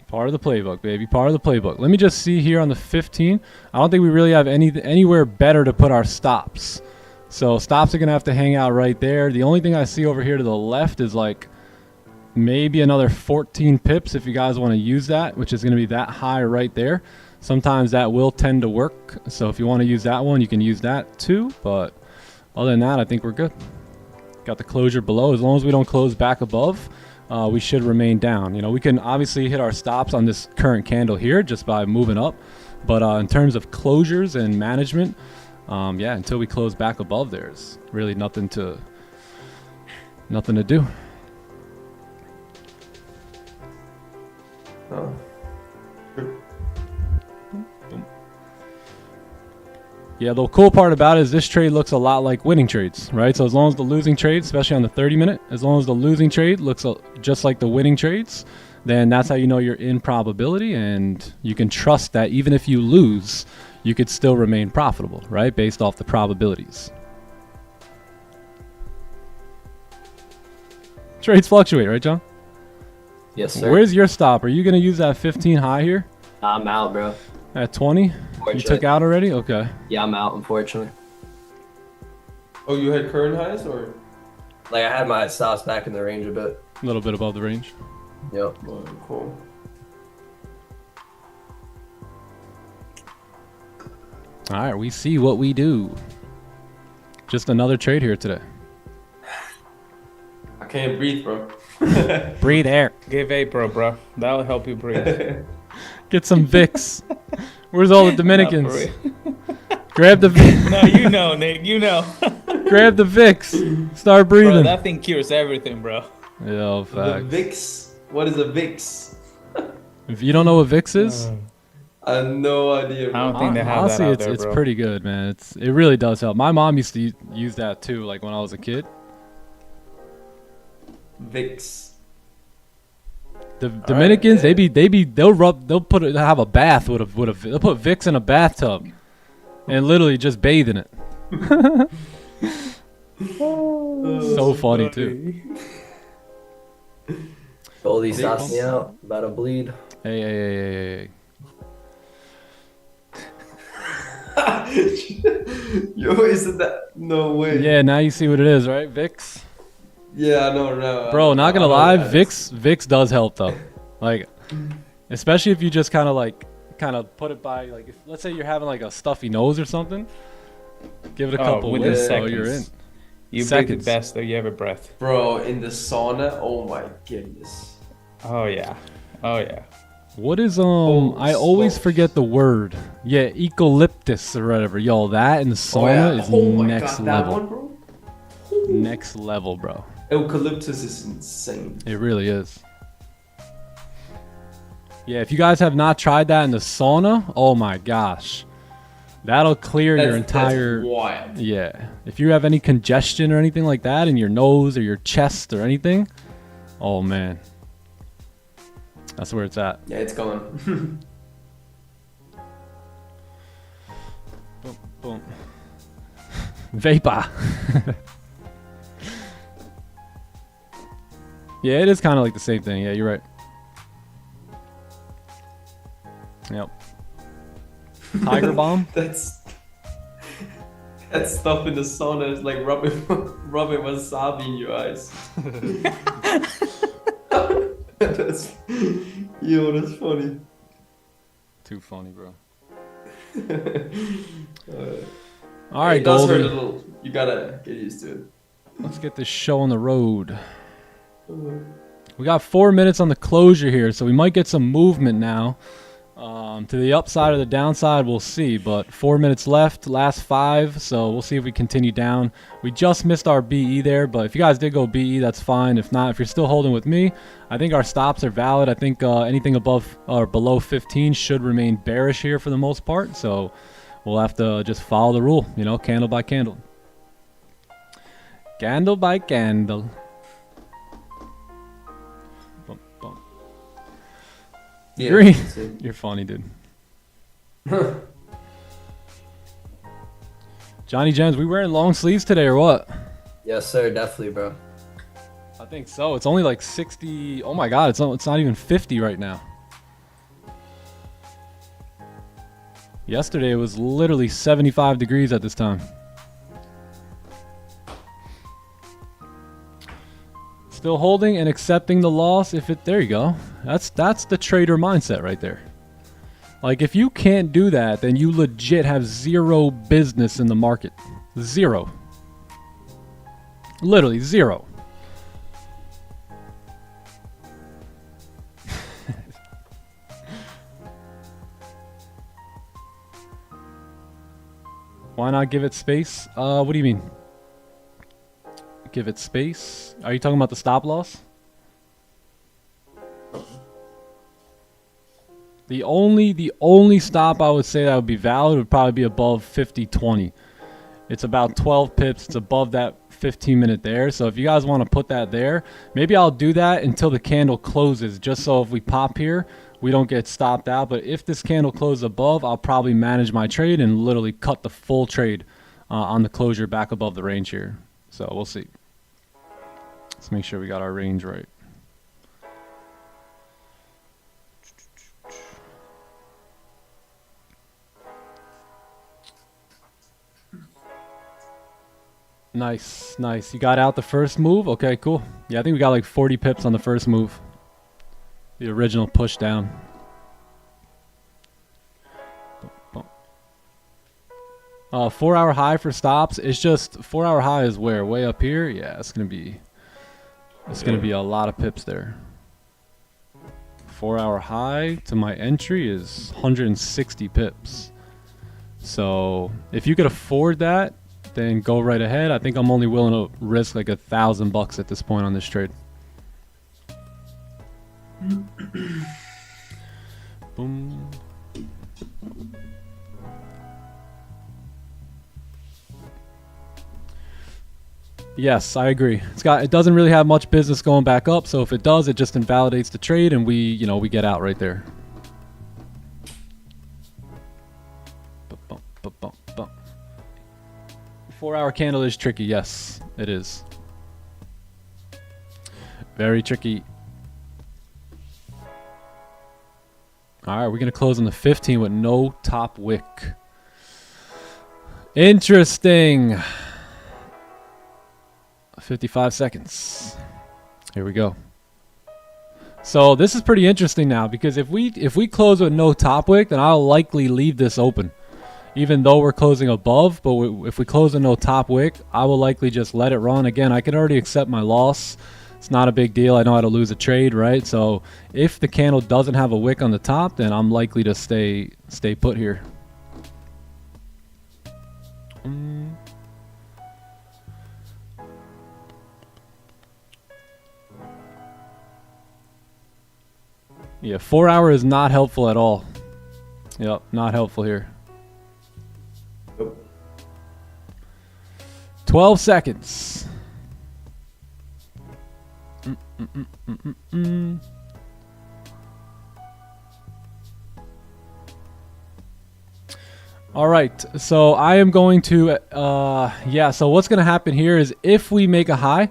Part of the playbook, baby. Part of the playbook. Let me just see here on the 15. I don't think we really have anywhere better to put our stops. So stops are going to have to hang out right there. The only thing I see over here to the left is like maybe another 14 pips if you guys want to use that, which is going to be that high right there. Sometimes that will tend to work. So if you want to use that one, you can use that too. But other than that, I think we're good. Got the closure below. As long as we don't close back above, we should remain down. You know, we can obviously hit our stops on this current candle here just by moving up. But in terms of closures and management, yeah, until we close back above, there's really nothing to do. Oh. Yeah, the cool part about it is this trade looks a lot like winning trades, right? So as long as the losing trade, especially on the 30-minute, as long as the losing trade looks just like the winning trades, then that's how you know you're in probability, and you can trust that even if you lose, you could still remain profitable, right? Based off the probabilities. Trades fluctuate, right, John? Yes, sir. Where's your stop? Are you going to use that 15 high here? I'm out, bro. At 20? You took out already? Okay. Yeah, I'm out, unfortunately. Oh, you had current highs or? Like, I had my stops back in the range a bit. A little bit above the range. Yep. Oh, cool. All right, we see what we do. Just another trade here today. I can't breathe, bro. Breathe air. Give April, bro. That'll help you breathe. Get some Vicks. Where's all the Dominicans? Not Grab the Vicks. No, you know, Nick. You know. Grab the Vicks. Start Bro, breathing. that thing cures everything, bro. Yo, The facts. VIX. What is a VIX? If you don't know what Vicks is, I have no idea, I bro. don't think they have honestly, that out there, it's bro. pretty good, man. It really does help. My mom used to use that too, like when I was a kid. VIX. The Dominicans, they'll have a bath they'll put Vicks in a bathtub and literally just bathe in it. So funny too. Goldie stops me out. About to bleed. Hey. Yo, isn't that? No way. Yeah, now you see what it is, right? Vicks. Yeah, I know now. Bro, not gonna I know lie, that. Vicks does help though. Like, especially if you just kind of put it by, like, if let's say you're having like a stuffy nose or something, give it a couple within whiffs, so seconds. you're in. You breathe the Seconds. best that you ever breathed. Bro, in the sauna. Oh my goodness. Oh yeah. Oh yeah. What is Oh, I always smokes. forget the word. Yeah, eucalyptus or whatever. Yo, that in the sauna is Oh my next God, level. That one, bro? Next level, bro. Eucalyptus is insane. It really is. Yeah, if you guys have not tried that in the sauna, oh my gosh. That'll clear your That's entire. wild. Yeah. If you have any congestion or anything like that in your nose or your chest or anything, oh man, that's where it's at. Yeah, it's gone. Boom, boom. Vapor. Yeah, it is kind of like the same thing. Yeah, you're right. Yep. Tiger bomb. That stuff in the sauna is like rubbing wasabi in your eyes. That's funny. Too funny, bro. All right, it does hurt a Golden. little. You gotta get used to it. Let's get this show on the road. We got 4 minutes on the closure here, so we might get some movement now. To the upside or the downside, we'll see. But 4 minutes left, last 5, so we'll see if we continue down. We just missed our BE there, but if you guys did go BE, that's fine. If not, if you're still holding with me, I think our stops are valid. I think anything above or below 15 should remain bearish here for the most part. So we'll have to just follow the rule, you know, candle by candle. Candle by candle. Bum, bum. Yeah, Green. that's it. You're funny, dude. Johnny Gems, we wearing long sleeves today or what? Yes, sir. Definitely, bro. I think so. It's only like 60. Oh my God, it's not even 50 right now. Yesterday it was literally 75 degrees at this time. Still holding and accepting the loss. There you go. That's the trader mindset right there. Like if you can't do that, then you legit have zero business in the market. Zero. Literally zero. Why not give it space? What do you mean? Give it space? Are you talking about the stop loss? The only stop I would say that would be valid would probably be above 50.20. It's about 12 pips. It's above that 15 minute there. So if you guys want to put that there, maybe I'll do that until the candle closes, just so if we pop here, we don't get stopped out. But if this candle closes above, I'll probably manage my trade and literally cut the full trade on the closure back above the range here. So we'll see. Let's make sure we got our range right. Nice, nice. You got out the first move? Okay, cool. Yeah, I think we got like 40 pips on the first move. The original push down. 4 hour high for stops. It's just 4 hour high is where? Way up here? Yeah, it's gonna be a lot of pips there. 4 hour high to my entry is 160 pips. So if you could afford that, then go right ahead. I think I'm only willing to risk like $1,000 at this point on this trade. Boom. Yes, I agree. It doesn't really have much business going back up, so if it does, it just invalidates the trade and we get out right there. 4 hour candle is tricky. Yes, it is. Very tricky. All right, we're going to close on the 15 with no top wick. Interesting. 55 seconds. Here we go. So this is pretty interesting now, because if we close with no top wick, then I'll likely leave this open. Even though we're closing above, but if we close with no top wick, I will likely just let it run. Again, I can already accept my loss. It's not a big deal. I know how to lose a trade, right? So if the candle doesn't have a wick on the top, then I'm likely to stay put here. Yeah, 4 hour is not helpful at all. Yep, not helpful here. 12 seconds. All right, so I am going to, so what's going to happen here is if we make a high,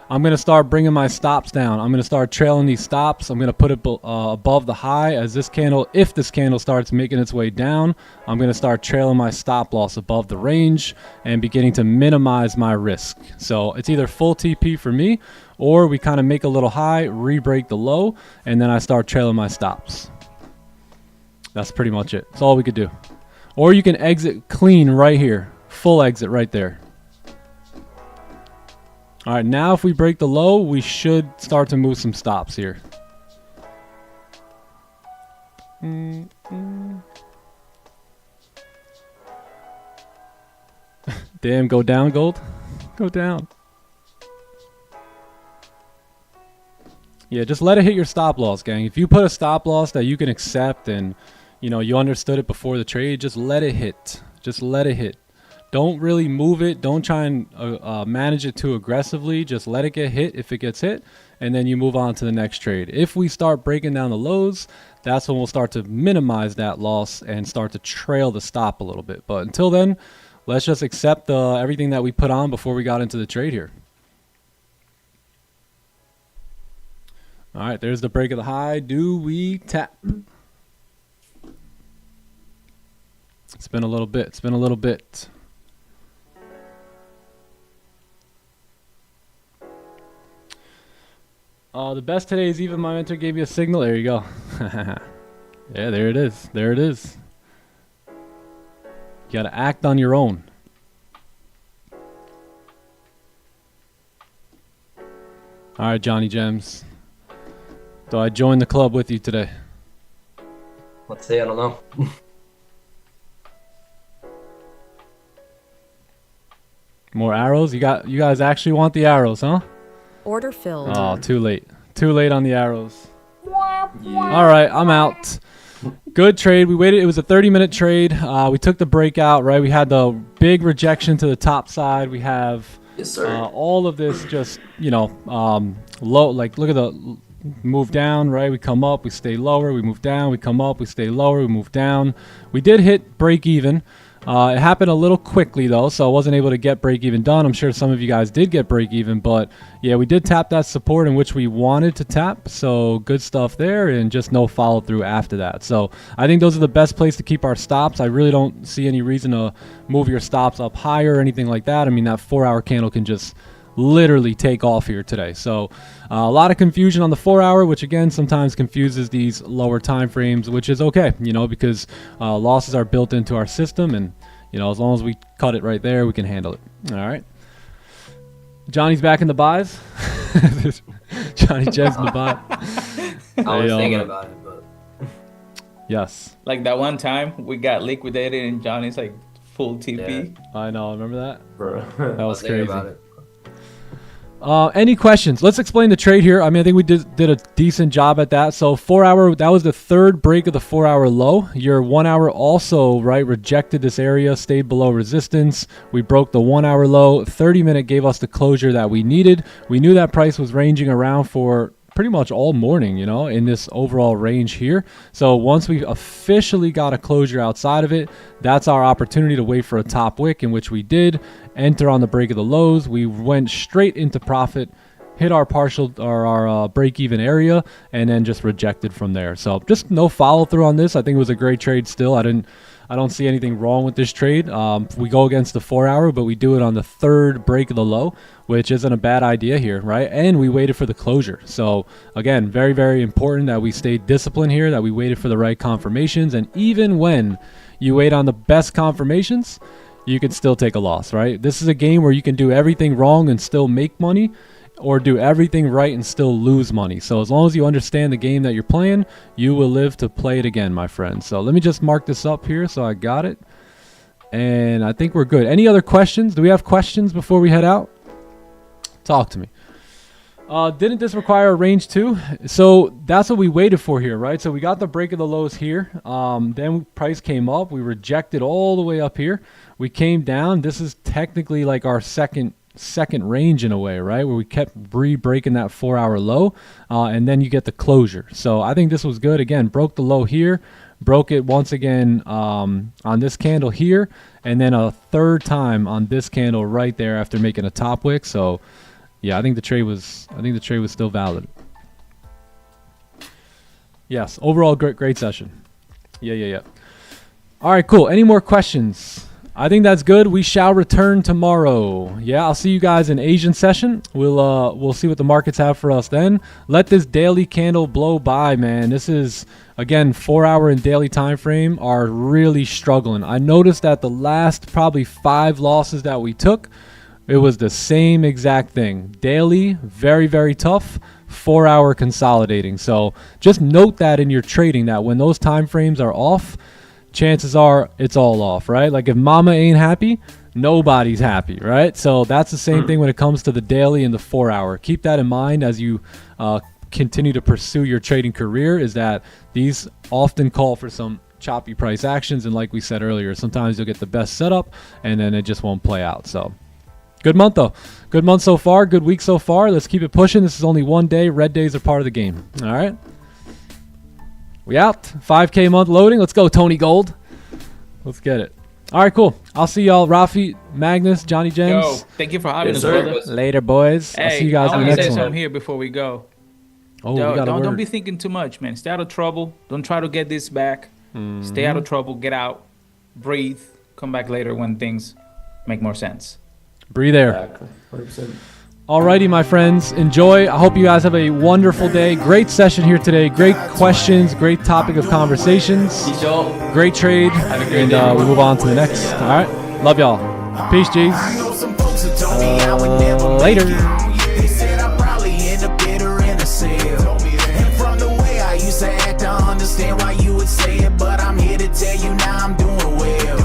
I'm going to start bringing my stops down. I'm going to start trailing these stops. I'm going to put it above the high as this candle, if this candle starts making its way down, I'm going to start trailing my stop loss above the range and beginning to minimize my risk. So it's either full TP for me, or we kind of make a little high, re-break the low, and then I start trailing my stops. That's pretty much it. That's all we could do. Or you can exit clean right here. Full exit right there. All right, now if we break the low, we should start to move some stops here. Damn, go down, gold. Go down. Yeah, just let it hit your stop loss, gang. If you put a stop loss that you can accept and you understood it before the trade, just let it hit. Just let it hit. Don't really move it. Don't try and manage it too aggressively. Just let it get hit if it gets hit, and then you move on to the next trade. If we start breaking down the lows, that's when we'll start to minimize that loss and start to trail the stop a little bit. But until then, let's just accept everything that we put on before we got into the trade here. All right, there's the break of the high. Do we tap? It's been a little bit. It's been a little bit. The best today is even my mentor gave me a signal. There you go. Yeah, there it is. There it is. You got to act on your own. All right, Johnny Gems. So I joined the club with you today. Let's see. I don't know. More arrows? You guys actually want the arrows, huh? Order filled. Oh, too late. Too late on the arrows. Yeah. All right, I'm out. Good trade. We waited. It was a 30-minute trade. We took the breakout, right? We had the big rejection to the top side. We have all of this just, low. Like, look at the move down, right? We come up, we stay lower. We move down, we come up, we stay lower. We move down. We did hit break even. It happened a little quickly though, so I wasn't able to get break even done. I'm sure some of you guys did get break even, but yeah, we did tap that support in which we wanted to tap, so good stuff there, and just no follow through after that. So I think those are the best place to keep our stops. I really don't see any reason to move your stops up higher or anything like that. I mean, that 4-hour candle can just literally take off here today. So a lot of confusion on the 4-hour, which again sometimes confuses these lower time frames, which is okay, because losses are built into our system, and as long as we cut it right there, we can handle it. All right, Johnny's back in the buys. Johnny Jen's in the buy. I was thinking about it, but yes, like that one time we got liquidated and Johnny's like full TP. Yeah. I know, remember that, bro? That was crazy. About it. Any questions? Let's explain the trade here. I mean, I think we did a decent job at that. So 4-hour, that was the third break of the 4-hour low. Your 1-hour also, right, rejected this area, stayed below resistance. We broke the 1-hour low. 30-minute gave us the closure that we needed. We knew that price was ranging around for pretty much all morning, in this overall range here. So once we officially got a closure outside of it, that's our opportunity to wait for a top wick, in which we did enter on the break of the lows. We went straight into profit, hit our partial or our break-even area, and then just rejected from there. So just no follow-through on this. I think it was a great trade still. I don't see anything wrong with this trade. We go against the 4-hour, but we do it on the third break of the low, which isn't a bad idea here, right? And we waited for the closure. So again, very, very important that we stayed disciplined here, that we waited for the right confirmations. And even when you wait on the best confirmations, you can still take a loss, right? This is a game where you can do everything wrong and still make money, or do everything right and still lose money. So as long as you understand the game that you're playing, you will live to play it again, my friend. So let me just mark this up here so I got it. And I think we're good. Any other questions? Do we have questions before we head out? Talk to me. Didn't this require a range too? So that's what we waited for here, right? So we got the break of the lows here. Then price came up. We rejected all the way up here. We came down. This is technically like our second range in a way, right? Where we kept breaking that 4-hour low, and then you get the closure. So I think this was good. Again, broke the low here, broke it once again on this candle here, and then a third time on this candle right there after making a top wick. So yeah, I think the trade was still valid. Yes, overall great session. Yeah. All right, cool. Any more questions? I think that's good. We shall return tomorrow. Yeah, I'll see you guys in Asian session. We'll see what the markets have for us then. Let this daily candle blow by, man. This is, again, 4-hour and daily time frame are really struggling. I noticed that the last probably 5 losses that we took, it was the same exact thing. Daily, very, very tough. 4-hour consolidating. So just note that in your trading, that when those time frames are off, chances are it's all off, right? Like if mama ain't happy, nobody's happy, right? So that's the same thing when it comes to the daily and the 4-hour. Keep that in mind as you continue to pursue your trading career, is that these often call for some choppy price actions. And like we said earlier, sometimes you'll get the best setup and then it just won't play out. So good month though. Good month so far. Good week so far. Let's keep it pushing. This is only one day. Red days are part of the game. All right. We out. 5K month loading. Let's go, Tony Gold. Let's get it. All right, cool. I'll see y'all, Rafi, Magnus, Johnny James. Yo, thank you for having us, sir. brother. Later, boys. I'll see you guys I in the want to say next something one. here before we go. Oh, we got a word. Don't be thinking too much, man. Stay out of trouble. Don't try to get this back. Stay out of trouble. Get out. Breathe. Come back later when things make more sense. Breathe air. Exactly. 100%. Alrighty, my friends. Enjoy. I hope you guys have a wonderful day. Great session here today. Great questions. Great topic of conversations. Peace, y'all. Great trade. Have a great And day. we move on to the next. All right. Love y'all. Peace, G's. I know some folks that told me I would never Later. make it. They said I'd probably end up bitter in a cell. And from the way I used to act, I understand why you would say it, but I'm here to tell you now I'm doing well.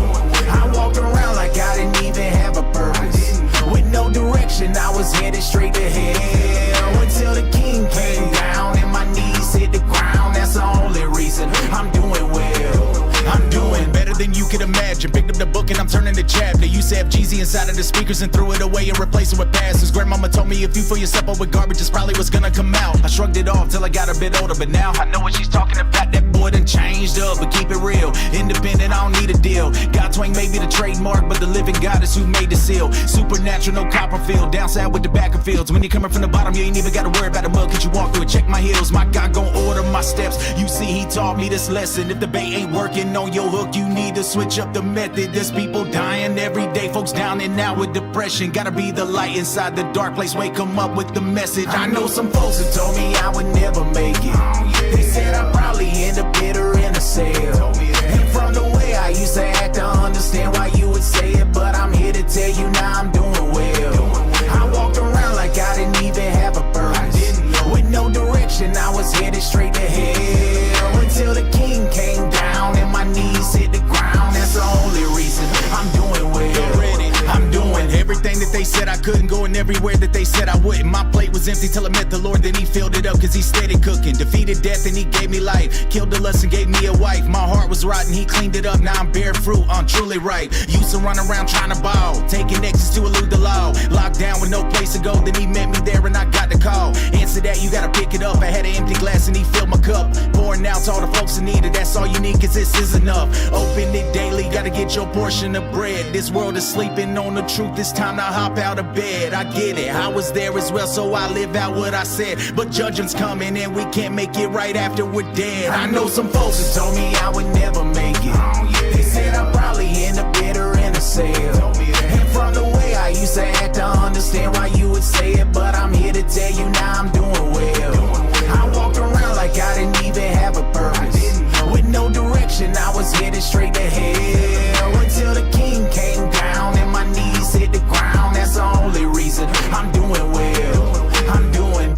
I walked around like I didn't even have a purpose. With no direction, I was headed straight to hell. Until the king came down and my knees hit the ground. That's the only reason I'm doing well. I'm doing better than you could imagine. Picked up the book and I'm turning the chapter. Used to have Jeezy inside of the speakers and threw it away and replaced it with passes. Grandmama told me if you fill yourself up with garbage, it's probably what's gonna come out. I shrugged it off till I got a bit older, but now I know what she's talking about. That boy done changed up, but keep it real. Independent, I don't need a deal. God twang may be the trademark, but the living God is who made the seal. Supernatural, no Copperfield. Downside with the back of fields. When you're coming from the bottom, you ain't even gotta worry about the mud. Cause you walk through it, check my heels. My God gon' order my steps. You see, he taught me this lesson. If the bait ain't working on your hook, you need to switch up the method. There's people dying every day, folks down and out with depression. Gotta be the light inside the dark place, wake them up with the message. I know some folks that told me I would never make it. They said I'd probably end up bitter in a cell. And from the way I used to act, I understand why you would say it, but I'm here to tell you now I'm doing well. I walked around like I didn't even have a purpose. With no direction, I was headed straight to hell. Until the king came down and my knees hit the ground. That's the only reason I'm doing well. I'm doing everything that they said I couldn't, going everywhere that they said I wouldn't. My plate was empty till I met the Lord, then he filled it up cause he steady cooking. Defeated death and he gave me life. Killed the lust and gave me a wife. My heart was rotten, he cleaned it up. Now I'm bare fruit, I'm truly right. Used to run around trying to ball, taking exits to elude the law. Locked down with no place to go, then he met me there and I got the call. Answer that, you gotta pick it up. I had an empty glass and he filled my cup. Pouring out to all the folks that need it, that's all you need cause this is enough. Open it daily, gotta get your portion of bread. This world is sleeping on the truth, it's time to hop out of bed. I get it, I was there as well, so I live out what I said. But judgment's coming and we can't make it right after we're dead. I know some folks that told me I would never make it. They said I'd probably end up bitter in a cell. And from the way I used to act, I understand why you would say it, but I'm here to tell you now I'm doing well. I walked around like I didn't even have a purpose. With no direction, I was headed straight to hell. Until the king came down and my knees hit the ground. That's the only reason I'm doing well. I'm doing.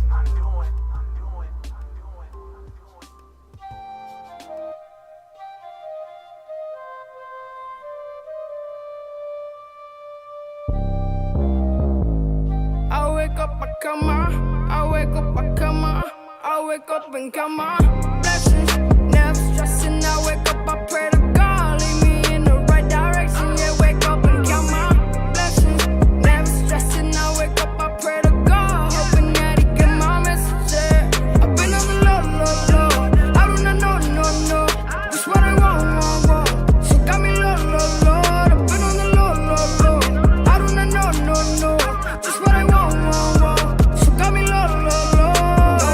I wake up, I come out. I wake I wake up and count my blessings. Never stressing, I wake up, I pray to God, lead me in the right direction. Yeah, wake up and count my blessings. Never stressing, I wake up, I pray to God, hoping that he get my message. Yeah. I've been on the low. I do not know, no. Just what I want. So got me low. I've been on the low. I do not know, no. Just what I want. So got me low. No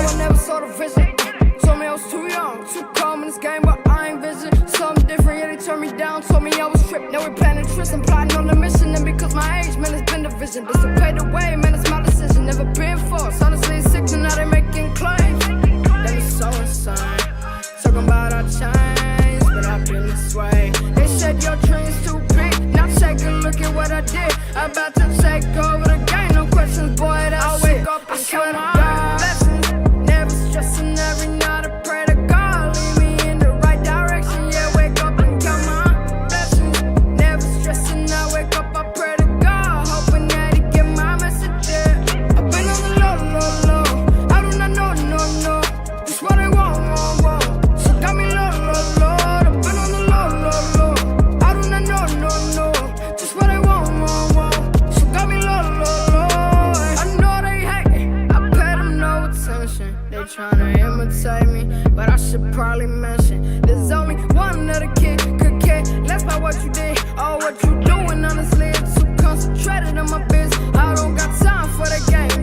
one ever saw the vision. Told me I was too young, too calm in this game, but I ain't visit. Something different, yeah, they turned me down. Told me I was tripped. Now we're planning trips and plotting on the mission. And because my age, man, it's been division. This to pay the way, man, it's my decision. Never been forced. Honestly, it's sick, and now they making claims. That is so insane. Talking about our change, but I've been this way. They said your dream's too big. Now take a look at what I did. I'm about to take over the game. No questions, boy, that's it. I swear to God, blessings. Never stressing, every night I pray to God, lead me in the right direction. Yeah, wake up and count my blessings. Never stressing, I wake up, I pray to God, hoping that he get my message. Yeah. I've been on the low. I do not know, no. Just what I want. So got me low. I've been on the low. I do not know, no. Just what I want. So got me low. I know they hate, I pay them no attention. They tryna imitate me, but I should probably mention there's only one other kid could care less about what you did or what you doing. Honestly, it's too concentrated on my biz. I don't got time for the game.